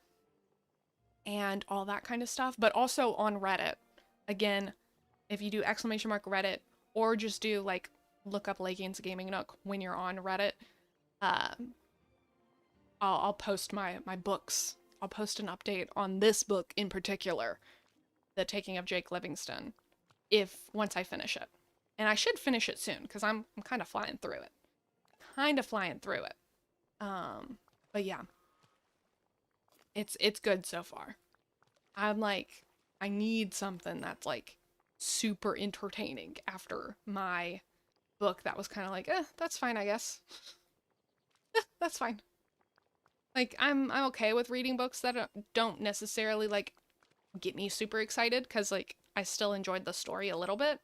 and all that kind of stuff. But also on Reddit. Again, if you do exclamation mark Reddit, or just do like look up Leggings Gaming Nook when you're on Reddit, I'll post my books. I'll post an update on this book in particular, The Taking of Jake Livingston, once I finish it. And I should finish it soon, because I'm kind of flying through it. But yeah. It's good so far. I'm like, I need something that's like super entertaining after my book that was kind of like, that's fine, I guess. That's fine. Like, I'm okay with reading books that don't necessarily like get me super excited, because like I still enjoyed the story a little bit.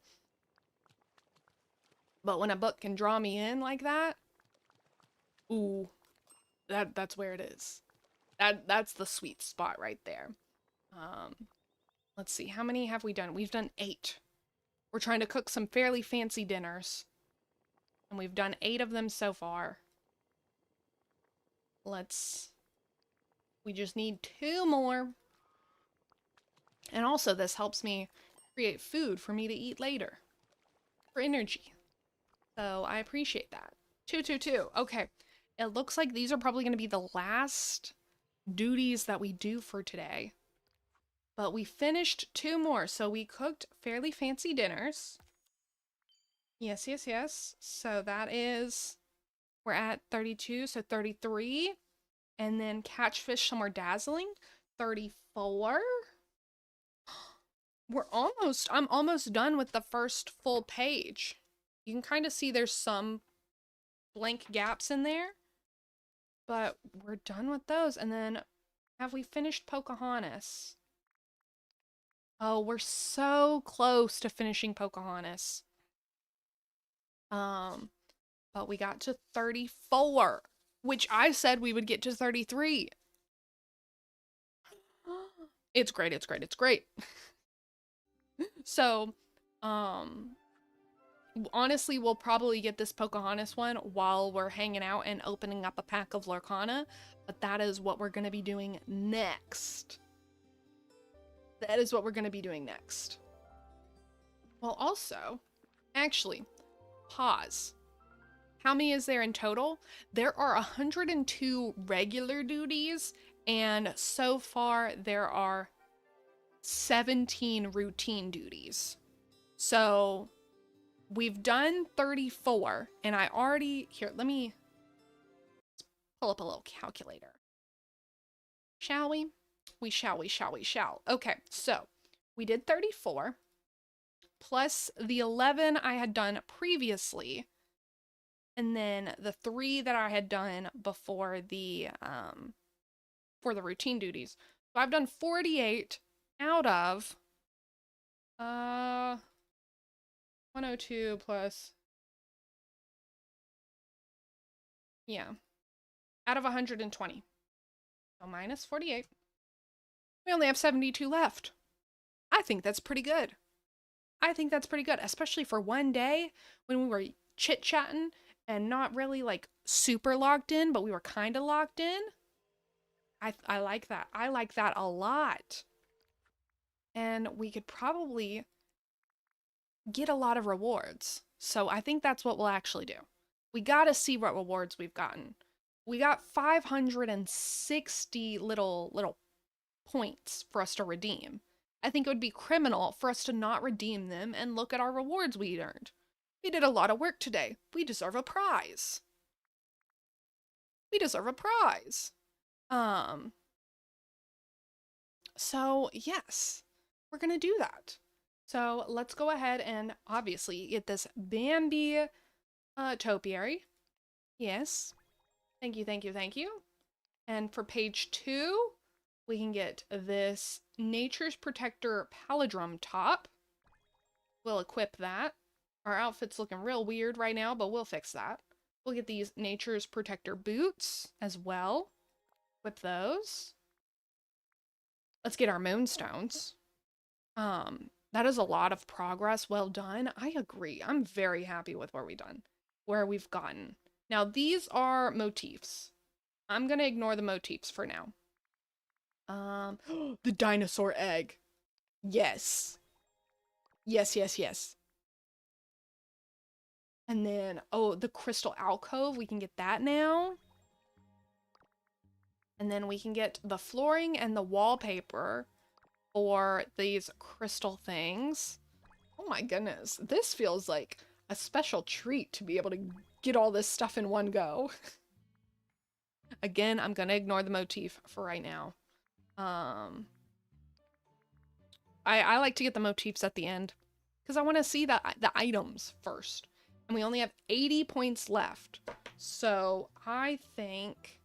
But when a book can draw me in like that, ooh, that's where it is. That's the sweet spot right there. Let's see, how many have we done? We've done 8. We're trying to cook some fairly fancy dinners, and we've done 8 of them so far. We just need 2 more. And also this helps me create food for me to eat later, for energy. So I appreciate that. 2, 2, 2. Okay. It looks like these are probably going to be the last duties that we do for today. But we finished 2 more. So we cooked fairly fancy dinners. Yes, yes, yes. So that is, we're at 32, so 33. And then catch fish somewhere dazzling, 34. I'm almost done with the first full page. You can kind of see there's some blank gaps in there, but we're done with those. And then, have we finished Pocahontas? Oh, we're so close to finishing Pocahontas. But we got to 34, which I said we would get to 33. It's great, it's great, it's great. So, honestly, we'll probably get this Pocahontas one while we're hanging out and opening up a pack of Lorcana, but that is what we're going to be doing next. That is what we're going to be doing next. Well, also, actually, pause. How many is there in total? There are 102 regular duties, and so far there are 17 routine duties. So we've done 34, and I already, here, let me pull up a little calculator. Shall we? We shall. Okay, so we did 34, plus the 11 I had done previously, and then the 3 that I had done before for the routine duties. So I've done 48 out of 102 plus, yeah, out of 120. So minus 48. We only have 72 left. I think that's pretty good. Especially for one day when we were chit-chatting and not really like super locked in, but we were kind of locked in. I like that. I like that a lot. And we could probably get a lot of rewards. So I think that's what we'll actually do. We gotta see what rewards we've gotten. We got 560 little points for us to redeem. I think it would be criminal for us to not redeem them and look at our rewards we earned. We did a lot of work today. We deserve a prize. So yes, we're gonna do that. So let's go ahead and obviously get this Bambi topiary. Yes. Thank you. And for page 2, we can get this Nature's Protector palindrome top. We'll equip that. Our outfit's looking real weird right now, but we'll fix that. We'll get these Nature's Protector boots as well. Equip those. Let's get our moonstones. That is a lot of progress. Well done. I agree. I'm very happy with where we've gotten. Now, these are motifs. I'm gonna ignore the motifs for now. The dinosaur egg. Yes. Yes, yes, yes. And then, oh, the crystal alcove. We can get that now. And then we can get the flooring and the wallpaper for these crystal things. Oh my goodness. This feels like a special treat to be able to get all this stuff in one go. Again, I'm gonna ignore the motif for right now. I like to get the motifs at the end because I want to see the items first. And we only have 80 points left. So I think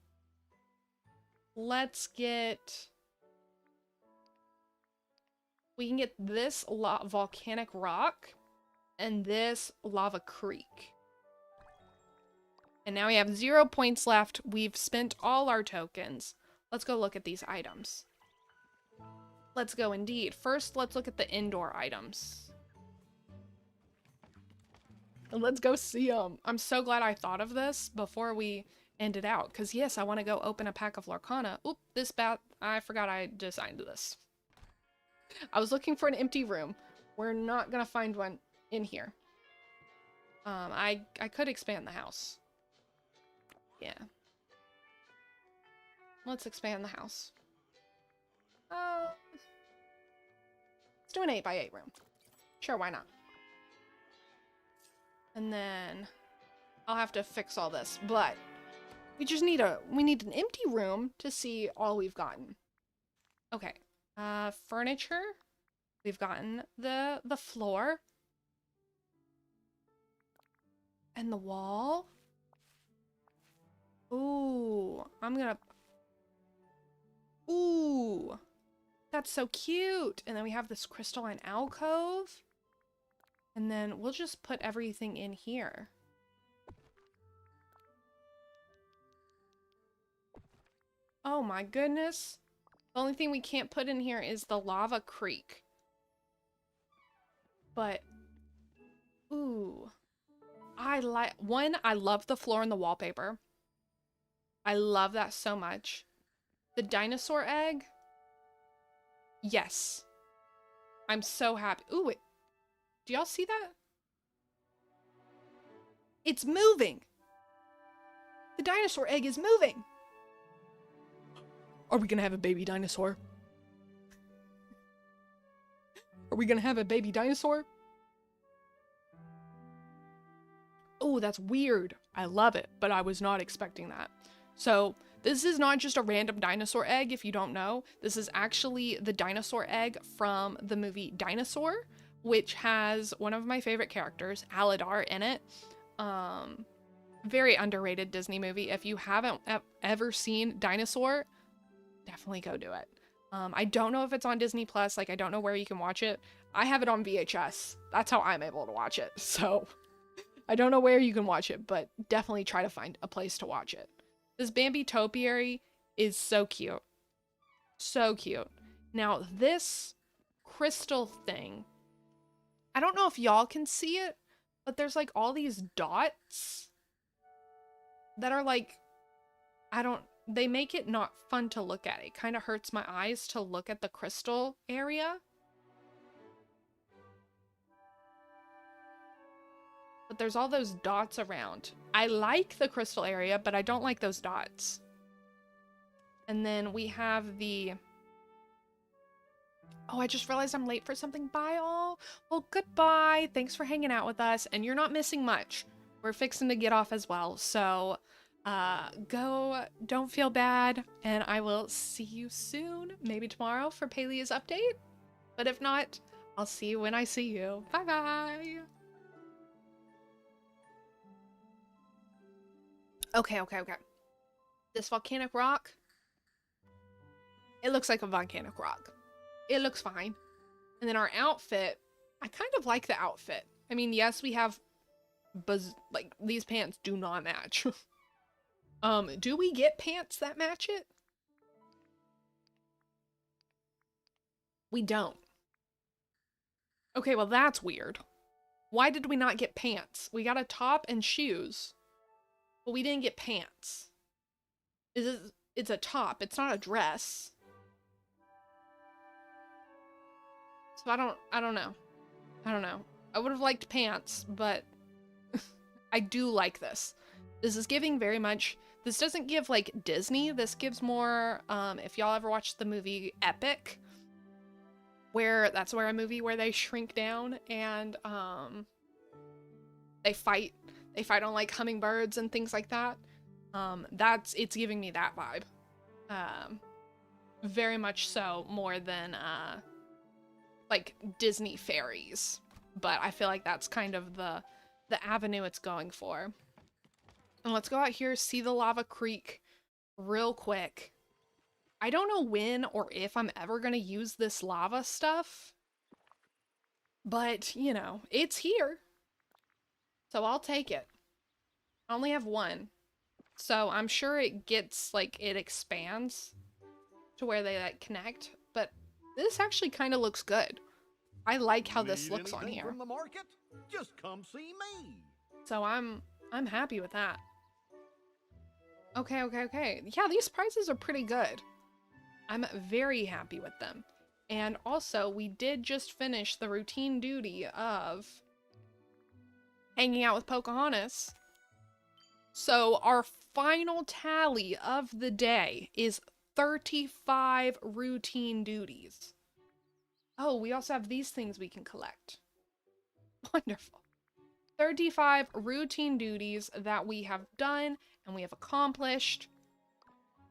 let's get... We can get this volcanic rock and this lava creek. And now we have 0 points left. We've spent all our tokens. Let's go look at these items. Let's go indeed. First, let's look at the indoor items. And let's go see them. I'm so glad I thought of this before we ended out. Because yes, I want to go open a pack of Lorcana. Oop, this bat, I forgot I designed this. I was looking for an empty room. We're not going to find one in here. I could expand the house. Yeah. Let's expand the house. Let's do an 8x8 room. Sure, why not? And then I'll have to fix all this, but we just need we need an empty room to see all we've gotten. Okay. Furniture. We've gotten the floor. And the wall. Ooh, ooh, that's so cute. And then we have this crystalline alcove. And then we'll just put everything in here. Oh my goodness. The only thing we can't put in here is the lava creek. But, ooh. I love the floor and the wallpaper. I love that so much. The dinosaur egg. Yes. I'm so happy. Ooh, wait. Do y'all see that? It's moving. The dinosaur egg is moving. Are we gonna have a baby dinosaur? Are we gonna have a baby dinosaur? Oh, that's weird. I love it, but I was not expecting that. So this is not just a random dinosaur egg, if you don't know. This is actually the dinosaur egg from the movie Dinosaur, which has one of my favorite characters, Aladar, in it. Very underrated Disney movie. If you haven't ever seen Dinosaur, definitely go do it. I don't know if it's on Disney Plus. Like, I don't know where you can watch it. I have it on VHS. That's how I'm able to watch it. So I don't know where you can watch it, but definitely try to find a place to watch it. This Bambi topiary is so cute. So cute. Now, this crystal thing, I don't know if y'all can see it, but there's like all these dots that are like, they make it not fun to look at. It kind of hurts my eyes to look at the crystal area. But there's all those dots around. I like the crystal area, but I don't like those dots. And then we have the... Oh, I just realized I'm late for something. Bye, all. Well, goodbye. Thanks for hanging out with us. And you're not missing much. We're fixing to get off as well. So, go. Don't feel bad. And I will see you soon. Maybe tomorrow for Palia's update. But if not, I'll see you when I see you. Bye-bye. Okay. This volcanic rock, it looks like a volcanic rock. It looks fine. And then our outfit, I kind of like the outfit. I mean, yes, we have like these pants do not match. Do we get pants that match it? We don't. Okay, well that's weird. Why did we not get pants? We got a top and shoes, but we didn't get pants. It's a top, it's not a dress. So I don't know. I don't know. I would have liked pants, but I do like this. This is giving very much, this doesn't give like Disney, this gives more, if y'all ever watched the movie Epic, where that's where a movie where they shrink down and they fight on like hummingbirds and things like that. It's giving me that vibe. Very much so, more than like Disney fairies. But I feel like that's kind of the avenue it's going for. And let's go out here, see the lava creek real quick. I don't know when or if I'm ever gonna use this lava stuff, but you know, it's here. So I'll take it. I only have one. So I'm sure it gets, like, it expands to where they like connect, but this actually kind of looks good. I like how this looks on here. From the market? Just come see me. So I'm happy with that. Okay. Yeah, these prices are pretty good. I'm very happy with them. And also, we did just finish the routine duty of hanging out with Pocahontas. So our final tally of the day is 35 routine duties. Oh, we also have these things we can collect. Wonderful. 35 routine duties that we have done and we have accomplished.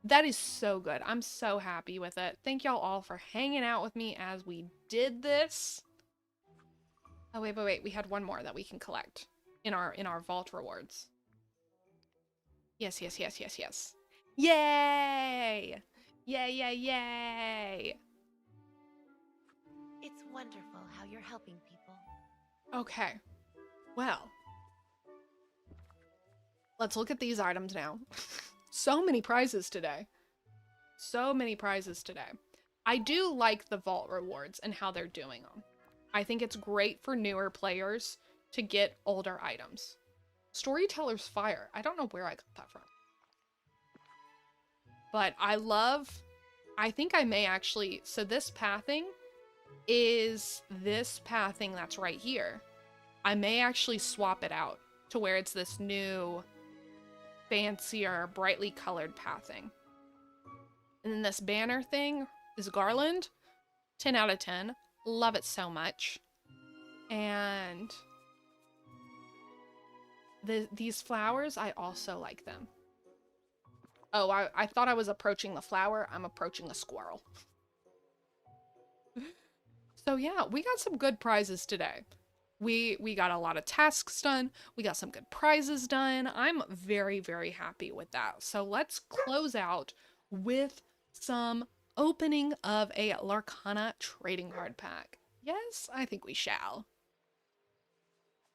That is so good. I'm so happy with it. Thank y'all all for hanging out with me as we did this. Oh, wait. We had one more that we can collect in our vault rewards. Yes. Yay! Yay! It's wonderful how you're helping people. Okay. Well. Let's look at these items now. So many prizes today. I do like the vault rewards and how they're doing them. I think it's great for newer players to get older items. Storyteller's Fire. I don't know where I got that from. But I think I may actually, so this pathing is this pathing that's right here. I may actually swap it out to where it's this new, fancier, brightly colored pathing. And then this banner thing is Garland. 10 out of 10. Love it so much. And these flowers, I also like them. Oh, I thought I was approaching the flower. I'm approaching a squirrel. So yeah, we got some good prizes today. We got a lot of tasks done. We got some good prizes done. I'm very, very happy with that. So let's close out with some opening of a Lorcana trading card pack. Yes, I think we shall.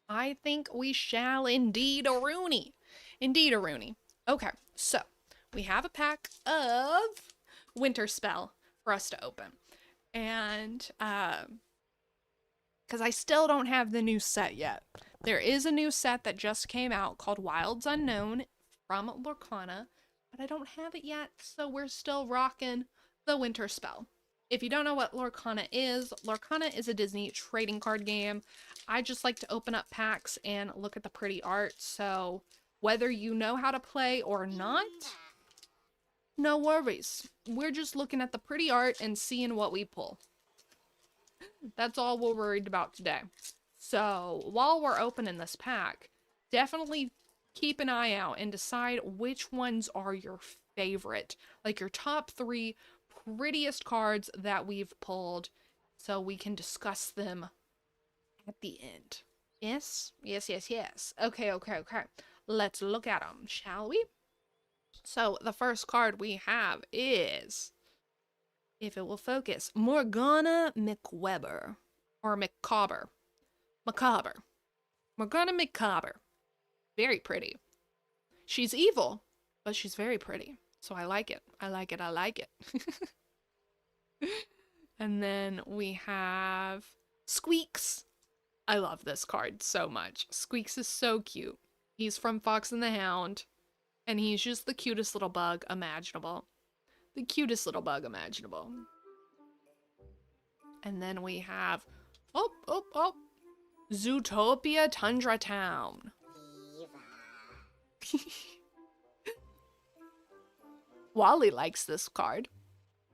I think we shall indeed, a Rooney. Indeed, a Rooney. Okay, so we have a pack of Winter Spell for us to open. And, because I still don't have the new set yet. There is a new set that just came out called Wilds Unknown from Lorcana, but I don't have it yet, so we're still rocking the Winter Spell. If you don't know what Lorcana is a Disney trading card game. I just like to open up packs and look at the pretty art, so whether you know how to play or not, no worries. We're just looking at the pretty art and seeing what we pull. That's all we're worried about today. So while we're opening this pack, definitely keep an eye out and decide which ones are your favorite. Like your top 3 prettiest cards that we've pulled, so we can discuss them at the end. Yes? Yes. Okay. Let's look at them, shall we? So the first card we have is, if it will focus, Morgana McWeber. Or McCauber. Macabre. Morgana Macabre. Very pretty. She's evil, but she's very pretty. So I like it. I like it. I like it. And then we have Squeaks. I love this card so much. Squeaks is so cute. He's from Fox and the Hound, and he's just the cutest little bug imaginable. The cutest little bug imaginable. And then we have, Zootopia Tundra Town. Wally likes this card.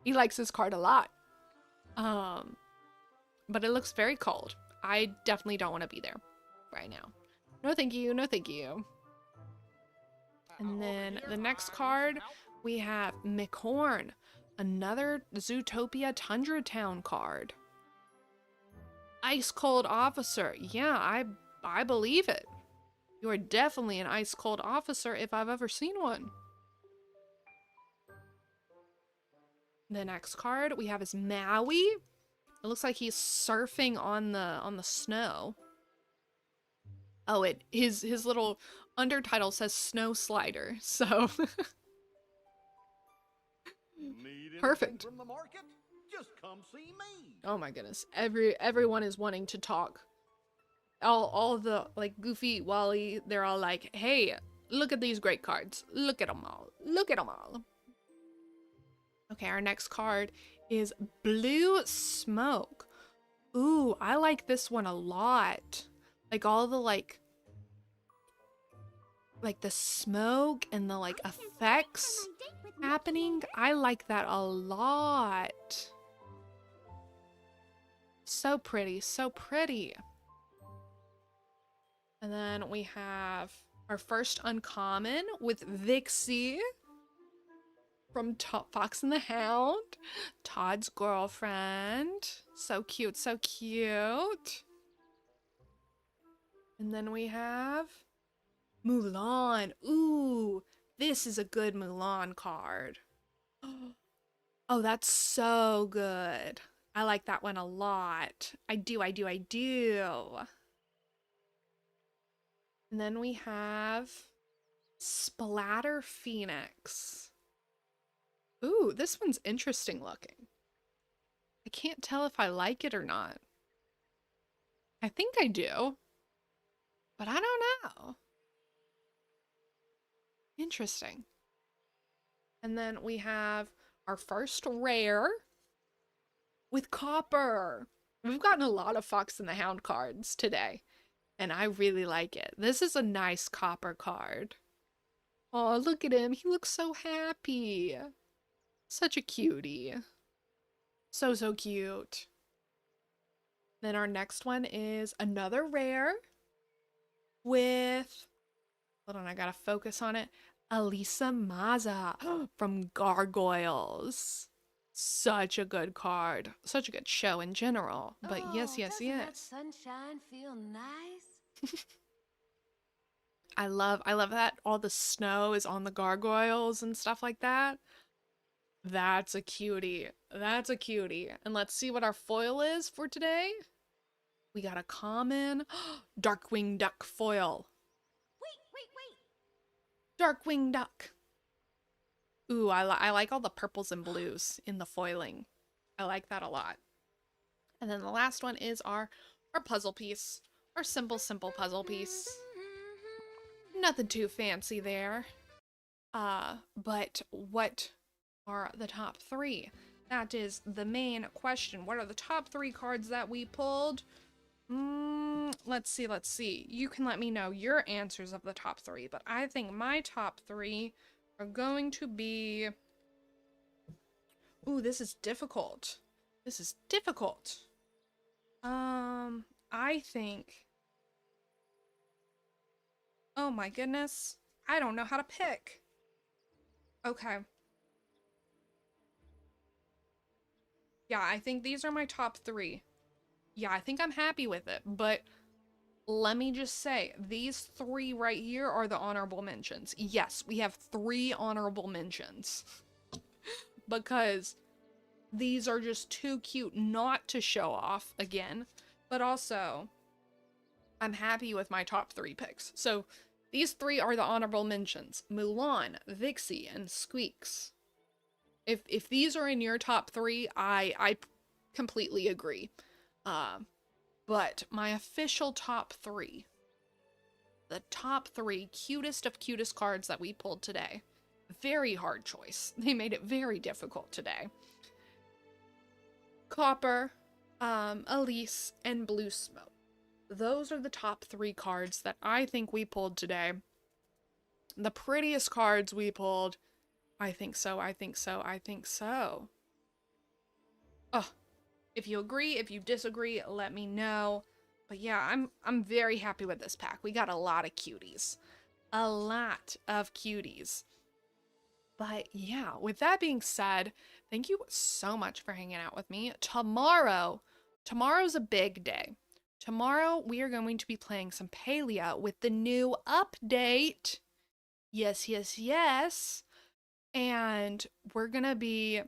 He likes this card a lot. But it looks very cold. I definitely don't want to be there right now. No thank you, no thank you. And then the next card, we have McHorn. Another Zootopia Tundra Town card. Ice Cold Officer. Yeah, I believe it. You are definitely an ice cold officer if I've ever seen one. The next card we have is Maui. It looks like he's surfing on the snow. Oh, his little undertitle says Snow Slider, so perfect. From the market? Just come see me. Oh my goodness. Everyone is wanting to talk. All the like Goofy, Wally, they're all like, "Hey, look at these great cards. Look at them all. Look at them all." Okay, our next card is Blue Smoke. Ooh, I like this one a lot. Like all the like the smoke and the like effects happening. I like that a lot. So pretty, so pretty. And then we have our first uncommon with Vixie from Fox and the Hound, Todd's girlfriend. So cute, so cute. And then we have Mulan. Ooh, this is a good Mulan card. Oh, that's so good. I like that one a lot. I do. And then we have Splatter Phoenix. Ooh, this one's interesting looking. I can't tell if I like it or not. I think I do, but I don't know. Interesting. And then we have our first rare with Copper. We've gotten a lot of Fox and the Hound cards today, and I really like it. This is a nice Copper card. Oh, look at him. He looks so happy. Such a cutie. So, so cute. Then our next one is another rare with, hold on, I gotta focus on it, Elisa Maza from Gargoyles. Such a good card. Such a good show in general. But yes. Doesn't that sunshine feel nice? I love that all the snow is on the gargoyles and stuff like that. That's a cutie. That's a cutie. And let's see what our foil is for today. We got a common Darkwing Duck foil. Wait. Darkwing Duck. Ooh, I like all the purples and blues in the foiling. I like that a lot. And then the last one is our puzzle piece. Our simple puzzle piece. Nothing too fancy there. But what are the top three? That is the main question. What are the top three cards that we pulled? Let's see. You can let me know your answers of the top three, but I think my top three are going to be... Ooh, this is difficult. I think... Oh my goodness. I don't know how to pick. Okay. Yeah, I think these are my top three. Yeah, I think I'm happy with it, but let me just say, these three right here are the honorable mentions. Yes, we have 3 honorable mentions. Because these are just too cute not to show off again, but also I'm happy with my top 3 picks. So these 3 are the honorable mentions: Mulan, Vixie, and Squeaks. If these are in your top 3, I completely agree. But my official top 3, the top 3 cutest of cutest cards that we pulled today. Very hard choice. They made it very difficult today. Copper, Elise, and Blue Smoke. Those are the top 3 cards that I think we pulled today. The prettiest cards we pulled. I think so, I think so, I think so. Oh, if you agree, if you disagree, let me know. But yeah, I'm very happy with this pack. We got a lot of cuties. A lot of cuties. But yeah, with that being said, thank you so much for hanging out with me. Tomorrow's a big day. Tomorrow we are going to be playing some Palia with the new update. Yes, yes, yes. And we're gonna be,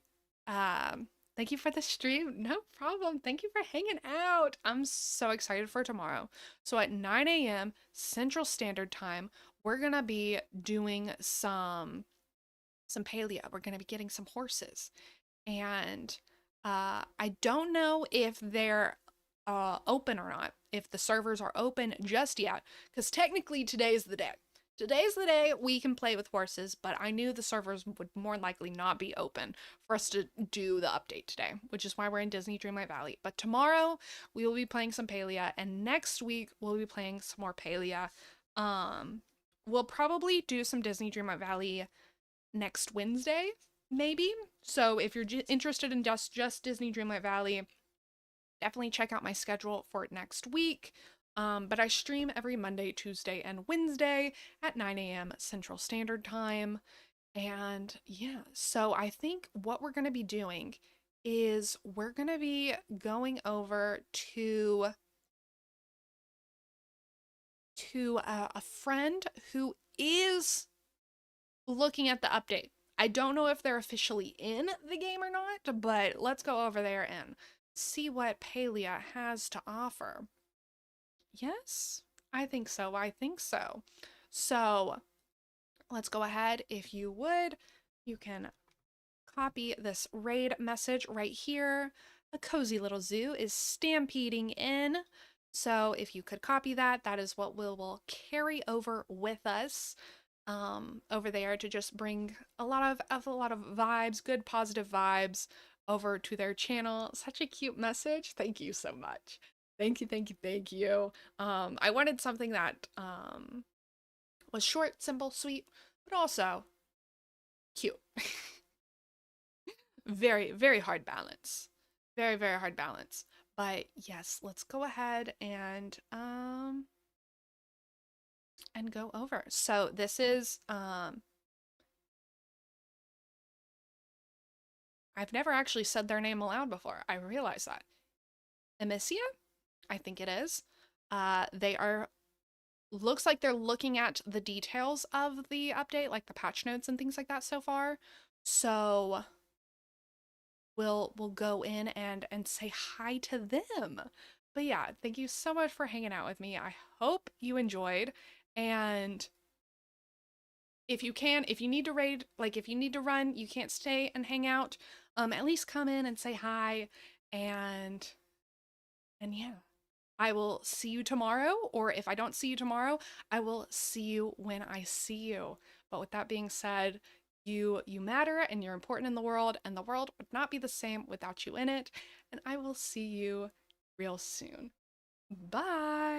thank you for the stream. No problem. Thank you for hanging out. I'm so excited for tomorrow. So at 9 a.m. Central Standard Time, we're gonna be doing some Palia. We're gonna be getting some horses. And I don't know if they're open or not, if the servers are open just yet, because technically today's the day. Today's the day we can play with horses, but I knew the servers would more likely not be open for us to do the update today, which is why we're in Disney Dreamlight Valley. But tomorrow we will be playing some Palia, and next week we'll be playing some more Palia. We'll probably do some Disney Dreamlight Valley next Wednesday, maybe. So if you're interested in just Disney Dreamlight Valley, definitely check out my schedule for next week. But I stream every Monday, Tuesday, and Wednesday at 9 a.m. Central Standard Time. And yeah, so I think what we're going to be doing is we're going to be going over to a friend who is looking at the update. I don't know if they're officially in the game or not, but let's go over there and see what Palia has to offer. Yes, I think so. I think so. So let's go ahead. If you would, you can copy this raid message right here. A cozy little zoo is stampeding in. So if you could copy that, that is what we will carry over with us over there to just bring a lot of vibes, good positive vibes over to their channel. Such a cute message. Thank you so much. Thank you, thank you, thank you. I wanted something that was short, simple, sweet, but also cute. Very, very hard balance. Very, very hard balance. But yes, let's go ahead and go over. So this is I've never actually said their name aloud before. I realize that. Amicia? I think it is. They are, looks like they're looking at the details of the update, like the patch notes and things like that so far. So we'll go in and say hi to them. But yeah, thank you so much for hanging out with me. I hope you enjoyed. And if you can, if you need to raid, like if you need to run, you can't stay and hang out, at least come in and say hi. And yeah. I will see you tomorrow, or if I don't see you tomorrow, I will see you when I see you. But with that being said, you matter and you're important in the world, and the world would not be the same without you in it. And I will see you real soon. Bye.